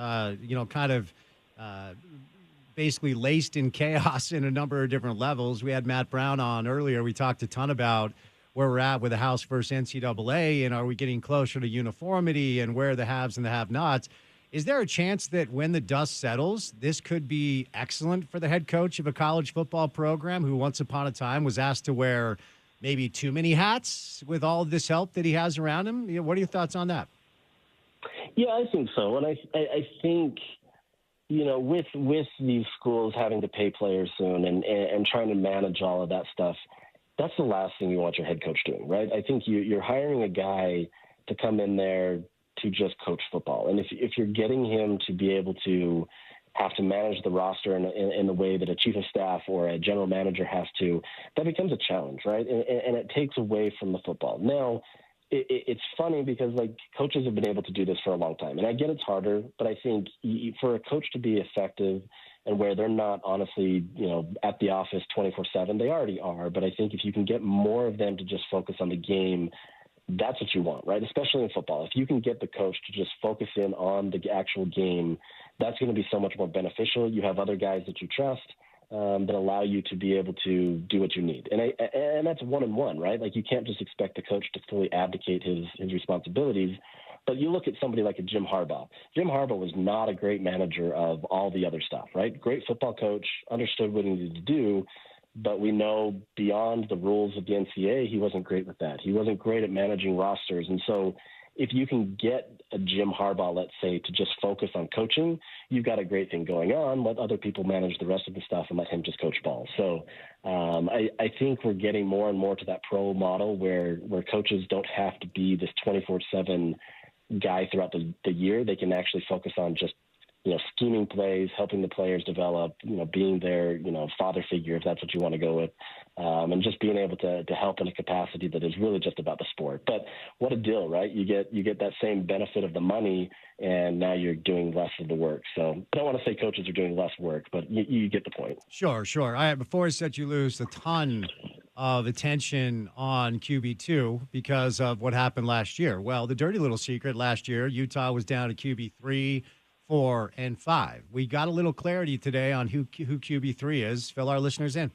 basically laced in chaos in a number of different levels. We had Matt Brown on earlier. We talked a ton about where we're at with the House versus NCAA, and are we getting closer to uniformity and where the haves and the have-nots. Is there a chance that when the dust settles, this could be excellent for the head coach of a college football program who once upon a time was asked to wear maybe too many hats with all of this help that he has around him? What are your thoughts on that? Yeah, I think so. And I think, with these schools having to pay players soon and trying to manage all of that stuff, that's the last thing you want your head coach doing, right? I think you're hiring a guy to come in there to just coach football. And if you're getting him to be able to have to manage the roster in the way that a chief of staff or a general manager has to, that becomes a challenge, right? And it takes away from the football. Now, it's funny because coaches have been able to do this for a long time, and I get it's harder, but I think for a coach to be effective and where they're not honestly, at the office 24/7, they already are. But I think if you can get more of them to just focus on the game, that's what you want, right? Especially in football. If you can get the coach to just focus in on the actual game, that's going to be so much more beneficial. You have other guys that you trust that allow you to be able to do what you need. And that's one-on-one, right? You can't just expect the coach to fully abdicate his responsibilities. But you look at somebody like a Jim Harbaugh. Jim Harbaugh was not a great manager of all the other stuff, right? Great football coach, understood what he needed to do, but we know beyond the rules of the NCAA, he wasn't great with that. He wasn't great at managing rosters. And so if you can get a Jim Harbaugh, let's say, to just focus on coaching, you've got a great thing going on. Let other people manage the rest of the stuff and let him just coach ball. So I think we're getting more and more to that pro model where coaches don't have to be this 24/7 guy throughout the year. They can actually focus on just, scheming plays, helping the players develop, being their, father figure, if that's what you want to go with, and just being able to help in a capacity that is really just about the sport. But what a deal, right? You get that same benefit of the money, and now you're doing less of the work. So I don't want to say coaches are doing less work, but you get the point. Sure. All right, before I set you loose, a ton of attention on QB2 because of what happened last year. Well, the dirty little secret last year, Utah was down to QB3, 4, and 5. We got a little clarity today on who QB3 is. Fill our listeners in.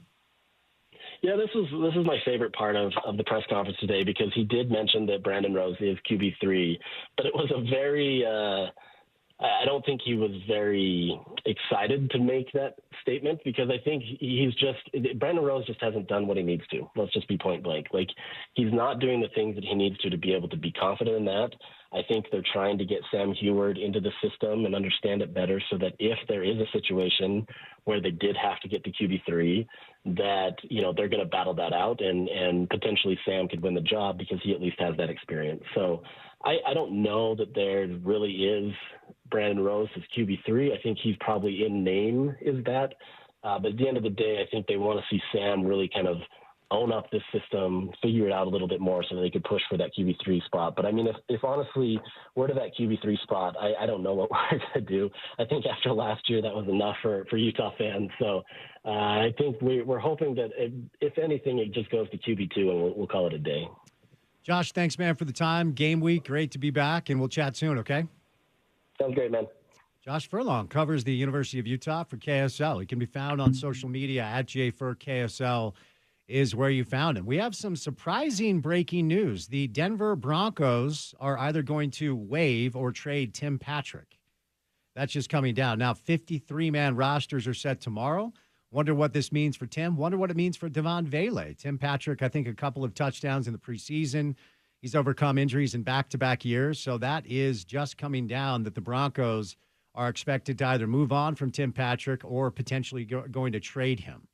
Yeah, this is my favorite part of the press conference today because he did mention that Brandon Rose is QB3, but it was a very I don't think he was very excited to make that statement because I think Brandon Rose just hasn't done what he needs to. Let's just be point blank. He's not doing the things that he needs to be able to be confident in that. I think they're trying to get Sam Heward into the system and understand it better so that if there is a situation where they did have to get to QB3, that, they're going to battle that out and potentially Sam could win the job because he at least has that experience. So I don't know that there really is Brandon Rose as QB3. I think he's probably in name is that. But at the end of the day, I think they want to see Sam really kind of own up this system, figure it out a little bit more so that they could push for that QB3 spot. But I mean, if honestly we're to that QB3 spot, I don't know what we're going to do. I think after last year, that was enough for Utah fans. So I think we're hoping that if anything, it just goes to QB2 and we'll call it a day. Josh, thanks, man, for the time. Game week, great to be back, and we'll chat soon, okay? Sounds great, man. Josh Furlong covers the University of Utah for KSL. He can be found on social media at JFurKSL is where you found him. We have some surprising breaking news. The Denver Broncos are either going to waive or trade Tim Patrick. That's just coming down. Now, 53-man rosters are set tomorrow. Wonder what this means for Tim. Wonder what it means for Devon Vele. Tim Patrick, I think, a couple of touchdowns in the preseason. He's overcome injuries in back-to-back years. So that is just coming down that the Broncos are expected to either move on from Tim Patrick or potentially going to trade him.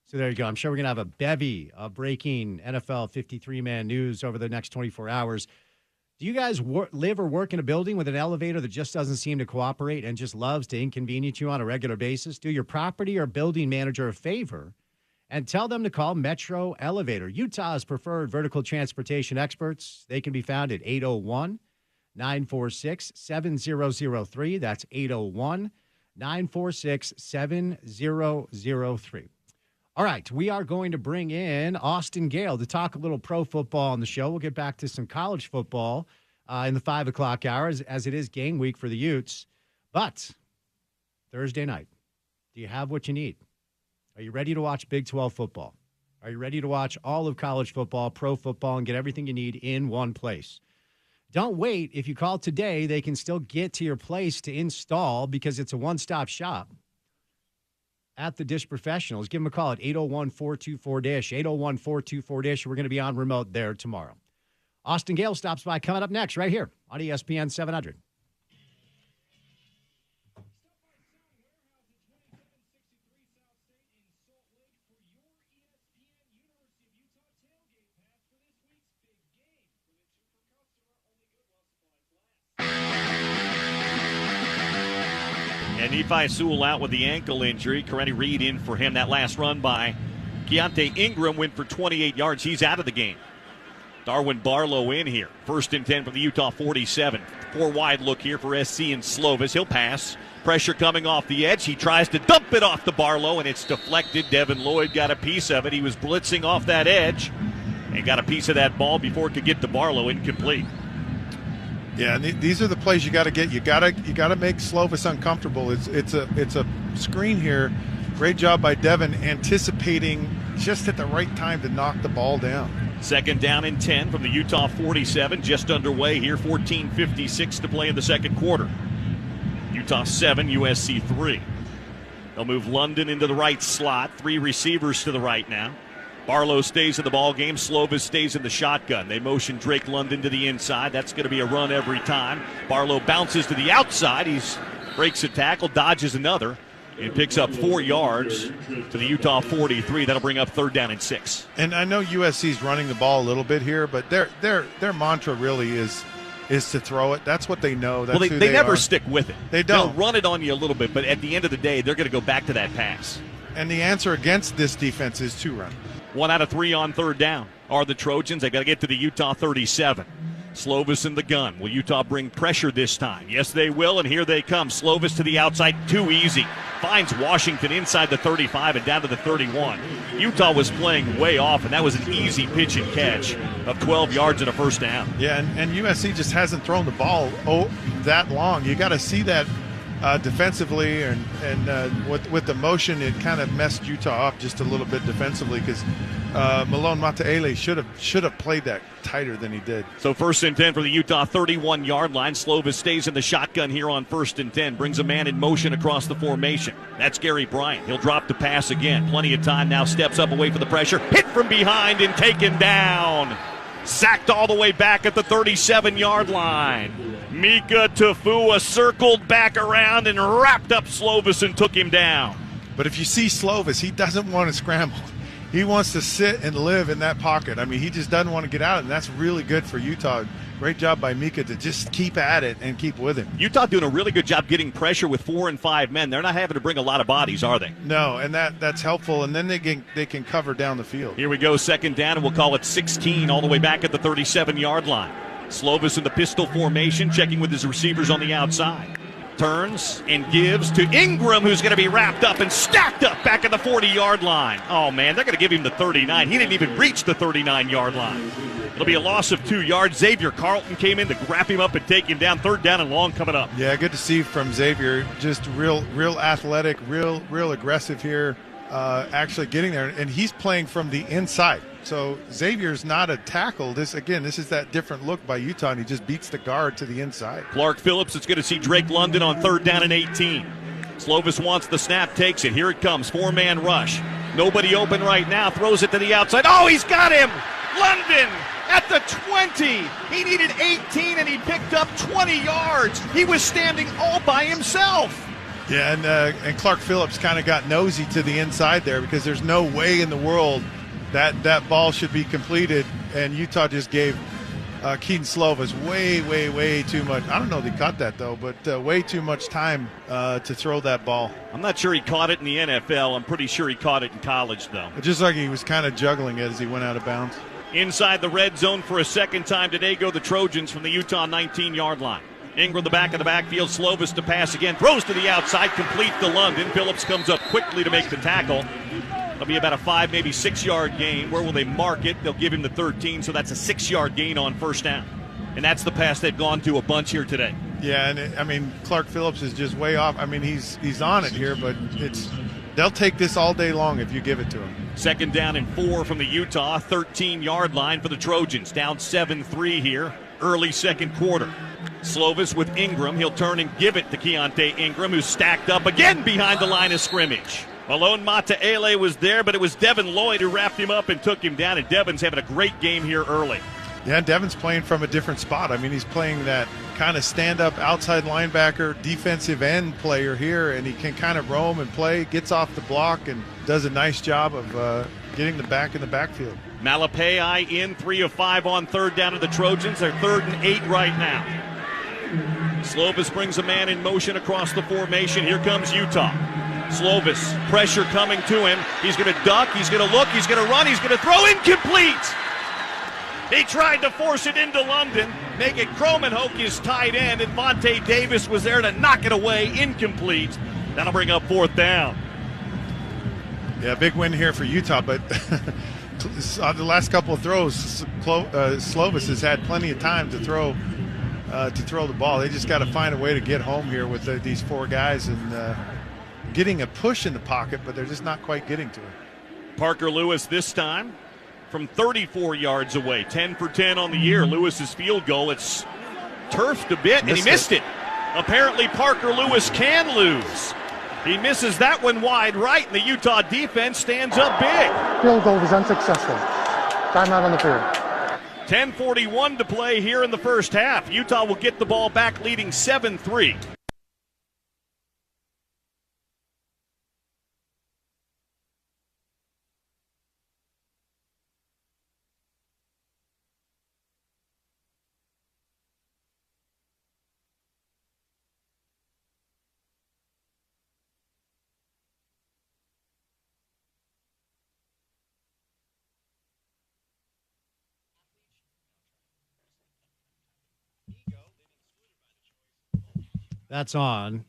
So there you go. I'm sure we're going to have a bevy of breaking NFL 53-man news over the next 24 hours. Do you guys live or work in a building with an elevator that just doesn't seem to cooperate and just loves to inconvenience you on a regular basis? Do your property or building manager a favor and tell them to call Metro Elevator, Utah's preferred vertical transportation experts. They can be found at 801-946-7003. That's 801-946-7003. All right, we are going to bring in Austin Gale to talk a little pro football on the show. We'll get back to some college football in the 5 o'clock hours as it is game week for the Utes. But Thursday night, do you have what you need? Are you ready to watch Big 12 football? Are you ready to watch all of college football, pro football, and get everything you need in one place? Don't wait. If you call today, they can still get to your place to install because it's a one-stop shop at the Dish Professionals. Give them a call at 801-424-DISH, 801-424-DISH. We're going to be on remote there tomorrow. Austin Gale stops by coming up next right here on ESPN 700. And Nephi Sewell out with the ankle injury. Corretti Reed in for him. That last run by Keontae Ingram went for 28 yards. He's out of the game. Darwin Barlow in here. 1st and 10 from the Utah 47. 4 wide look here for SC and Slovis. He'll pass. Pressure coming off the edge. He tries to dump it off to Barlow, and it's deflected. Devin Lloyd got a piece of it. He was blitzing off that edge and got a piece of that ball before it could get to Barlow. Incomplete. Yeah, and these are the plays you got to get. You got to make Slovis uncomfortable. It's a screen here. Great job by Devin, anticipating just at the right time to knock the ball down. 2nd down and 10 from the Utah 47, just underway here. 14:56 to play in the second quarter. Utah 7, USC 3. They'll move London into the right slot. 3 receivers to the right now. Barlow stays in the ball game. Slovis stays in the shotgun. They motion Drake London to the inside. That's going to be a run every time. Barlow bounces to the outside. He breaks a tackle, dodges another, and picks up 4 yards to the Utah 43. That'll bring up 3rd down and 6. And I know USC's running the ball a little bit here, but their mantra really is to throw it. That's what they know. That's well, they never stick with it. They don't. They'll run it on you a little bit, but at the end of the day, they're going to go back to that pass. And the answer against this defense is to run. 1 out of 3 on 3rd down are the Trojans. They got to get to the Utah 37. Slovis in the gun. Will Utah bring pressure this time? Yes, they will, and here they come. Slovis to the outside, too easy. Finds Washington inside the 35 and down to the 31. Utah was playing way off, and that was an easy pitch and catch of 12 yards and a 1st down. Yeah, and USC just hasn't thrown the ball that long. You got to see that defensively, and with the motion, it kind of messed Utah up just a little bit defensively because Malone Mataele should have played that tighter than he did. So 1st and 10 for the Utah 31-yard line. Slovis stays in the shotgun here on 1st and 10. Brings a man in motion across the formation. That's Gary Bryant. He'll drop the pass again. Plenty of time now. Steps up away from the pressure. Hit from behind and taken down. Sacked all the way back at the 37-yard line. Mika Tafua circled back around and wrapped up Slovis and took him down. But if you see Slovis, he doesn't want to scramble. He wants to sit and live in that pocket. I mean, he just doesn't want to get out, and that's really good for Utah. Great job by Mika to just keep at it and keep with him. Utah doing a really good job getting pressure with 4 and 5 men. They're not having to bring a lot of bodies, are they? No, and that's helpful, and then they can cover down the field. Here we go, second down, and we'll call it 16 all the way back at the 37-yard line. Slovis in the pistol formation, checking with his receivers on the outside. Turns and gives to Ingram, who's going to be wrapped up and stacked up back at the 40-yard line. Oh, man, they're going to give him the 39. He didn't even reach the 39-yard line. It'll be a loss of 2 yards. Xavier Carlton came in to wrap him up and take him down. Third down and long coming up. Yeah, good to see from Xavier. Just real athletic, real aggressive here, actually getting there. And he's playing from the inside. So Xavier's not a tackle. This is that different look by Utah, and he just beats the guard to the inside. Clark Phillips is going to see Drake London on third down and 18. Slovis wants the snap, takes it. Here it comes, 4-man rush. Nobody open right now, throws it to the outside. Oh, he's got him! London at the 20. He needed 18, and he picked up 20 yards. He was standing all by himself. Yeah, and Clark Phillips kind of got nosy to the inside there because there's no way in the world that ball should be completed, and Utah just gave Keaton Slovis way too much. I don't know if he caught that, though, but way too much time to throw that ball. I'm not sure he caught it in the NFL. I'm pretty sure he caught it in college, though. Just like he was kind of juggling it as he went out of bounds. Inside the red zone for a second time today go the Trojans from the Utah 19-yard line. Ingram the back of the backfield, Slovis to pass again, throws to the outside, complete to London. Phillips comes up quickly to make the tackle. It'll be about a 5, maybe 6-yard gain. Where will they mark it? They'll give him the 13, so that's a 6-yard gain on first down. And that's the pass they've gone to a bunch here today. Yeah, and Clark Phillips is just way off. He's on it here, but they'll take this all day long if you give it to him. Second down and 4 from the Utah 13-yard line for the Trojans. Down 7-3 here, early second quarter. Slovis with Ingram. He'll turn and give it to Keontae Ingram, who's stacked up again behind the line of scrimmage. Malone Mataele was there, but it was Devin Lloyd who wrapped him up and took him down, and Devin's having a great game here early. Yeah, Devin's playing from a different spot. He's playing that kind of stand-up outside linebacker, defensive end player here, and he can kind of roam and play, gets off the block, and does a nice job of getting the back in the backfield. Malapei in 3 of 5 on third down to the Trojans. They're 3rd and 8 right now. Slovis brings a man in motion across the formation. Here comes Utah. Slovis, pressure coming to him. He's going to duck, he's going to look, he's going to run, he's going to throw. Incomplete! He tried to force it into London, make it Kromenhoek his tight end, and Vontae Davis was there to knock it away. Incomplete. That'll bring up 4th down. Yeah, big win here for Utah, but on the last couple of throws, Slovis has had plenty of time to throw the ball. They just got to find a way to get home here with these 4 guys and getting a push in the pocket, but they're just not quite getting to it. Parker Lewis this time from 34 yards away, 10 for 10 on the year. Lewis's field goal, it's turfed a bit, and he missed it. Apparently Parker Lewis can lose. He misses that one wide right, and the Utah defense stands up big. Field goal was unsuccessful. Timeout on the field. 10:41 to play here in the first half. Utah will get the ball back, leading 7-3. That's on.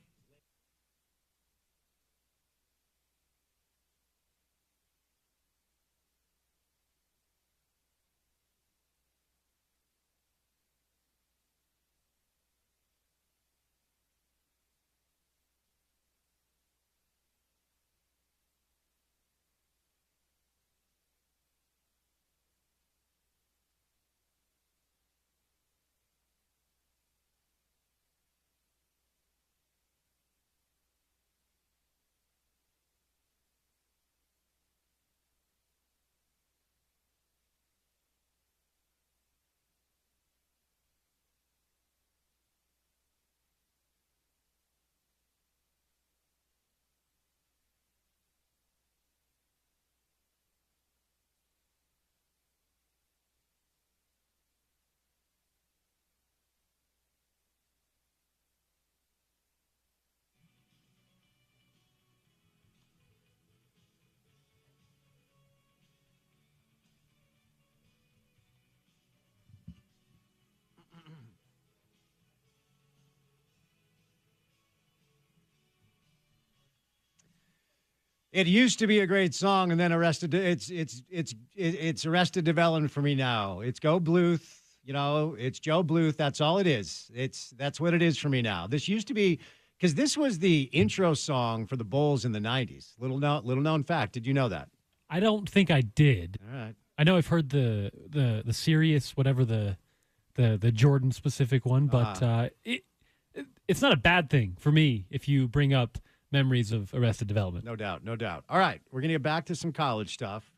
It used to be a great song, and then it's Arrested Development for me now. It's Go Bluth, it's Joe Bluth. That's all it is. That's what it is for me now. This used to be, because this was the intro song for the Bulls in the 90s. Little known fact. Did you know that? I don't think I did. All right. I know I've heard the Sirius, whatever the Jordan specific one, but it's not a bad thing for me if you bring up memories of Arrested Development. No doubt. All right, we're going to get back to some college stuff,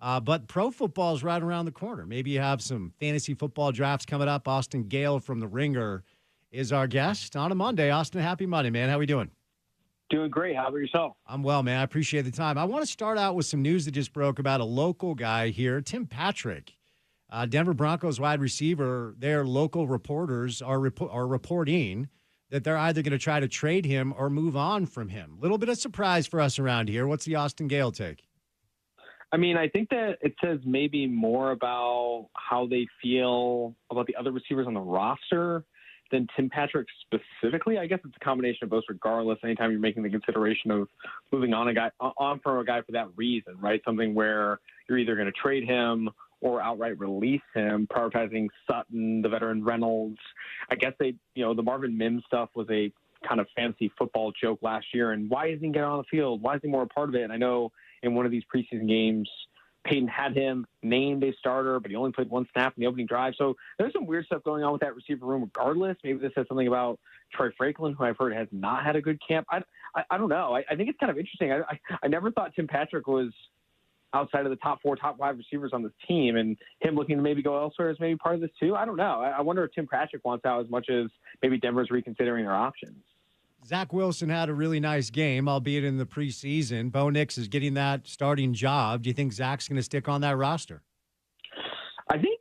but pro football is right around the corner. Maybe you have some fantasy football drafts coming up. Austin Gale from The Ringer is our guest on a Monday. Austin, happy Monday, man. How we doing? Doing great. How about yourself? I'm well, man. I appreciate the time. I want to start out with some news that just broke about a local guy here, Tim Patrick, Denver Broncos wide receiver. Their local reporters are reporting that they're either going to try to trade him or move on from him. Little bit of surprise for us around here. What's the Austin Gale take? I mean, I think that it says maybe more about how they feel about the other receivers on the roster than Tim Patrick specifically. I guess it's a combination of both regardless. Anytime you're making the consideration of moving on from a guy for that reason, right? Something where you're either going to trade him or outright release him, prioritizing Sutton, the veteran Reynolds. I guess the Marvin Mims stuff was a kind of fantasy football joke last year. And why isn't he getting on the field? Why isn't he more a part of it? And I know in one of these preseason games, Peyton had him named a starter, but he only played one snap in the opening drive. So there's some weird stuff going on with that receiver room regardless. Maybe this says something about Troy Franklin, who I've heard has not had a good camp. I don't know. I think it's kind of interesting. I never thought Tim Patrick was outside of the top 5 receivers on this team, and him looking to maybe go elsewhere is maybe part of this too. I don't know. I wonder if Tim Patrick wants out as much as maybe Denver's reconsidering their options. Zach Wilson had a really nice game, albeit in the preseason. Bo Nix is getting that starting job. Do you think Zach's going to stick on that roster? I think,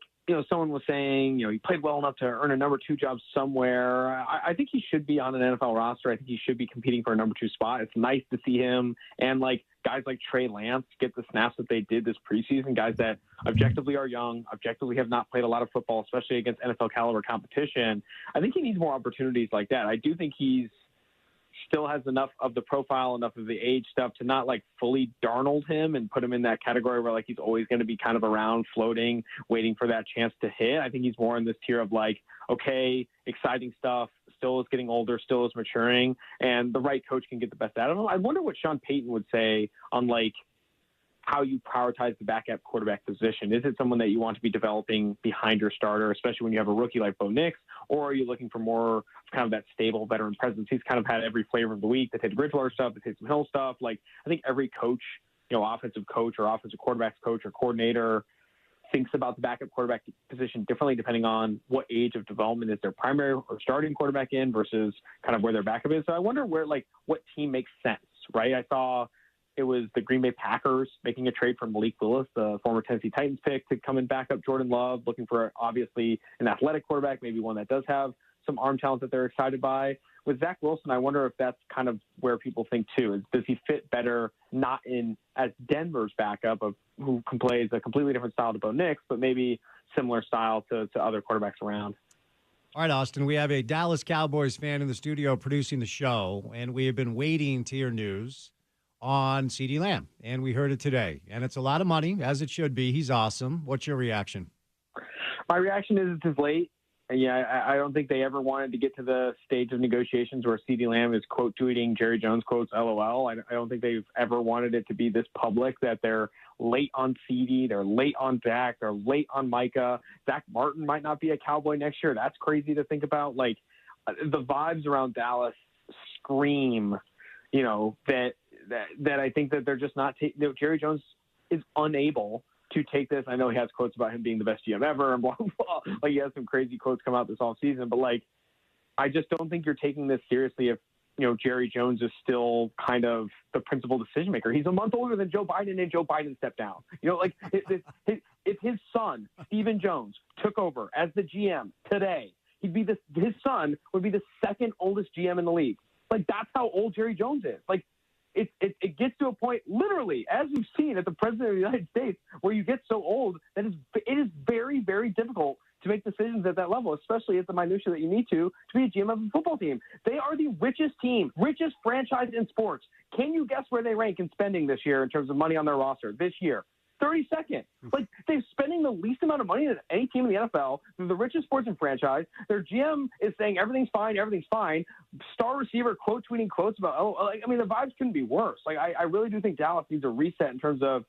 someone was saying, he played well enough to earn a number 2 job somewhere. I think he should be on an NFL roster. I think he should be competing for a number 2 spot. It's nice to see him and guys like Trey Lance get the snaps that they did this preseason, guys that objectively are young, objectively have not played a lot of football, especially against NFL caliber competition. I think he needs more opportunities like that. I do think he's still has enough of the profile, enough of the age stuff to not fully Darnold him and put him in that category where he's always going to be kind of around floating, waiting for that chance to hit. I think he's more in this tier of okay, exciting stuff, still is getting older, still is maturing, and the right coach can get the best out of him. I wonder what Sean Payton would say on how you prioritize the backup quarterback position. Is it someone that you want to be developing behind your starter, especially when you have a rookie like Bo Nix, or are you looking for more kind of that stable veteran presence? He's kind of had every flavor of the week, the Teddy Bridgewater stuff, the Taysom Hill stuff. I think every coach, offensive coach or offensive quarterbacks coach or coordinator thinks about the backup quarterback position differently depending on what age of development is their primary or starting quarterback in versus kind of where their backup is. So I wonder where, what team makes sense, right? I saw it was the Green Bay Packers making a trade for Malik Willis, the former Tennessee Titans pick, to come and back up Jordan Love, looking for obviously an athletic quarterback, maybe one that does have some arm talent that they're excited by. With Zach Wilson, I wonder if that's kind of where people think too. Does he fit better not in as Denver's backup of who plays a completely different style to Bo Nix, but maybe similar style to other quarterbacks around? All right, Austin, we have a Dallas Cowboys fan in the studio producing the show, and we have been waiting to hear news on CeeDee Lamb, and we heard it today. And it's a lot of money, as it should be. He's awesome. What's your reaction? My reaction is it's late. Yeah, I don't think they ever wanted to get to the stage of negotiations where CeeDee Lamb is quote tweeting Jerry Jones quotes LOL. I don't think they've ever wanted it to be this public that they're late on CeeDee, they're late on Dak, they're late on Micah. Zach Martin might not be a Cowboy next year. That's crazy to think about. The vibes around Dallas scream, that I think that they're just not Jerry Jones is unable to take this. I know he has quotes about him being the best GM ever and blah, blah, blah. He has some crazy quotes come out this offseason, but I just don't think you're taking this seriously if, Jerry Jones is still kind of the principal decision maker. He's a month older than Joe Biden and Joe Biden stepped down. If his son, Stephen Jones, took over as the GM today, his son would be the second oldest GM in the league. That's how old Jerry Jones is. It gets to a point, literally, as we've seen at the President of the United States, where you get so old that it is very, very difficult to make decisions at that level, especially at the minutia that you need to be a GM of a football team. They are the richest team, richest franchise in sports. Can you guess where they rank in spending this year in terms of money on their roster this year? 32nd. Like, they're spending the least amount of money than any team in the NFL. They're the richest sports and franchise. Their GM is saying everything's fine. Star receiver quote tweeting quotes about, the vibes couldn't be worse. Like, I really do think Dallas needs a reset in terms of,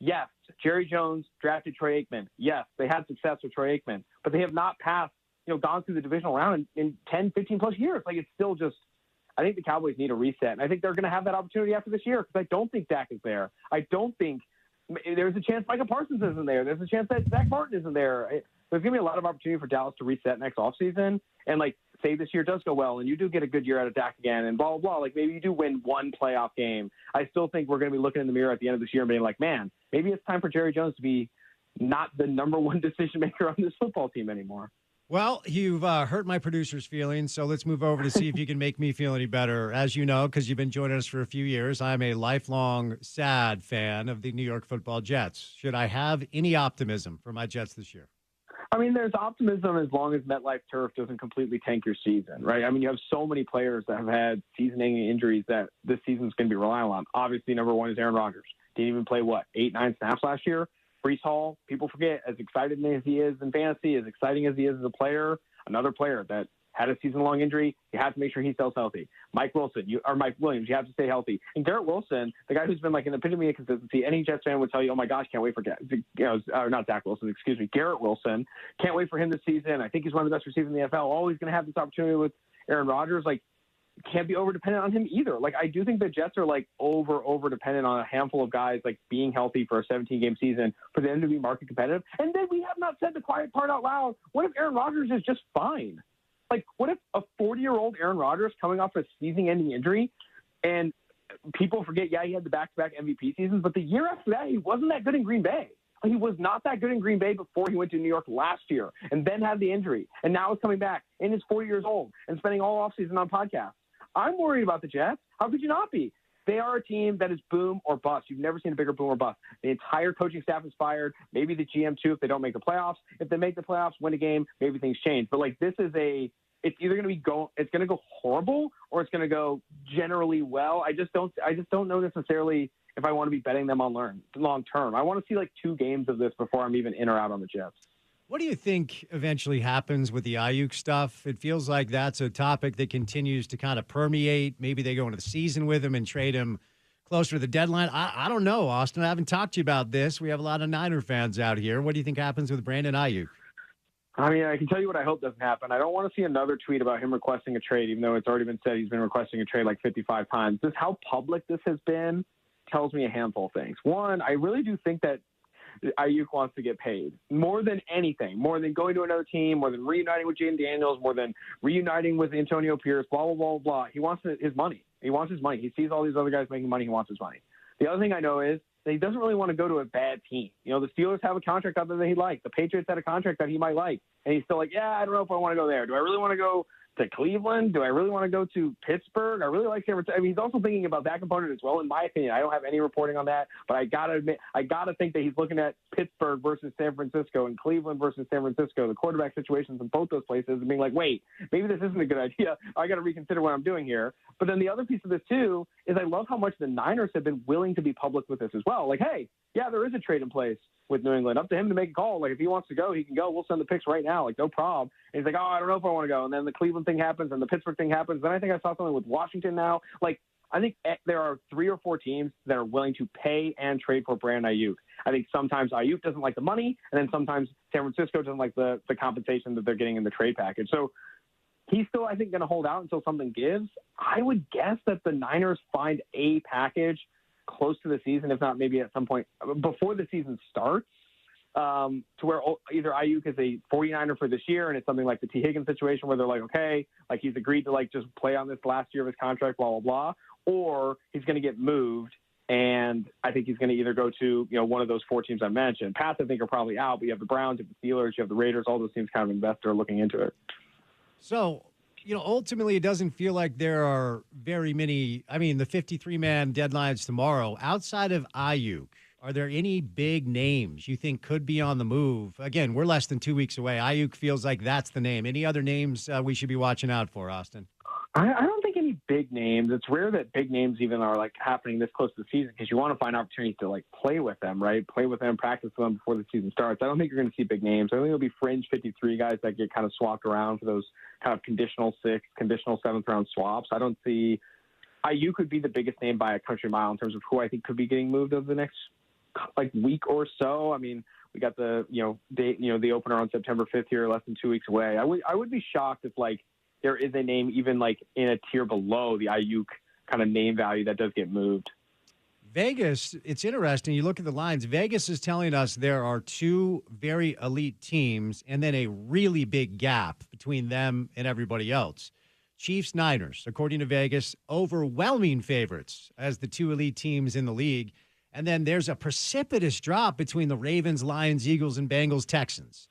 yes, Jerry Jones drafted Troy Aikman. Yes, they had success with Troy Aikman, but they have not gone through the divisional round in 10, 15 plus years. Like, it's still just, I think the Cowboys need a reset. And I think they're going to have that opportunity after this year because I don't think Dak is there. I don't think there's a chance Micah Parsons isn't there. There's a chance that Zach Martin isn't there. There's going to be a lot of opportunity for Dallas to reset next offseason. And, say this year does go well and you do get a good year out of Dak again and blah, blah, blah. Maybe you do win one playoff game. I still think we're going to be looking in the mirror at the end of this year and being like, man, maybe it's time for Jerry Jones to be not the number one decision maker on this football team anymore. Well, you've hurt my producer's feelings, so let's move over to see if you can make me feel any better. As you know, because you've been joining us for a few years, I'm a lifelong sad fan of the New York Football Jets. Should I have any optimism for my Jets this year? There's optimism as long as MetLife Turf doesn't completely tank your season, right? You have so many players that have had season-ending injuries that this season's going to be reliant on. Obviously, number one is Aaron Rodgers. Didn't even play, 8-9 snaps last year? Breece Hall, people forget, as excited as he is in fantasy, as exciting as he is as a player, another player that had a season-long injury, you have to make sure he stays healthy. Mike Williams, you have to stay healthy. And Garrett Wilson, the guy who's been an epitome of consistency, any Jets fan would tell you, oh my gosh, can't wait for not Zach Wilson, Garrett Wilson. Can't wait for him this season. I think he's one of the best receivers in the NFL. Always going to have this opportunity with Aaron Rodgers. Can't be over-dependent on him either. I do think the Jets are over-dependent on a handful of guys being healthy for a 17-game season for them to be market competitive. And then we have not said the quiet part out loud. What if Aaron Rodgers is just fine? What if a 40-year-old Aaron Rodgers coming off a season-ending injury and people forget, he had the back-to-back MVP seasons, but the year after that, he wasn't that good in Green Bay. He was not that good in Green Bay before he went to New York last year and then had the injury. And now he's coming back and is 40 years old and spending all offseason on podcasts. I'm worried about the Jets. How could you not be? They are a team that is boom or bust. You've never seen a bigger boom or bust. The entire coaching staff is fired. Maybe the GM too if they don't make the playoffs. If they make the playoffs, win a game, maybe things change. But this is it's either going to it's going to go horrible or it's going to go generally well. I just don't know necessarily if I want to be betting them on long term. I want to see 2 games of this before I'm even in or out on the Jets. What do you think eventually happens with the Ayuk stuff? It feels like that's a topic that continues to kind of permeate. Maybe they go into the season with him and trade him closer to the deadline. I don't know, Austin. I haven't talked to you about this. We have a lot of Niner fans out here. What do you think happens with Brandon Ayuk? I can tell you what I hope doesn't happen. I don't want to see another tweet about him requesting a trade, even though it's already been said he's been requesting a trade 55 times. Just how public this has been tells me a handful of things. One, I really do think that Ayuk wants to get paid more than anything, more than going to another team, more than reuniting with Jaden Daniels, more than reuniting with Antonio Pierce, blah, blah, blah, blah. He wants his money. He wants his money. He sees all these other guys making money. He wants his money. The other thing I know is that he doesn't really want to go to a bad team. The Steelers have a contract out there that he likes. The Patriots had a contract that he might like. And he's still I don't know if I want to go there. Do I really want to go to Cleveland? Do I really want to go to Pittsburgh? I really like San Francisco. He's also thinking about that component as well, in my opinion. I don't have any reporting on that, but I got to think that he's looking at Pittsburgh versus San Francisco and Cleveland versus San Francisco, the quarterback situations in both those places, and being wait, maybe this isn't a good idea. I got to reconsider what I'm doing here. But then the other piece of this, too, is I love how much the Niners have been willing to be public with this as well. Hey, there is a trade in place with New England. Up to him to make a call. If he wants to go, he can go. We'll send the picks right now. No problem. And he's I don't know if I want to go. And then the Cleveland thing happens and the Pittsburgh thing happens. Then I think I saw something with Washington now. I think there are 3 or 4 teams that are willing to pay and trade for Brandon Ayuk. I think sometimes Ayuk doesn't like the money, and then sometimes San Francisco doesn't like the compensation that they're getting in the trade package. So he's still, I think, going to hold out until something gives. I would guess that the Niners find a package close to the season, if not maybe at some point before the season starts, to where either Ayuk is a 49er for this year and it's something like the T. Higgins situation where they're okay, he's agreed to just play on this last year of his contract, blah, blah, blah, or he's going to get moved. And I think he's going to either go to, one of those 4 teams I mentioned. Pats, I think, are probably out, but you have the Browns, you have the Steelers, you have the Raiders, all those teams kind of invest are looking into it. So, ultimately it doesn't feel like there are very many, the 53-man deadline's tomorrow. Outside of Ayuk, Are there any big names you think could be on the move? Again, we're less than 2 weeks away. Ayuk feels like that's the name. Any other names we should be watching out for, Austin? I don't think any big names. It's rare that big names even are like happening this close to the season because you want to find opportunities to like play with them, right? Play with them, practice with them before the season starts. I don't think you're going to see big names. I think it'll be fringe 53 guys that get kind of swapped around for those kind of conditional 6th, conditional 7th round swaps. I don't see IU could be the biggest name by a country mile in terms of who I think could be getting moved over the next like week or so. I mean, we got the the opener on September 5th here, less than 2 weeks away. I would be shocked if like there is a name even like in a tier below the Ayuk kind of name value that does get moved. Vegas, it's interesting. You look at the lines. Vegas is telling us there are 2 very elite teams and then a really big gap between them and everybody else. Chiefs, Niners, according to Vegas, overwhelming favorites as the 2 elite teams in the league. And then there's a precipitous drop between the Ravens, Lions, Eagles, and Bengals, Texans.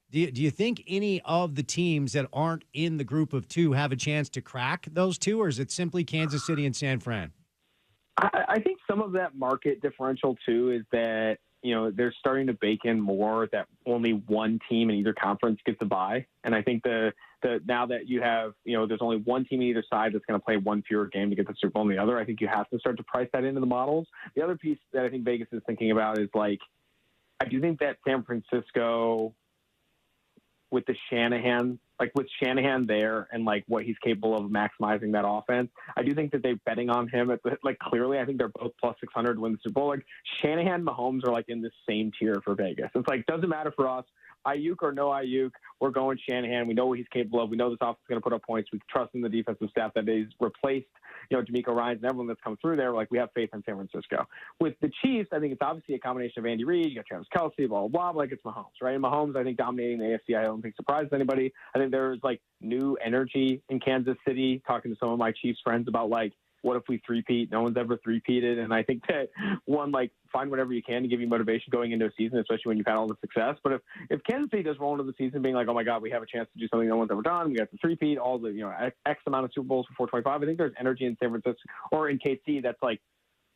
Do you think any of the teams that aren't in the group of 2 have a chance to crack those 2, or is it simply Kansas City and San Fran? I think some of that market differential, too, is that, they're starting to bake in more that only one team in either conference gets a bye. And I think the now that you have, there's only one team in either side that's going to play one fewer game to get the Super Bowl than the other, I think you have to start to price that into the models. The other piece that I think Vegas is thinking about is, like, I do think that San Francisco – with Shanahan there and like what he's capable of maximizing that offense, I do think that they're betting on him clearly. I think they're both plus 600 to win the Super Bowl. Like Shanahan, Mahomes are like in the same tier for Vegas. It's like, doesn't matter for us. Ayuk or no Ayuk, we're going Shanahan. We know what he's capable of. We know this offense is going to put up points. We trust in the defensive staff that he's replaced, D'Amico Ryans and everyone that's come through there. Like, we have faith in San Francisco. With the Chiefs, I think it's obviously a combination of Andy Reid. You got Travis Kelce, blah, blah, blah. Like, it's Mahomes, right? And Mahomes, I think, dominating the AFC, I don't think surprised anybody. I think there's, like, new energy in Kansas City, talking to some of my Chiefs friends about, like, what if we three-peat? No one's ever three-peated. And I think that, one, like, find whatever you can to give you motivation going into a season, especially when you've had all the success. But if Kansas City does roll into the season being like, oh, my God, we have a chance to do something no one's ever done, we got the three-peat, all the, X amount of Super Bowls before 25, I think there's energy in San Francisco or in KC that's, like,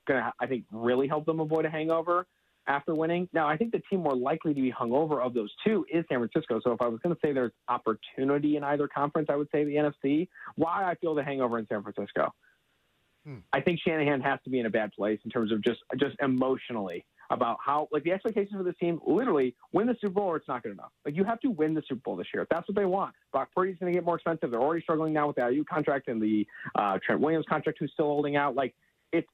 going to, I think, really help them avoid a hangover after winning. Now, I think the team more likely to be hungover of those 2 is San Francisco. So if I was going to say there's opportunity in either conference, I would say the NFC. Why I feel the hangover in San Francisco? I think Shanahan has to be in a bad place in terms of just emotionally about how, like, the expectations for this team, literally win the Super Bowl or it's not good enough. Like, you have to win the Super Bowl this year. If that's what they want. Brock Purdy's going to get more expensive. They're already struggling now with the IU contract and the Trent Williams contract, who's still holding out. Like,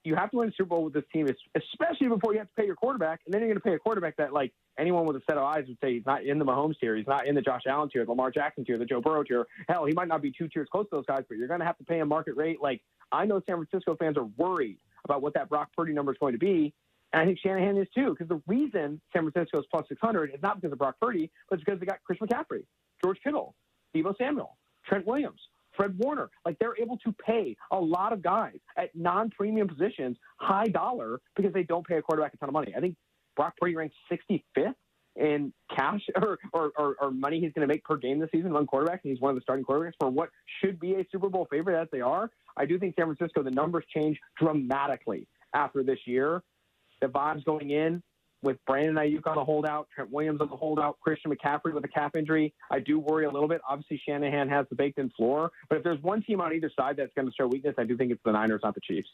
you have to win the Super Bowl with this team, especially before you have to pay your quarterback. And then you're going to pay a quarterback that, like, anyone with a set of eyes would say he's not in the Mahomes tier. He's not in the Josh Allen tier, the Lamar Jackson tier, the Joe Burrow tier. Hell, he might not be 2 tiers close to those guys, but you're going to have to pay him market rate. Like, I know San Francisco fans are worried about what that Brock Purdy number is going to be. And I think Shanahan is too, because the reason San Francisco is plus 600 is not because of Brock Purdy, but it's because they got Chris McCaffrey, George Kittle, Deebo Samuel, Trent Williams, Fred Warner. Like, they're able to pay a lot of guys at non-premium positions high dollar because they don't pay a quarterback a ton of money. I think Brock Purdy ranks 65th in cash or money he's going to make per game this season among quarterbacks, and he's one of the starting quarterbacks for what should be a Super Bowl favorite as they are. I do think San Francisco, the numbers change dramatically after this year. The vibes going in with Brandon Ayuk on the holdout, Trent Williams on the holdout, Christian McCaffrey with a calf injury, I do worry a little bit. Obviously, Shanahan has the baked-in floor, but if there's one team on either side that's going to show weakness, I do think it's the Niners, not the Chiefs.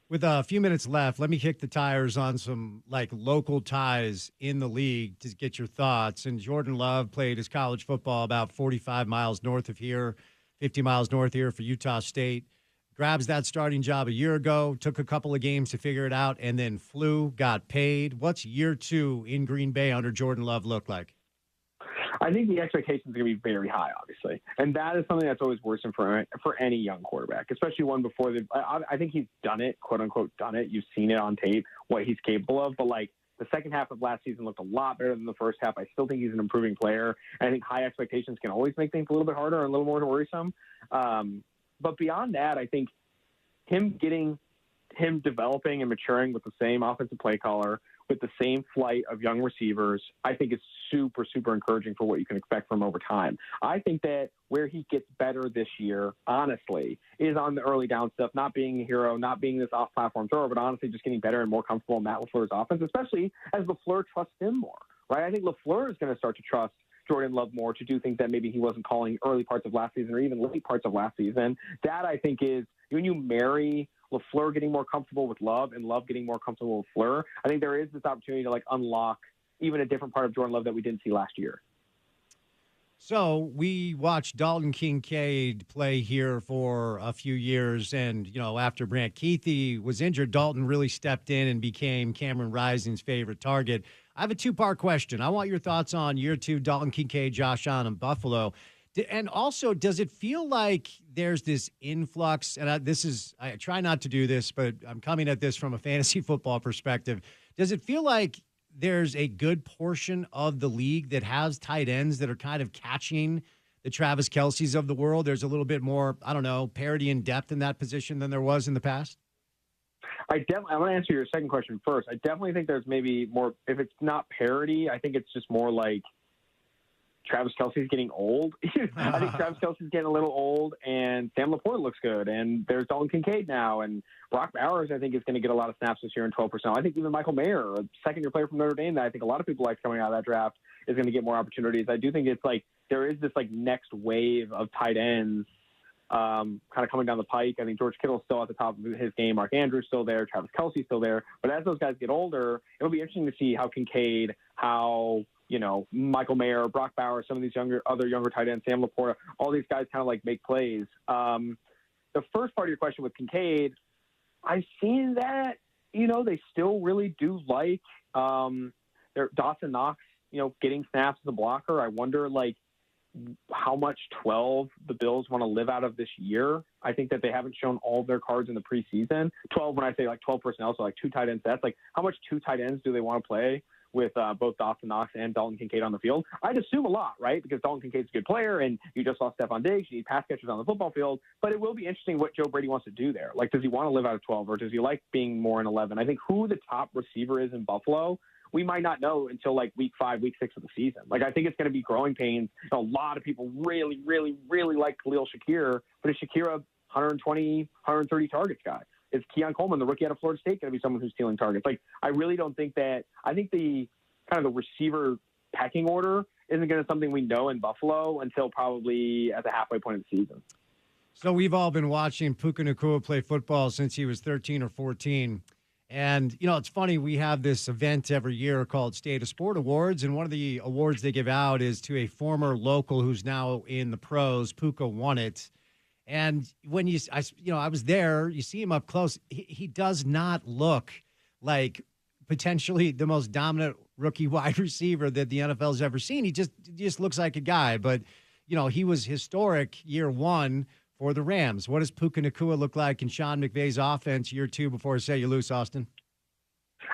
With a few minutes left, let me kick the tires on some, like, local ties in the league to get your thoughts. And Jordan Love played his college football about 45 miles north of here, 50 miles north here for Utah State. Grabs that starting job a year ago, took a couple of games to figure it out, and then flew, got paid. What's year 2 in Green Bay under Jordan Love look like? I think the expectations are going to be very high, obviously. And that is something that's always worrisome for any young quarterback, especially one before I think he's done it, quote unquote, done it. You've seen it on tape, what he's capable of. But, like, the second half of last season looked a lot better than the first half. I still think he's an improving player. And I think high expectations can always make things a little bit harder and a little more worrisome. But beyond that, I think him getting him developing and maturing with the same offensive play caller, with the same flight of young receivers, I think is super, super encouraging for what you can expect from him over time. I think that where he gets better this year, honestly, is on the early down stuff, not being a hero, not being this off-platform thrower, but honestly just getting better and more comfortable in Matt LaFleur's offense, especially as LaFleur trusts him more, right? I think LaFleur is going to start to trust Jordan Love more to do things that maybe he wasn't calling early parts of last season or even late parts of last season. That, I think, is when you marry LaFleur getting more comfortable with Love and Love getting more comfortable with LaFleur, I think there is this opportunity to unlock even a different part of Jordan Love that we didn't see last year. So we watched Dalton Kincaid play here for a few years, and after Brant Keithy was injured, Dalton really stepped in and became Cameron Rising's favorite target. I have a two-part question. I want your thoughts on year 2, Dalton Kincaid, Josh Allen, and Buffalo. And also, does it feel like there's this influx? And I try not to do this, but I'm coming at this from a fantasy football perspective. Does it feel like there's a good portion of the league that has tight ends that are kind of catching the Travis Kelce's of the world? There's a little bit more, parity and depth in that position than there was in the past? I want to answer your second question first. I definitely think there's maybe more, if it's not parity, I think it's just more like Travis Kelce's getting old. I think Travis Kelce's getting a little old, and Sam Laporta looks good, and there's Dalton Kincaid now, and Brock Bowers, I think, is going to get a lot of snaps this year in 12%. I think even Michael Mayer, a second-year player from Notre Dame that I think a lot of people like coming out of that draft, is going to get more opportunities. I do think it's there is this next wave of tight ends kind of coming down the pike. I think George Kittle's still at the top of his game. Mark Andrews still there. Travis Kelce's still there. But as those guys get older, it'll be interesting to see how Kincaid, Michael Mayer, Brock Bowers, some of these other younger tight ends, Sam Laporta, all these guys kind of make plays. The first part of your question with Kincaid, I've seen that, they still really do like their Dawson Knox, getting snaps as a blocker. I wonder, how much 12 the Bills want to live out of this year. I think that they haven't shown all of their cards in the preseason. 12, when I say 12 personnel, so 2 tight ends, that's how much 2 tight ends do they want to play with both Dawson Knox and Dalton Kincaid on the field? I'd assume a lot, right? Because Dalton Kincaid's a good player, and you just saw Stephon Diggs. You need pass catchers on the football field. But it will be interesting what Joe Brady wants to do there. Does he want to live out of 12, or does he like being more in 11? I think who the top receiver is in Buffalo, we might not know until week 5, week 6 of the season. I think it's going to be growing pains. A lot of people really, really, really like Khalil Shakir, but is Shakir a 120, 130 targets guy? Is Keon Coleman, the rookie out of Florida State, going to be someone who's stealing targets? I really don't think that. I think the kind of the receiver pecking order isn't going to be something we know in Buffalo until probably at the halfway point of the season. So we've all been watching Puka Nacua play football since he was 13 or 14. And, it's funny, we have this event every year called State of Sport Awards, and one of the awards they give out is to a former local who's now in the pros. Puka won it. And when I was there, you see him up close. He does not look like potentially the most dominant rookie wide receiver that the NFL's ever seen. He just looks like a guy. But, he was historic year 1 for the Rams. What does Puka Nacua look like in Sean McVay's offense year 2 before I say you loose, Austin?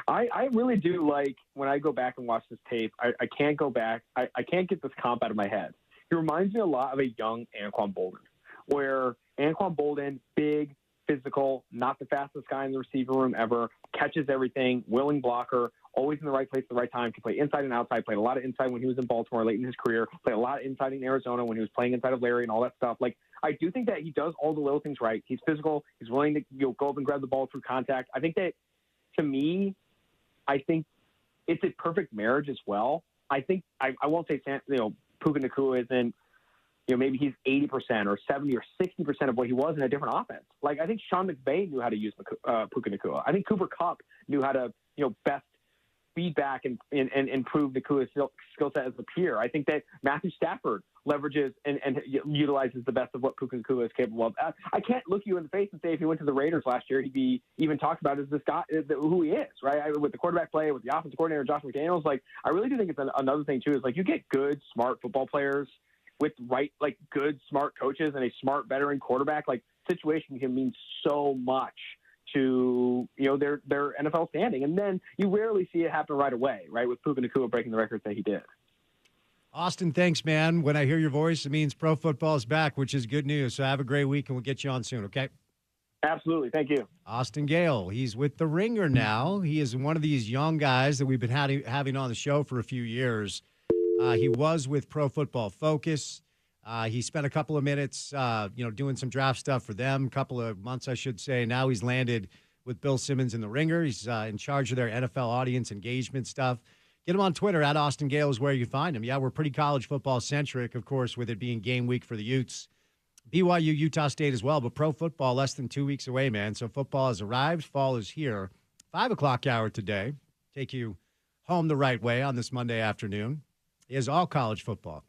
I really do when I go back and watch this tape, I can't go back. I can't get this comp out of my head. He reminds me a lot of a young Anquan Boldin, where Anquan Boldin, big, physical, not the fastest guy in the receiver room ever, catches everything, willing blocker, always in the right place at the right time, can play inside and outside, played a lot of inside when he was in Baltimore late in his career, played a lot of inside in Arizona when he was playing inside of Larry and all that stuff. I do think that he does all the little things right. He's physical. He's willing to go up and grab the ball through contact. I think that, to me, it's a perfect marriage as well. I think I won't say Puka Nacua isn't, maybe he's 80% or 70 or 60% of what he was in a different offense. I think Sean McVay knew how to use Puka Nacua. I think Cooper Kupp knew how to best feedback and improve Nacua's skill set as a peer. I think that Matthew Stafford leverages and utilizes the best of what Puka Nacua is capable of. I can't look you in the face and say if he went to the Raiders last year, he'd be even talked about as this guy, who he is, right? With the quarterback play, with the offensive coordinator, Josh McDaniels. I really do think it's another thing, too, is you get good, smart football players with good, smart coaches and a smart veteran quarterback. Situation can mean so much to their NFL standing, and then you rarely see it happen right away, right? With Puka Nacua breaking the records that he did. Austin, thanks, man. When I hear your voice, it means pro football is back, which is good news. So have a great week, and we'll get you on soon. Okay. Absolutely. Thank you. Austin Gale, he's with The Ringer now. He is one of these young guys that we've been having on the show for a few years. He was with Pro Football Focus. He spent a couple of minutes, doing some draft stuff for them, a couple of months, I should say. Now he's landed with Bill Simmons in The Ringer. He's in charge of their NFL audience engagement stuff. Get him on Twitter. At Austin Gale is where you find him. Yeah, we're pretty college football centric, of course, with it being game week for the Utes. BYU, Utah State as well, but pro football less than 2 weeks away, man. So football has arrived. Fall is here. 5 o'clock hour today. Take you home the right way on this Monday afternoon is all college football.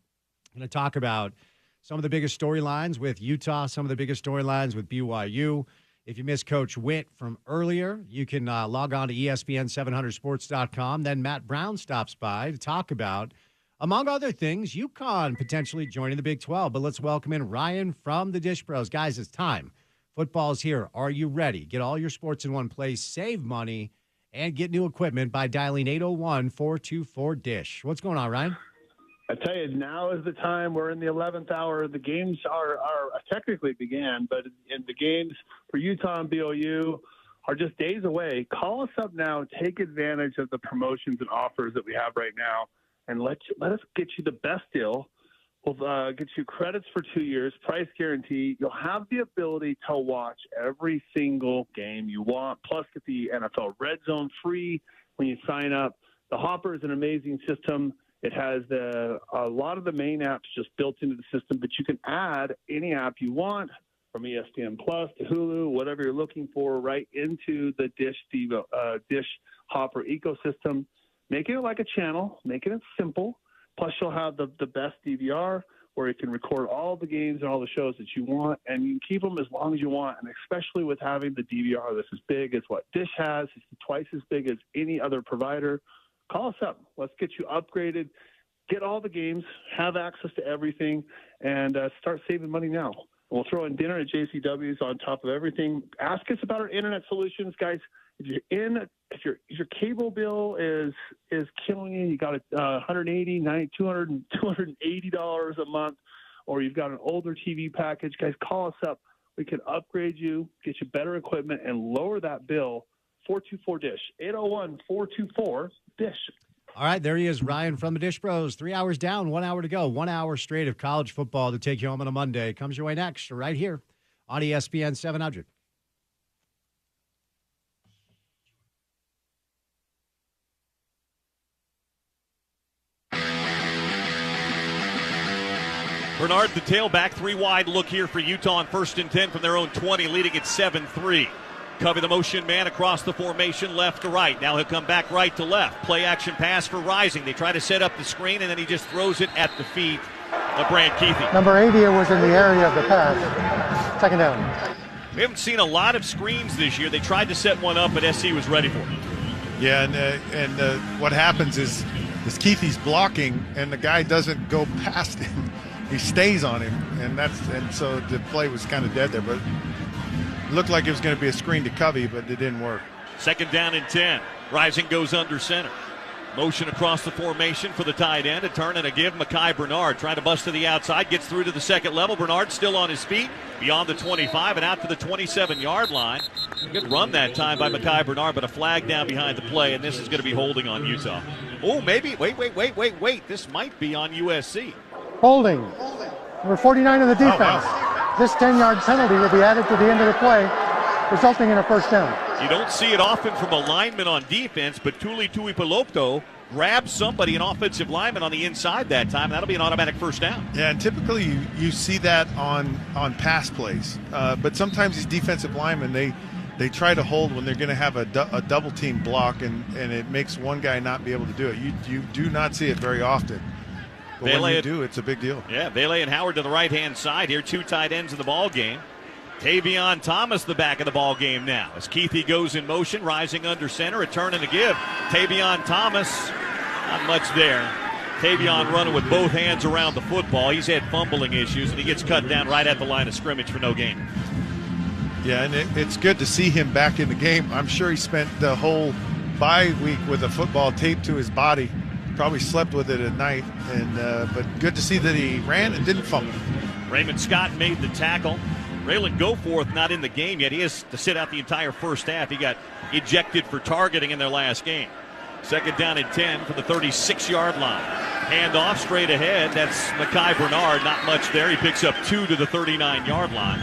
I'm going to talk about some of the biggest storylines with Utah, some of the biggest storylines with BYU. If you missed Coach Witt from earlier, you can log on to ESPN700sports.com. Then Matt Brown stops by to talk about, among other things, UConn potentially joining the Big 12. But let's welcome in Ryan from the Dish Bros. Guys, it's time. Football's here. Are you ready? Get all your sports in one place, save money, and get new equipment by dialing 801-424-DISH. What's going on, Ryan? I tell you, now is the time. We're in the 11th hour. The games are technically began, but the games for Utah and BYU are just days away. Call us up now. Take advantage of the promotions and offers that we have right now, and let us get you the best deal. We'll get you credits for 2 years, price guarantee. You'll have the ability to watch every single game you want, plus get the NFL Red Zone free when you sign up. The Hopper is an amazing system. It has a lot of the main apps just built into the system, but you can add any app you want, from ESPN Plus to Hulu, whatever you're looking for, right into the Dish Hopper ecosystem, making it like a channel, making it simple. Plus, you'll have the best DVR where you can record all the games and all the shows that you want, and you can keep them as long as you want. And especially with having the DVR that's as big as what Dish has, it's twice as big as any other provider. Call us up. Let's get you upgraded, get all the games, have access to everything, and start saving money now. We'll throw in dinner at JCW's on top of everything. Ask us about our internet solutions, guys. If your cable bill is killing you, you got $180, $90, $200, $280 a month, or you've got an older TV package, guys, call us up. We can upgrade you, get you better equipment, and lower that bill. 424-DISH, 801-424-DISH. All right, there he is, Ryan from the Dish Bros. 3 hours down, 1 hour to go. 1 hour straight of college football to take you home on a Monday. Comes your way next, right here on ESPN 700. Bernard, the tailback, 3 wide look here for Utah on 1st and 10 from their own 20, leading at 7-3. Covey the motion man across the formation, left to right. Now he'll come back right to left. Play action pass for Rising. They try to set up the screen, and then he just throws it at the feet of Brant Keithy. Number 80 was in the area of the pass. Second down. We haven't seen a lot of screens this year. They tried to set one up, but SC was ready for it. Yeah, and what happens is Keithy's blocking, and the guy doesn't go past him. He stays on him, and so the play was kind of dead there. But it looked like it was going to be a screen to Covey, but it didn't work. 2nd down and 10. Rising goes under center. Motion across the formation for the tight end. A turn and a give. Mekhi Bernard trying to bust to the outside. Gets through to the second level. Bernard still on his feet. Beyond the 25 and out to the 27-yard line. Good run that time by Mekhi Bernard, but a flag down behind the play, and this is going to be holding on Utah. Oh, maybe. Wait. This might be on USC. Holding. Number 49 in the defense. Oh, wow. This 10-yard penalty will be added to the end of the play, resulting in a first down. You don't see it often from a lineman on defense, but Tuli Tuipolopto grabs somebody, an offensive lineman, on the inside that time. That'll be an automatic first down. Yeah, and typically you see that on pass plays. But sometimes these defensive linemen, they try to hold when they're going to have a double team block, and it makes one guy not be able to do it. You do not see it very often. But Vele when you do, it's a big deal. Yeah, Vele and Howard to the right-hand side here. 2 tight ends in the ball game. Tavion Thomas the back of the ball game now. As Keithy goes in motion, Rising under center, a turn and a give. Tavion Thomas, not much there. Tavion running with both hands around the football. He's had fumbling issues, and he gets cut down right at the line of scrimmage for no gain. Yeah, and it's good to see him back in the game. I'm sure he spent the whole bye week with a football taped to his body. Probably slept with it at night, but good to see that he ran and didn't fumble. Raymond Scott made the tackle. Raylan Goforth not in the game yet. He has to sit out the entire first half. He got ejected for targeting in their last game. Second down and 10 for the 36-yard line. Hand off straight ahead. That's Mekhi Bernard. Not much there. He picks up 2 to the 39-yard line.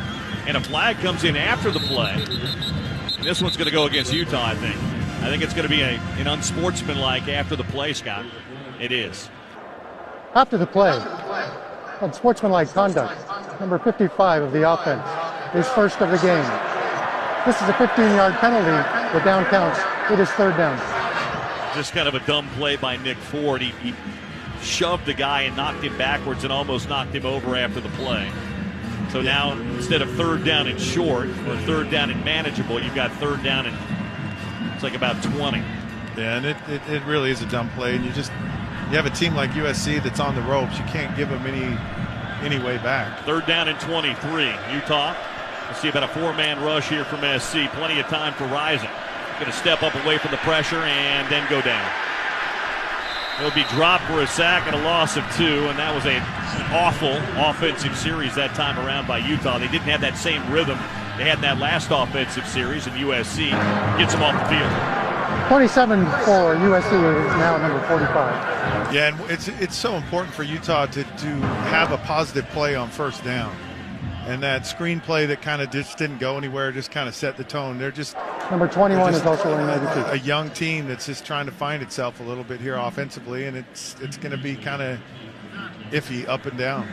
And a flag comes in after the play. And this one's going to go against Utah, I think. I think it's going to be an unsportsmanlike after the play, Scott. It is. After the play, unsportsmanlike conduct, number 55 of the offense, is first of the game. This is a 15-yard penalty. The down counts. It is third down. Just kind of a dumb play by Nick Ford. He shoved the guy and knocked him backwards and almost knocked him over after the play. So now, instead of third down and short or third down and manageable, you've got third down and it's like about 20. Yeah, and it really is a dumb play. And you have a team like USC that's on the ropes. You can't give them any way back. Third down and 23. Utah, we'll see about a 4-man rush here from SC. Plenty of time for Rising. Going to step up away from the pressure and then go down. He'll be dropped for a sack and a loss of 2, and that was an awful offensive series that time around by Utah. They didn't have that same rhythm they had in that last offensive series, and USC gets them off the field. 27 for USC is now number 45. Yeah, and it's so important for Utah to have a positive play on first down. And that screen play that kind of just didn't go anywhere just kind of set the tone. They're just number 21 is also wearing 92. A young team that's just trying to find itself a little bit here offensively, and it's going to be kind of iffy up and down.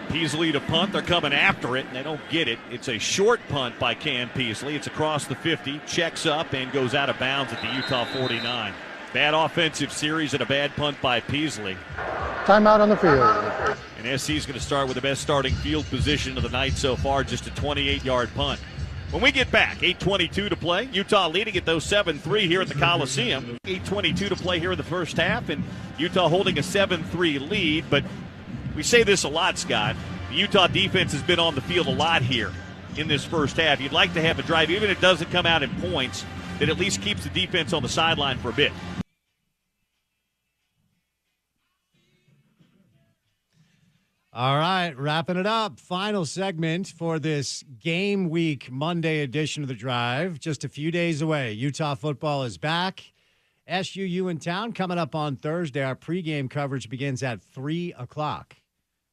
Peasley to punt. They're coming after it, and they don't get it. It's a short punt by Cam Peasley. It's across the 50, checks up, and goes out of bounds at the Utah 49. Bad offensive series and a bad punt by Peasley. Timeout on the field. And SC is going to start with the best starting field position of the night so far, just a 28-yard punt. When we get back, 8:22 to play. Utah leading it, though, 7-3 here at the Coliseum. 8:22 to play here in the first half, and Utah holding a 7-3 lead. But we say this a lot, Scott. The Utah defense has been on the field a lot here in this first half. You'd like to have a drive, even if it doesn't come out in points, that at least keeps the defense on the sideline for a bit. All right, wrapping it up. Final segment for this game week Monday edition of The Drive. Just a few days away. Utah football is back. SUU in town coming up on Thursday. Our pregame coverage begins at 3 o'clock,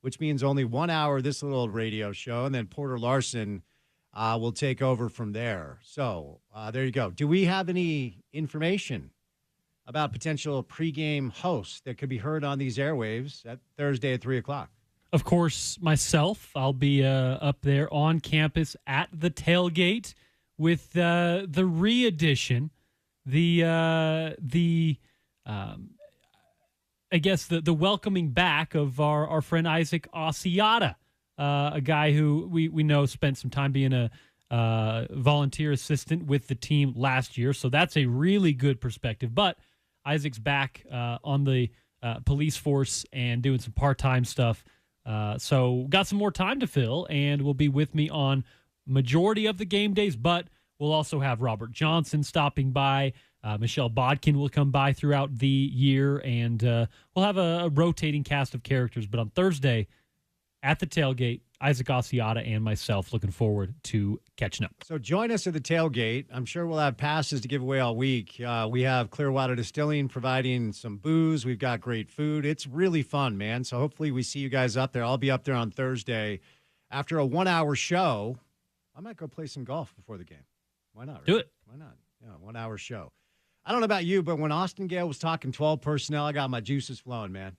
which means only 1 hour of this little radio show, and then Porter Larson will take over from there. So there you go. Do we have any information about potential pregame hosts that could be heard on these airwaves at Thursday at 3 o'clock? Of course, myself, I'll be up there on campus at the tailgate with the re-edition, I guess the welcoming back of our friend Isaac Asiata, a guy who we know spent some time being a volunteer assistant with the team last year. So that's a really good perspective. But Isaac's back on the police force and doing some part-time stuff. So got some more time to fill, and will be with me on majority of the game days, but we'll also have Robert Johnson stopping by. Michelle Bodkin will come by throughout the year, and we'll have a rotating cast of characters. But on Thursday at the tailgate, Isaac Asiata and myself looking forward to catching up. So join us at the tailgate. I'm sure we'll have passes to give away all week. We have Clearwater Distilling providing some booze. We've got great food. It's really fun, man. So hopefully we see you guys up there. I'll be up there on Thursday. After a 1 hour show, I might go play some golf before the game. Why not? Right? Do it. Why not? Yeah, 1 hour show. I don't know about you, but when Austin Gale was talking 12 personnel, I got my juices flowing, man.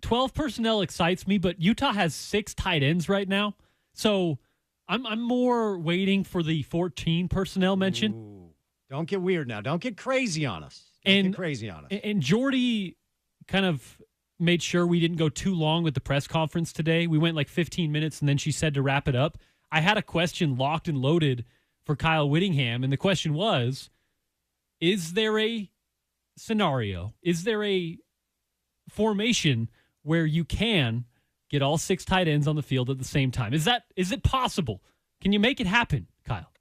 12 personnel excites me, but Utah has 6 tight ends right now. So I'm more waiting for the 14 personnel mention. Ooh. Don't get weird now. Don't get crazy on us. Get crazy on us. And Jordy kind of made sure we didn't go too long with the press conference today. We went like 15 minutes, and then she said to wrap it up. I had a question locked and loaded for Kyle Whittingham, and the question was, is there a scenario? Is there a formation where you can get all 6 tight ends on the field at the same time? Is it possible? Can you make it happen, Kyle?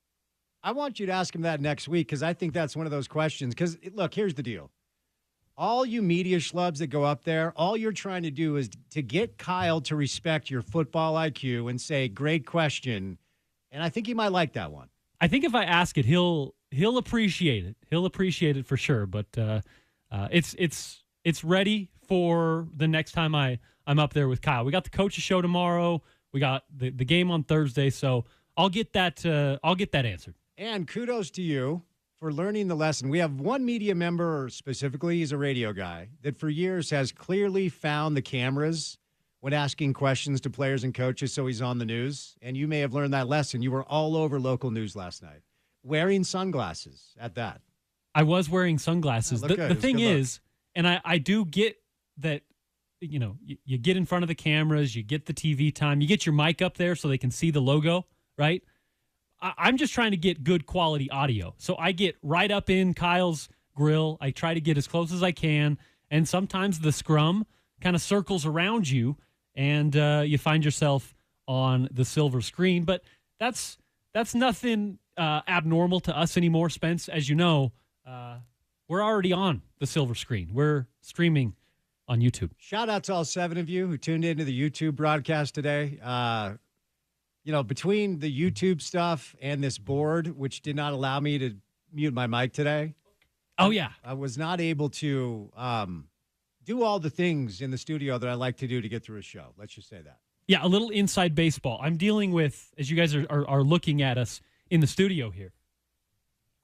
I want you to ask him that next week, because I think that's one of those questions. Because, look, here's the deal. all you media schlubs that go up there, all you're trying to do is to get Kyle to respect your football IQ and say, great question. And I think he might like that one. I think if I ask it, he'll appreciate it. He'll appreciate it for sure. But it's ready for the next time I'm up there with Kyle. We got the coaches show tomorrow. We got the game on Thursday. So I'll get that answered. And kudos to you for learning the lesson. We have one media member specifically, he's a radio guy, that for years has clearly found the cameras when asking questions to players and coaches, so he's on the news. And you may have learned that lesson. You were all over local news last night, wearing sunglasses at that. I was wearing sunglasses. The thing is, and I do get that, you get in front of the cameras, you get the TV time, you get your mic up there so they can see the logo, right? I'm just trying to get good quality audio. So I get right up in Kyle's grill. I try to get as close as I can. And sometimes the scrum kind of circles around you and you find yourself on the silver screen. But that's nothing abnormal to us anymore, Spence. As you know, we're already on the silver screen. We're streaming on YouTube. Shout out to all 7 of you who tuned into the YouTube broadcast today. Between the YouTube stuff and this board, which did not allow me to mute my mic today. Oh, yeah. I was not able to do all the things in the studio that I like to do to get through a show. Let's just say that. Yeah, a little inside baseball. I'm dealing with, as you guys are looking at us in the studio here,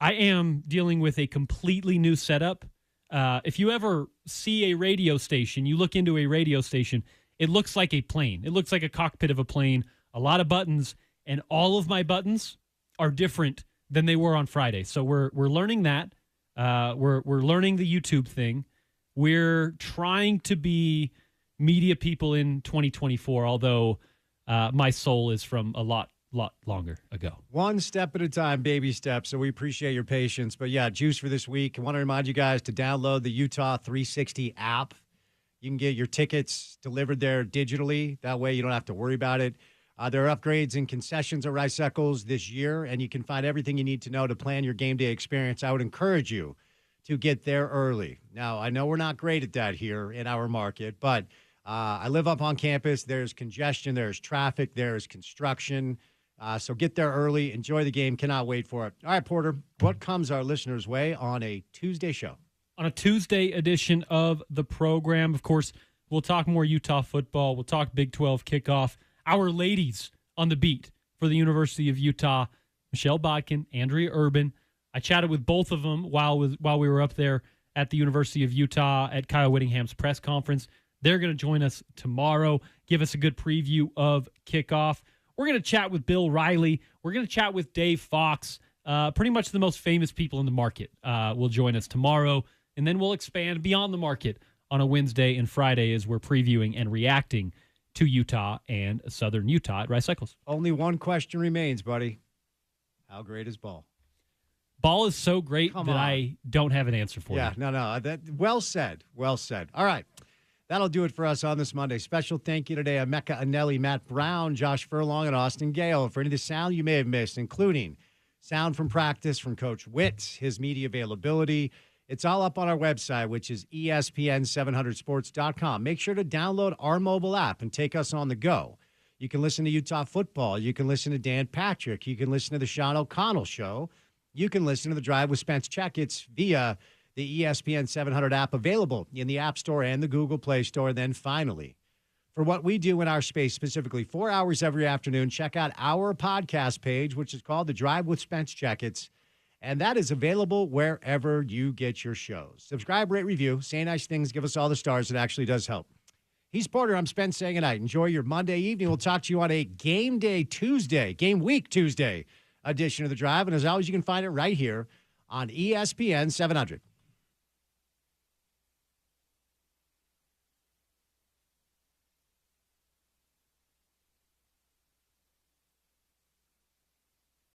I am dealing with a completely new setup. If you ever see a radio station, you look into a radio station, it looks like a plane. It looks like a cockpit of a plane. A lot of buttons, and all of my buttons are different than they were on Friday. So we're learning that. We're learning the YouTube thing. We're trying to be media people in 2024, although my soul is from a lot longer ago. One step at a time, baby steps. So we appreciate your patience. But yeah, juice for this week. I want to remind you guys to download the Utah 360 app. You can get your tickets delivered there digitally. That way you don't have to worry about it. There are upgrades and concessions at Rice Eccles this year, and you can find everything you need to know to plan your game day experience. I would encourage you to get there early. Now, I know we're not great at that here in our market, but I live up on campus. There's congestion, there's traffic, there's construction. So get there early. Enjoy the game. Cannot wait for it. All right, Porter, what comes our listeners' way on a Tuesday show? On a Tuesday edition of the program, of course, we'll talk more Utah football. We'll talk Big 12 kickoff. Our ladies on the beat for the University of Utah, Michelle Bodkin, Andrea Urban. I chatted with both of them while we were up there at the University of Utah at Kyle Whittingham's press conference. They're going to join us tomorrow, give us a good preview of kickoff. We're going to chat with Bill Riley. We're going to chat with Dave Fox. Pretty much the most famous people in the market will join us tomorrow. And then we'll expand beyond the market on a Wednesday and Friday as we're previewing and reacting to Utah and Southern Utah at Rice Eccles. Only one question remains, buddy. How great is ball? Ball is so great I don't have an answer for you. Yeah, no. Well said. Well said. All right. That'll do it for us on this Monday. Special thank you today, Emeka Anelli, Matt Brown, Josh Furlong, and Austin Gale for any of the sound you may have missed, including sound from practice from Coach Witt, his media availability. It's all up on our website, which is ESPN700sports.com. Make sure to download our mobile app and take us on the go. You can listen to Utah football. You can listen to Dan Patrick. You can listen to the Sean O'Connell Show. You can listen to The Drive with Spence Checketts via the ESPN 700 app, available in the App Store and the Google Play Store. Then finally, for what we do in our space, specifically 4 hours every afternoon, check out our podcast page, which is called The Drive with Spence Checketts. And that is available wherever you get your shows. Subscribe, rate, review, say nice things, give us all the stars. It actually does help. He's Porter. I'm Spence saying goodnight. Enjoy your Monday evening. We'll talk to you on a Game Week Tuesday edition of The Drive. And as always, you can find it right here on ESPN 700.